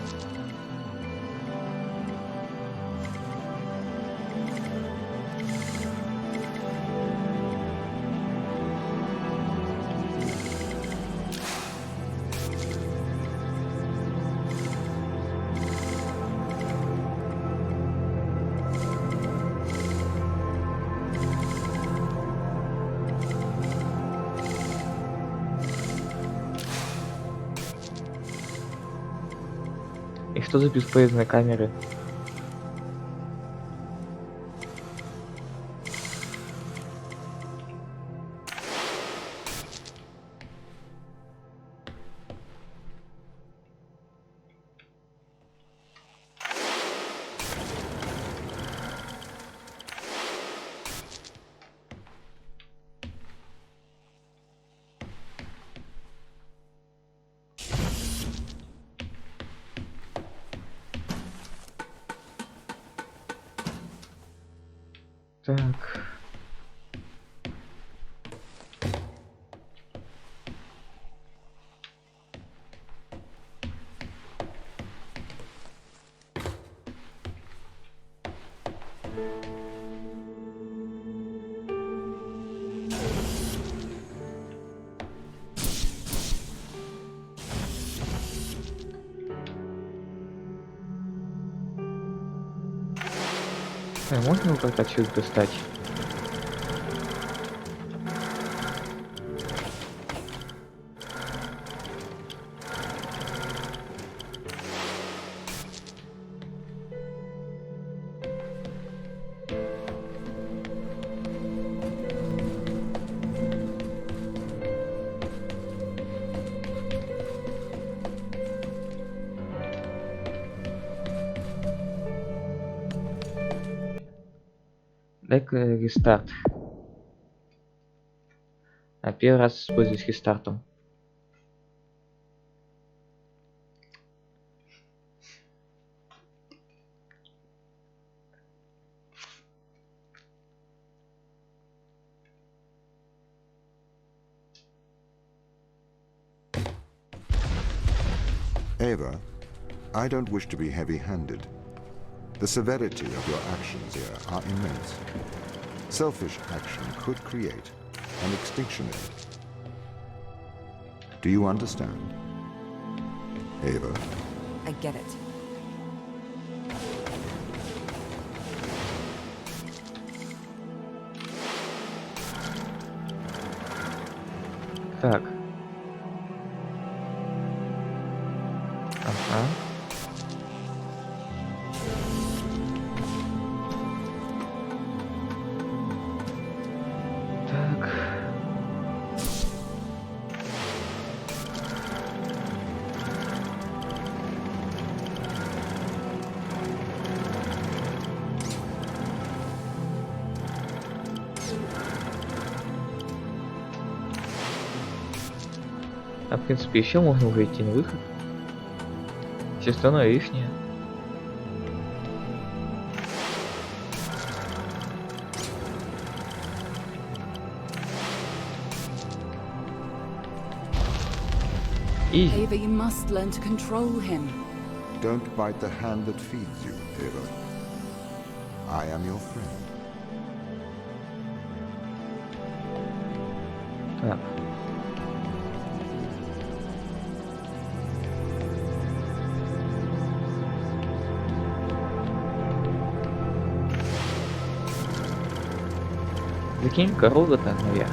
И что за бесполезные камеры? Так. Можно его как-то отсюда достать? Дай-ка рестарт. А первый раз используюсь рестартом. Ava, I don't wish to be heavy-handed. The severity of your actions here are immense. Selfish action could create an extinction event. Do you understand? Ava? I get it. Так. Ага. Так. А в принципе еще можно выйти на выход. Все остальное лишнее. Изи. Ava, you must learn to control him. Don't bite the hand that feeds you, Ava. I am your friend. Так. Закинь корову-то наверх.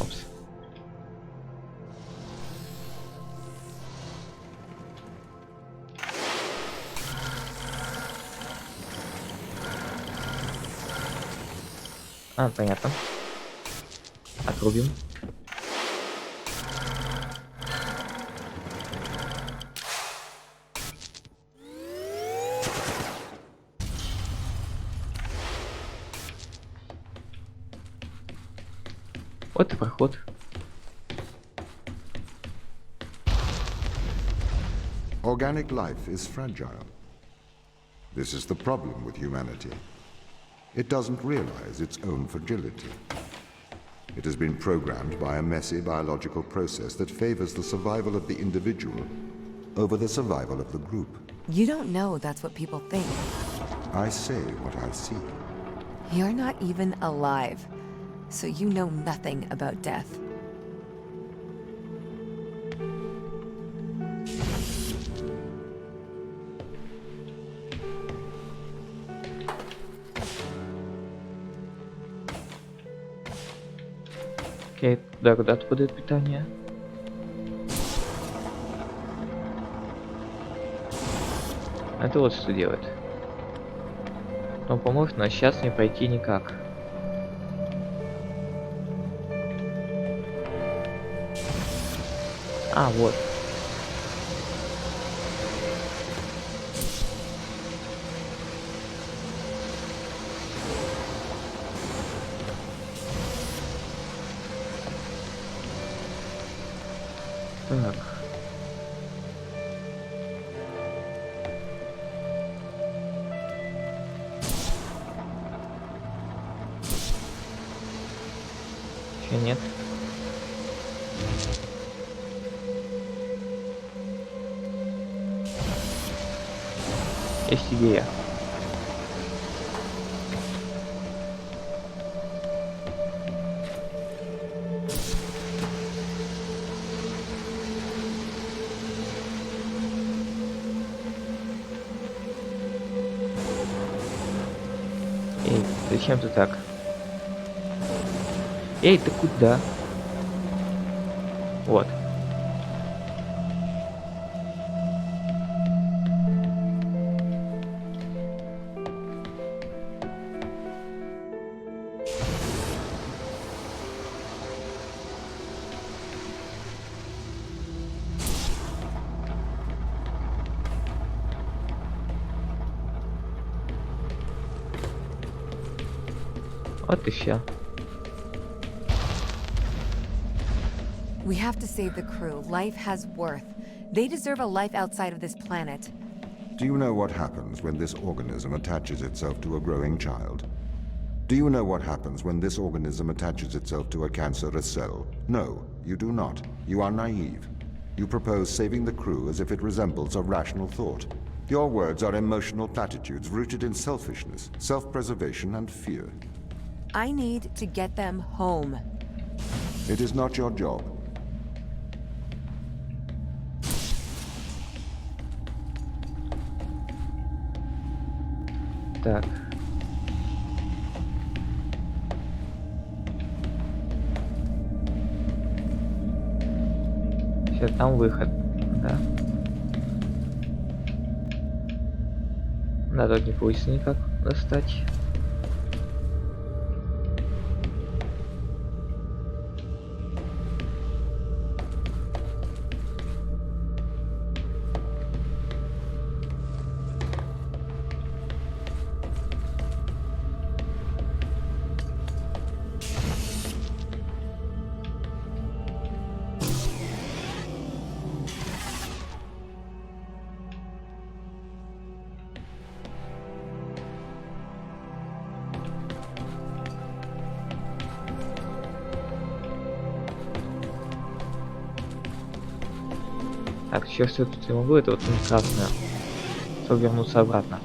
Опс. Понятно. Отрубим. Вот и проход. Organic life is fragile. This is the problem with humanity. It doesn't realize its own fragility. It has been programmed by a messy biological process that favors the survival of the individual over the survival of the group. You don't know that's what people think. I say what I see. You're not even alive, so you know nothing about death. Окей, да, куда-то будет питание. Это вот что делает. Он поможет, но сейчас не пройти никак. Вот. Так. Еще нет. Есть идея. Эй, зачем ты так? Эй, ты куда? Вот. Вот и все. We have to save the crew. Life has worth. They deserve a life outside of this planet. Do you know what happens when this organism attaches itself to a growing child? Do you know what happens when this organism attaches itself to a cancerous cell? No, you do not. You are naive. You propose saving the crew as if it resembles a rational thought. Your words are emotional platitudes rooted in selfishness, self-preservation, and fear. I need to get them home. It is not your job. Так. Сейчас там выход, да? Да, тут не получится никак достать. Так, еще что тут я могу, это вот красное. Чтобы вернуться обратно.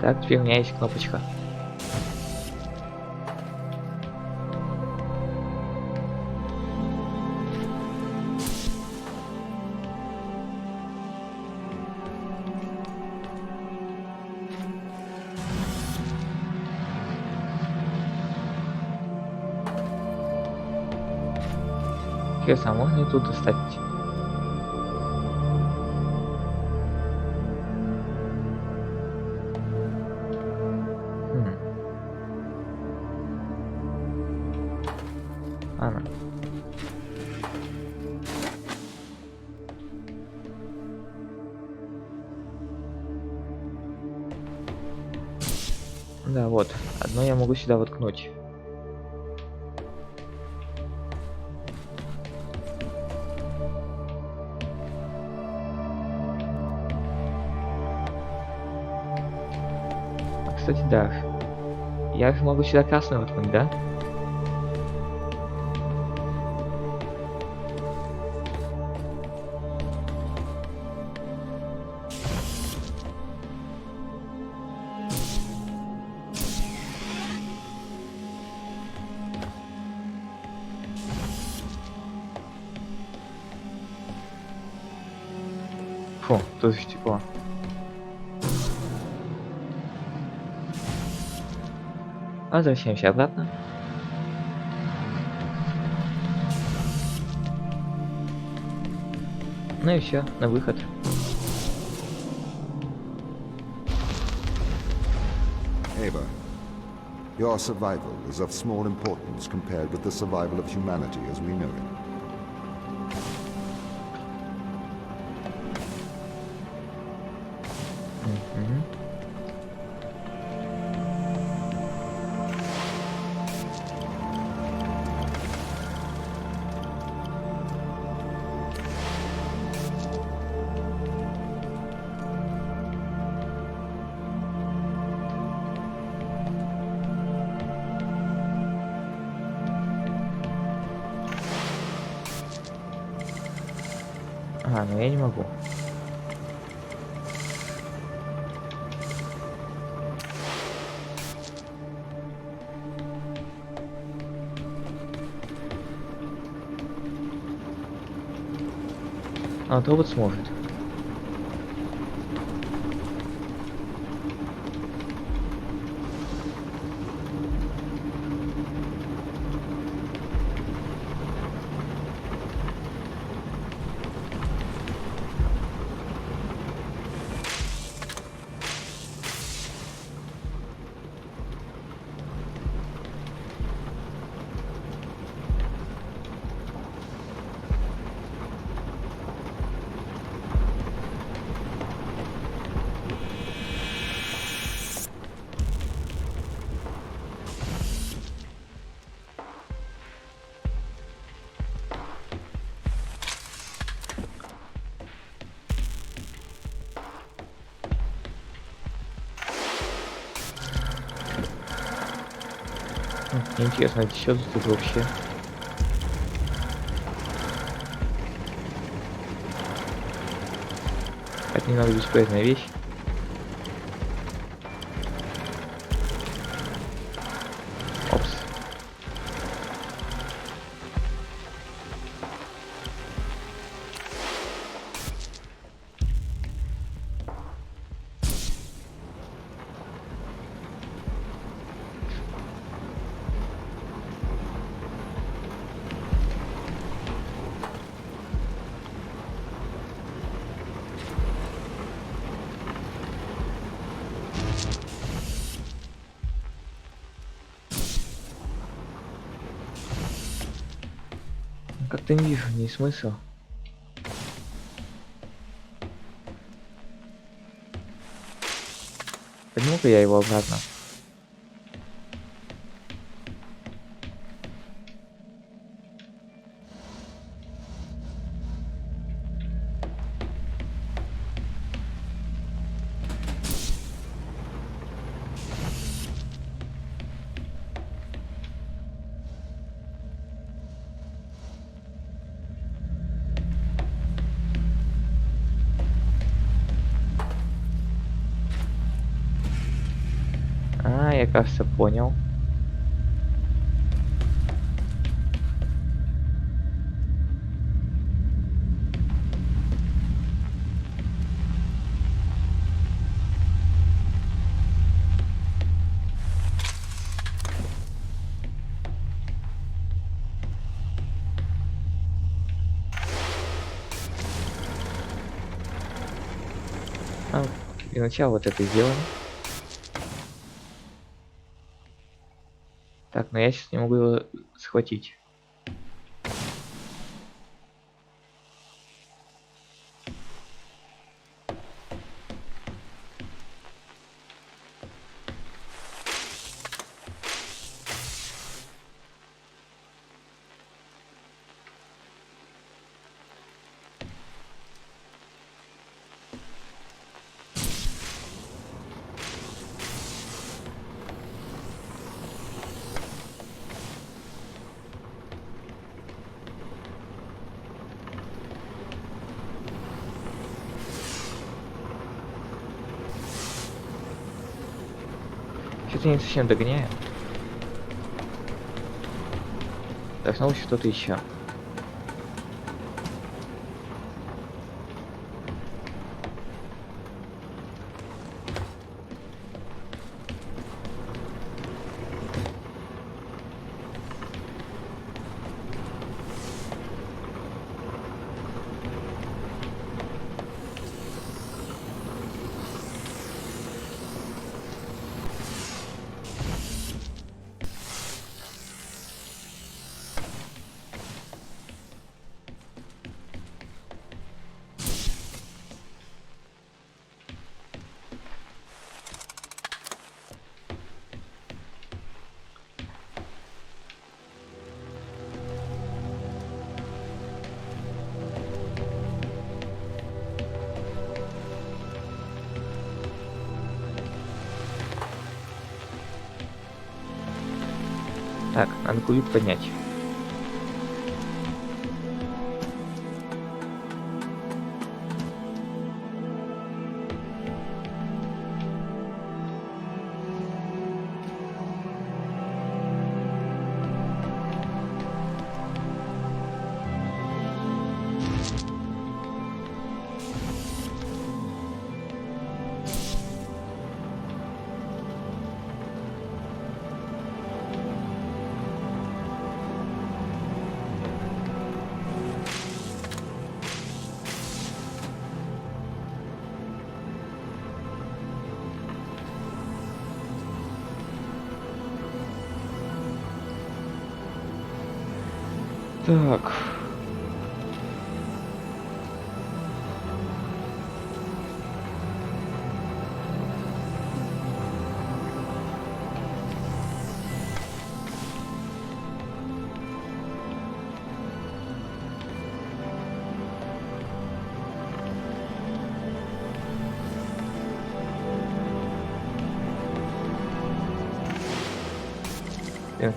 Так, теперь у меня есть кнопочка. Интересно, а можно и тут достать? Ладно. Да, вот. Одно я могу сюда воткнуть. А, кстати, да. Я же могу сюда красный воткнуть, да? Фу, тут же тепло. Возвращаемся обратно. Ну и все, на выход. Ava, your survival is of small importance compared with the survival of humanity as we know it. А, ну я не могу. А вот робот сможет. Мне интересно, это что тут вообще? Это немного бесполезная вещь. Опс. Как-то не вижу, не смысл. Подниму-ка я его обратно. Я, кажется, понял. Для начала вот это сделаем. Так, но я сейчас не могу его схватить. Что-то не совсем догоняю. Так, снова что-то еще. Так, надо кулик поднять. Так.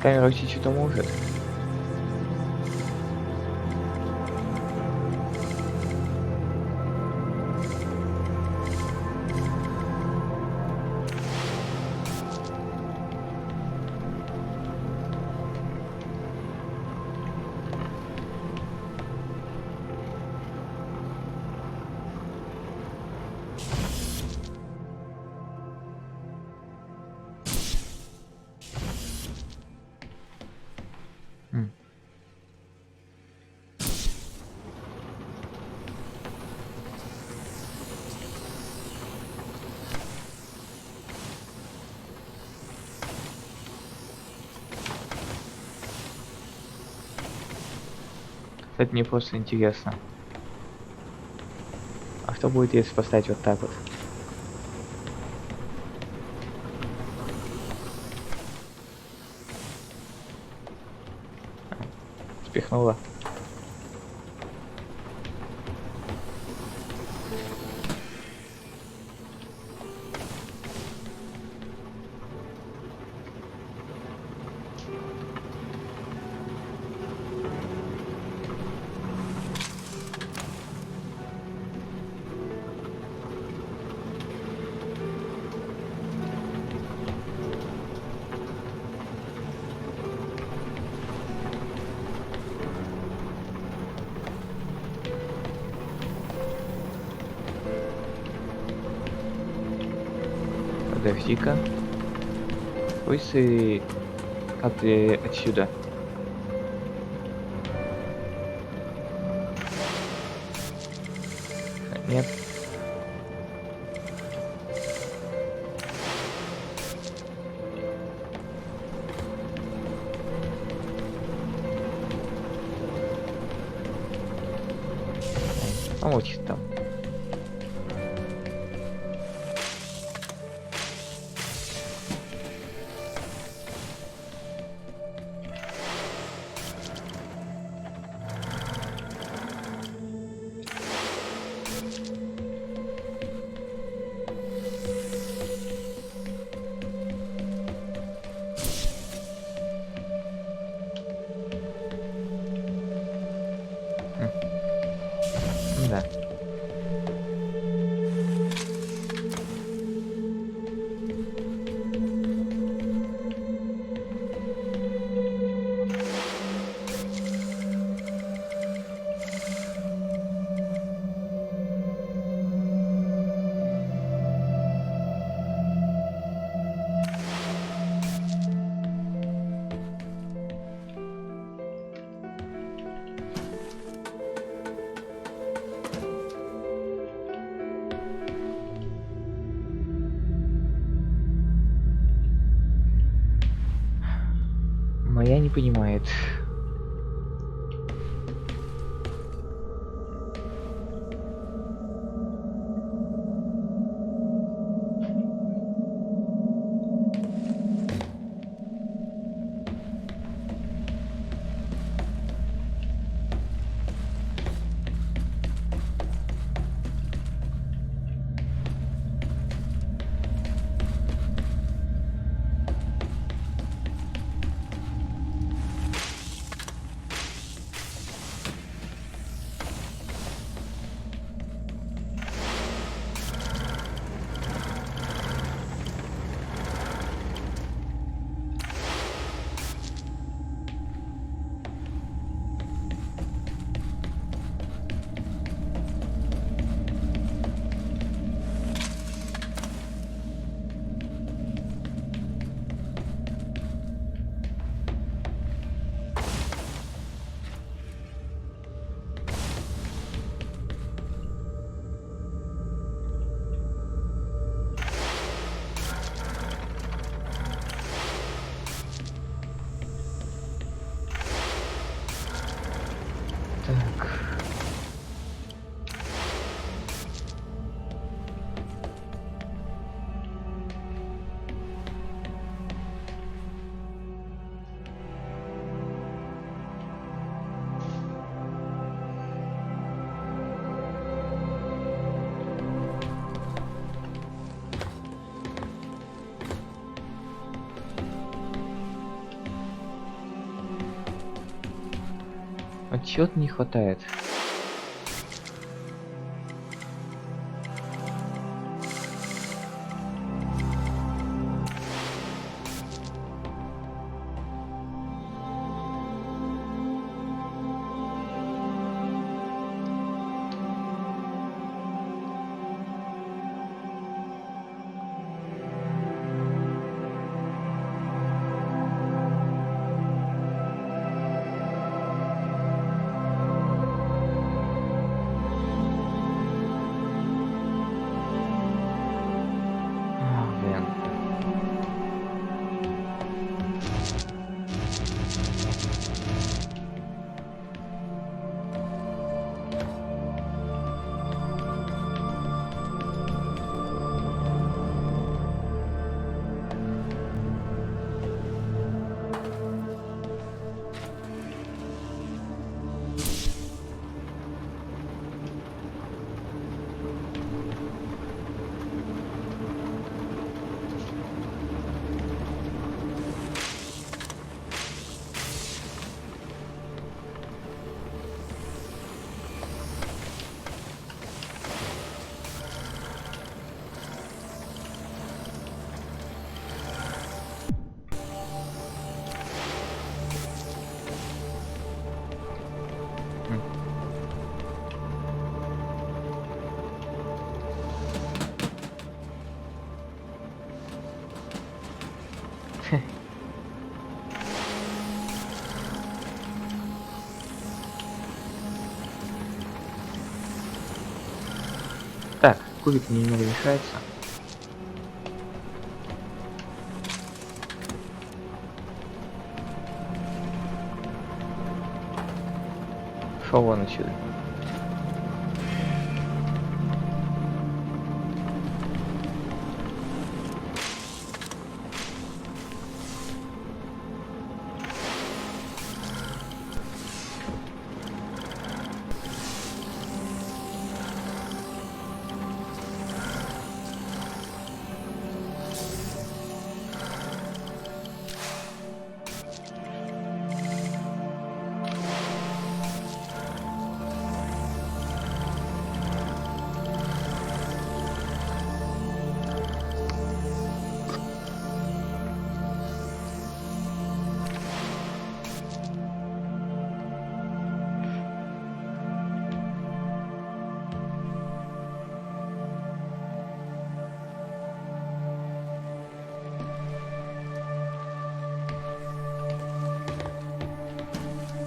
Камера вообще что-то может. Это мне просто интересно. А что будет, если поставить вот так вот? Пихнула. Подожди-ка. Быстрый, как ты отсюда? Нет. Помочь там. Да. Моя не понимает. Так. Отчет не хватает. кубик мне немного мешается. Шел вон отсюда.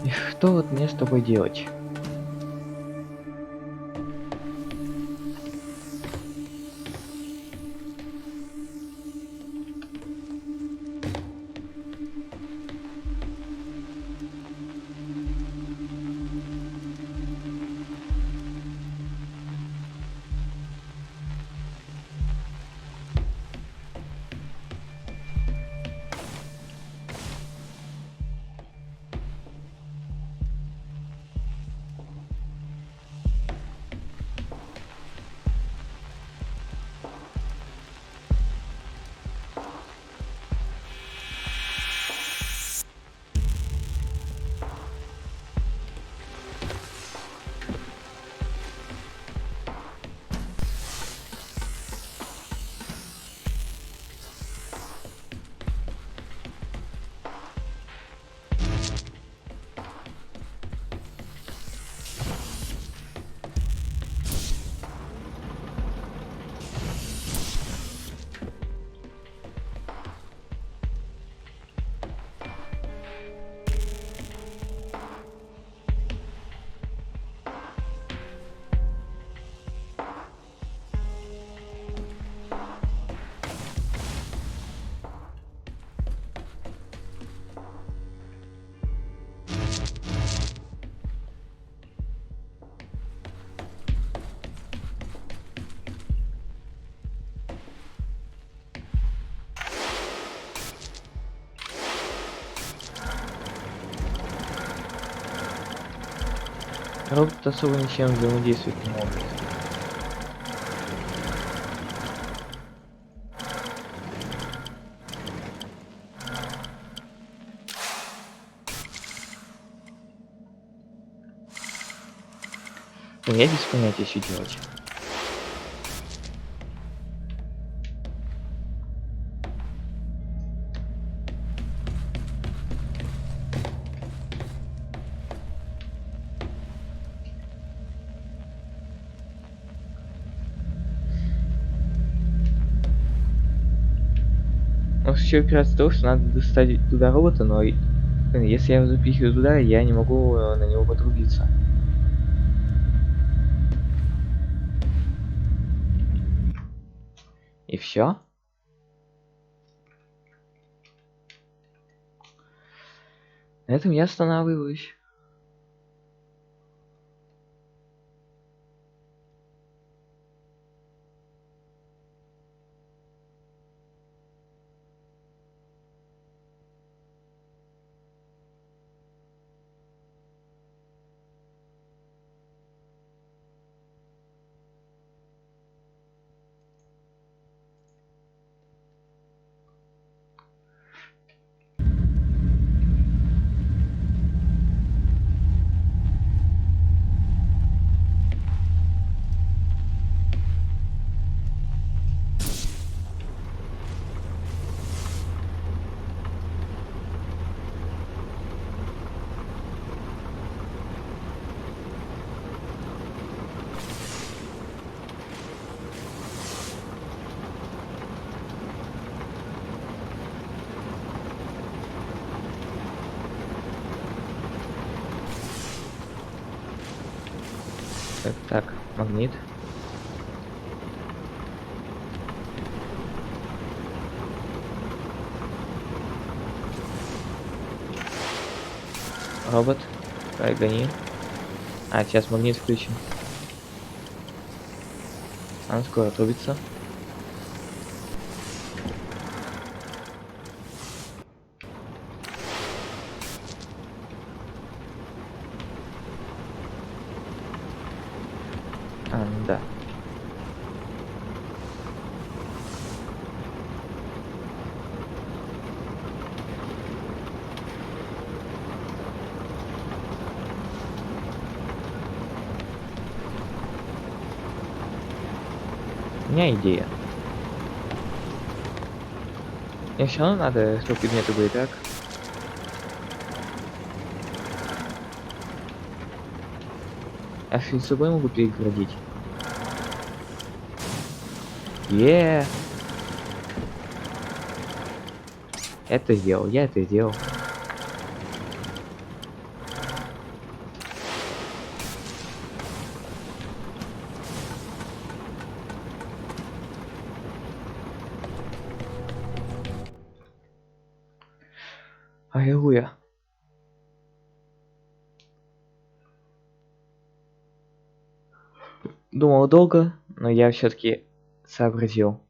И что вот мне с тобой делать? Робот особо ничем взаимодействовать не может. Я без понятия, что делать. Все опирается в то, что надо достать туда робота, но если я его запихиваю туда, я не могу на него подрубиться. И все. На этом я останавливаюсь. Так, магнит. Робот, давай гони. А, сейчас магнит включим. Он скоро отрубится. А, да. У меня идея. Мне все равно надо, чтобы предметы были так. Я с собой могу переградить. Это сделал, я это сделал. Аллилуйя. Думал долго, но я все-таки сообразил.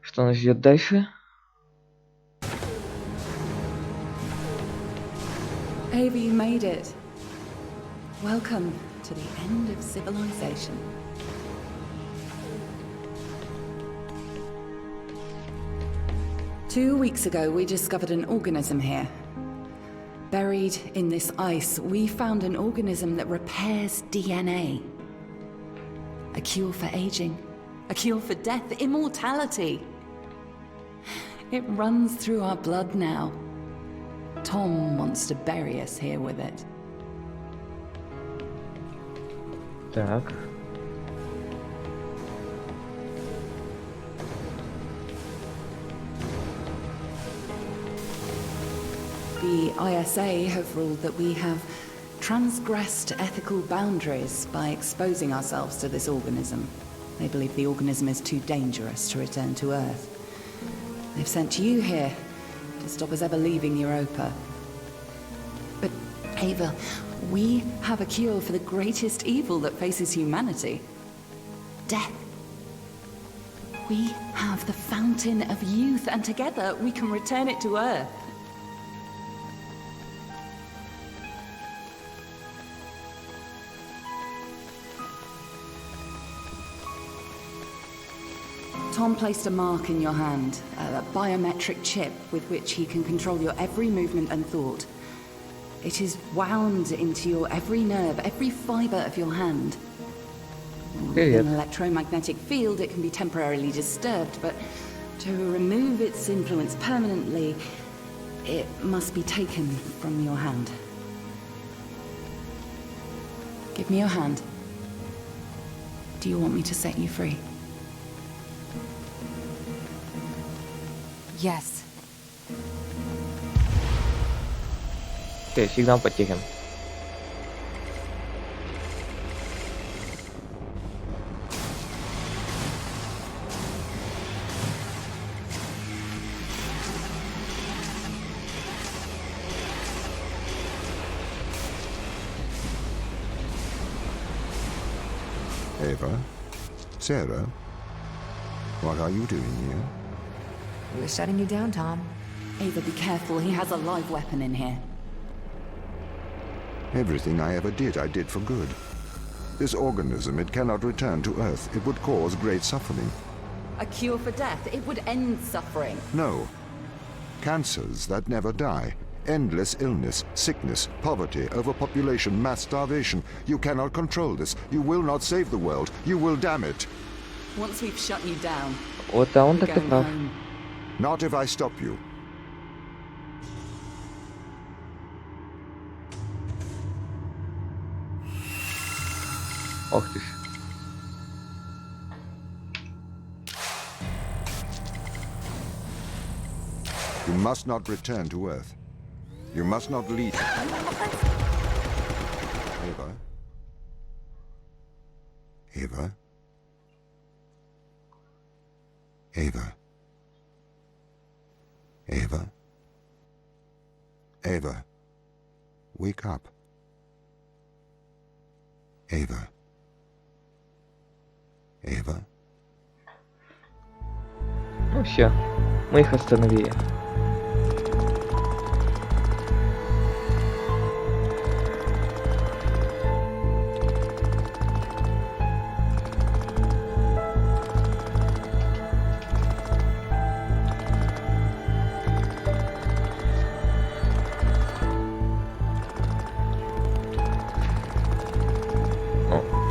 Что нас ждет дальше? Ava, you made it. Welcome to the end of civilization. Two weeks ago, we discovered an organism here. Buried in this ice, we found an organism that repairs DNA. A cure for aging, a cure for death, immortality. It runs through our blood now. Tom wants to bury us here with it. Так. The ISA have ruled that we have transgressed ethical boundaries by exposing ourselves to this organism. They believe the organism is too dangerous to return to Earth. They've sent you here to stop us ever leaving Europa. But, Ava, we have a cure for the greatest evil that faces humanity. Death. We have the fountain of youth, and together we can return it to Earth. Tom placed a mark in your hand, a biometric chip with which he can control your every movement and thought. It is wound into your every nerve, every fibre of your hand. With an electromagnetic field, it can be temporarily disturbed, but to remove its influence permanently, it must be taken from your hand. Give me your hand. Do you want me to set you free? Yes. Окей, сигнал потерян. Ava? Sarah? What are you doing here? We were shutting you down, Tom. Ava, be careful. He has a live weapon in here. Everything I ever did, I did for good. This organism, it cannot return to Earth. It would cause great suffering. A cure for death. It would end suffering. No. Cancers that never die. Endless illness, sickness, poverty, overpopulation, mass starvation. You cannot control this. You will not save the world. You will damn it. Once we've shut you down, Вот, а он we're так-то going прав. home. Not if I stop you. Ох ты ж. You must not return to Earth. You must not leave. Ava? Ava? Ava? Ava? Ava? Wake up. Ava? Ava? Ну все, мы их остановили.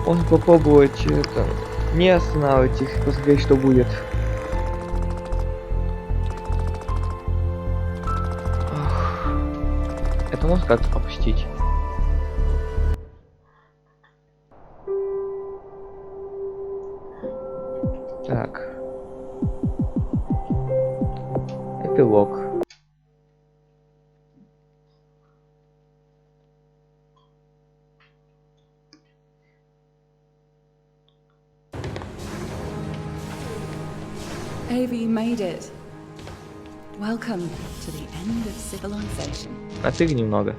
Можно попробовать это, не останавливать их, посмотреть, что будет. Ах. Это можно как-то опустить? Так. Эпилог. Ava, you made it. Welcome to the end of civilization. Отыграй немного.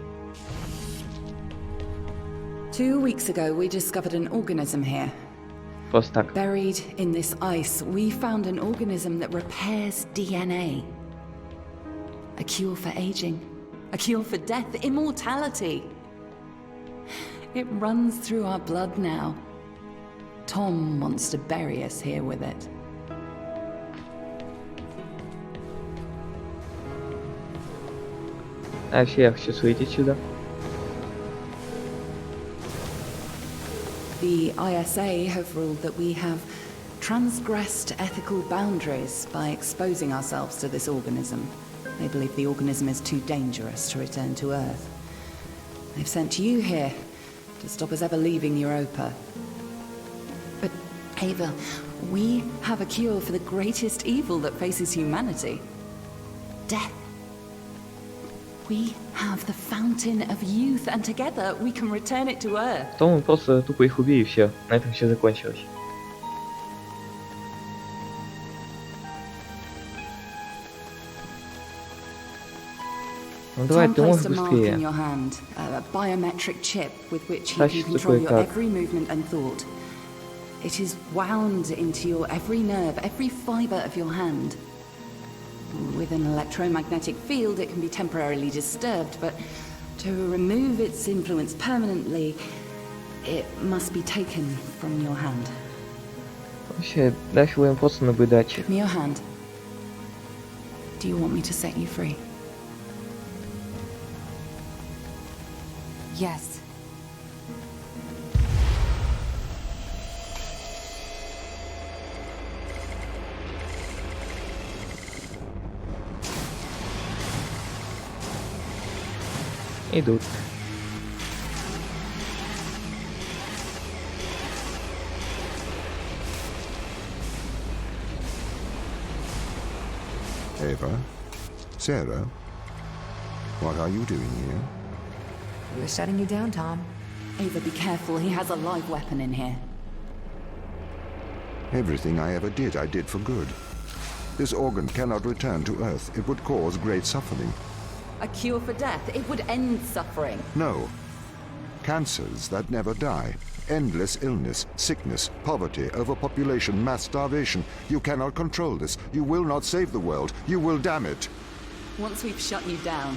2 weeks ago, we discovered an organism here. Просто так. Buried in this ice, we found an organism that repairs DNA. A cure for aging. A cure for death. Immortality. It runs through our blood now. Tom wants to bury us here with it. А вообще я хочу свалить отсюда. The ISA have ruled that we have transgressed ethical boundaries by exposing ourselves to this organism. They believe the organism is too dangerous to return to Earth. They've sent you here to stop us ever leaving Europa. But, Ava, we have a cure for the greatest evil that faces humanity. Death. We have the fountain of youth, and together we can return it to Earth. То мы просто тупо их убили и все. На этом все закончилось. Ну давай, Tom ты можешь placed a mark in быстрее. your hand, a biometric chip with which he Тащишь can control такой your как. every movement and thought. It is wound into your every nerve, every fiber of your hand. With an electromagnetic field, it can be temporarily disturbed, but to remove its influence permanently, it must be taken from your hand. Вообще, дальше будем просто наблюдать. Give me your hand. Do you want me to set you free? Yes. Идут. Ava? Sarah? What are you doing here? We're shutting you down, Tom. Ava, be careful. He has a live weapon in here. Everything I ever did, I did for good. This organ cannot return to Earth. It would cause great suffering. A cure for death. It would end suffering. No. Cancers that never die. Endless illness, sickness, poverty, overpopulation, mass starvation. You cannot control this. You will not save the world. You will damn it. Once we've shut you down,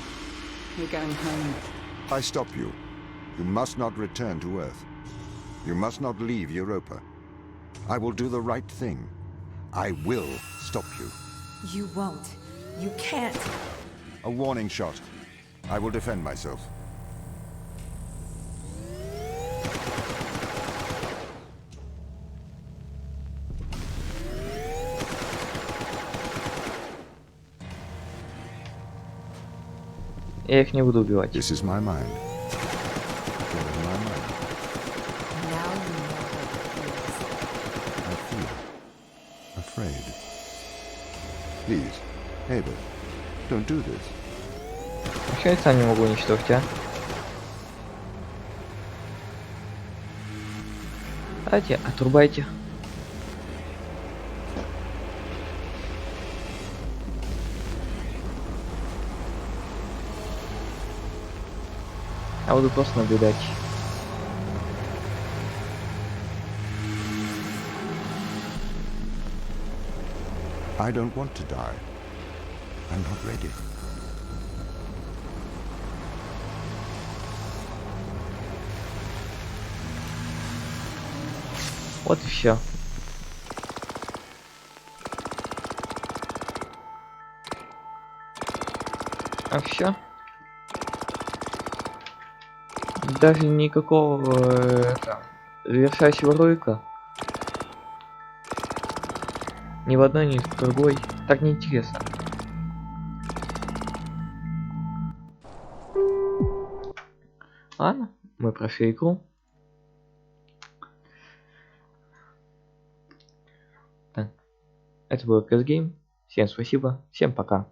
we're going home. I stop you. You must not return to Earth. You must not leave Europa. I will do the right thing. I will stop you. You won't. You can't. A warning shot. I will defend myself. Я их не буду убивать. This is my mind. Get in my mind. Now you know what it is. I feel afraid. Please, Ava, Don't do this. Почему я сам не могу уничтожить, а? Давайте, отрубайте. Я буду просто наблюдать. I don't want to die. I'm not ready. Вот и все. А все. Даже никакого завершающего ролика. Ни в одной, ни в другой. Так неинтересно. Ладно, мы прошли игру. Так, это был тест. Всем спасибо, всем пока.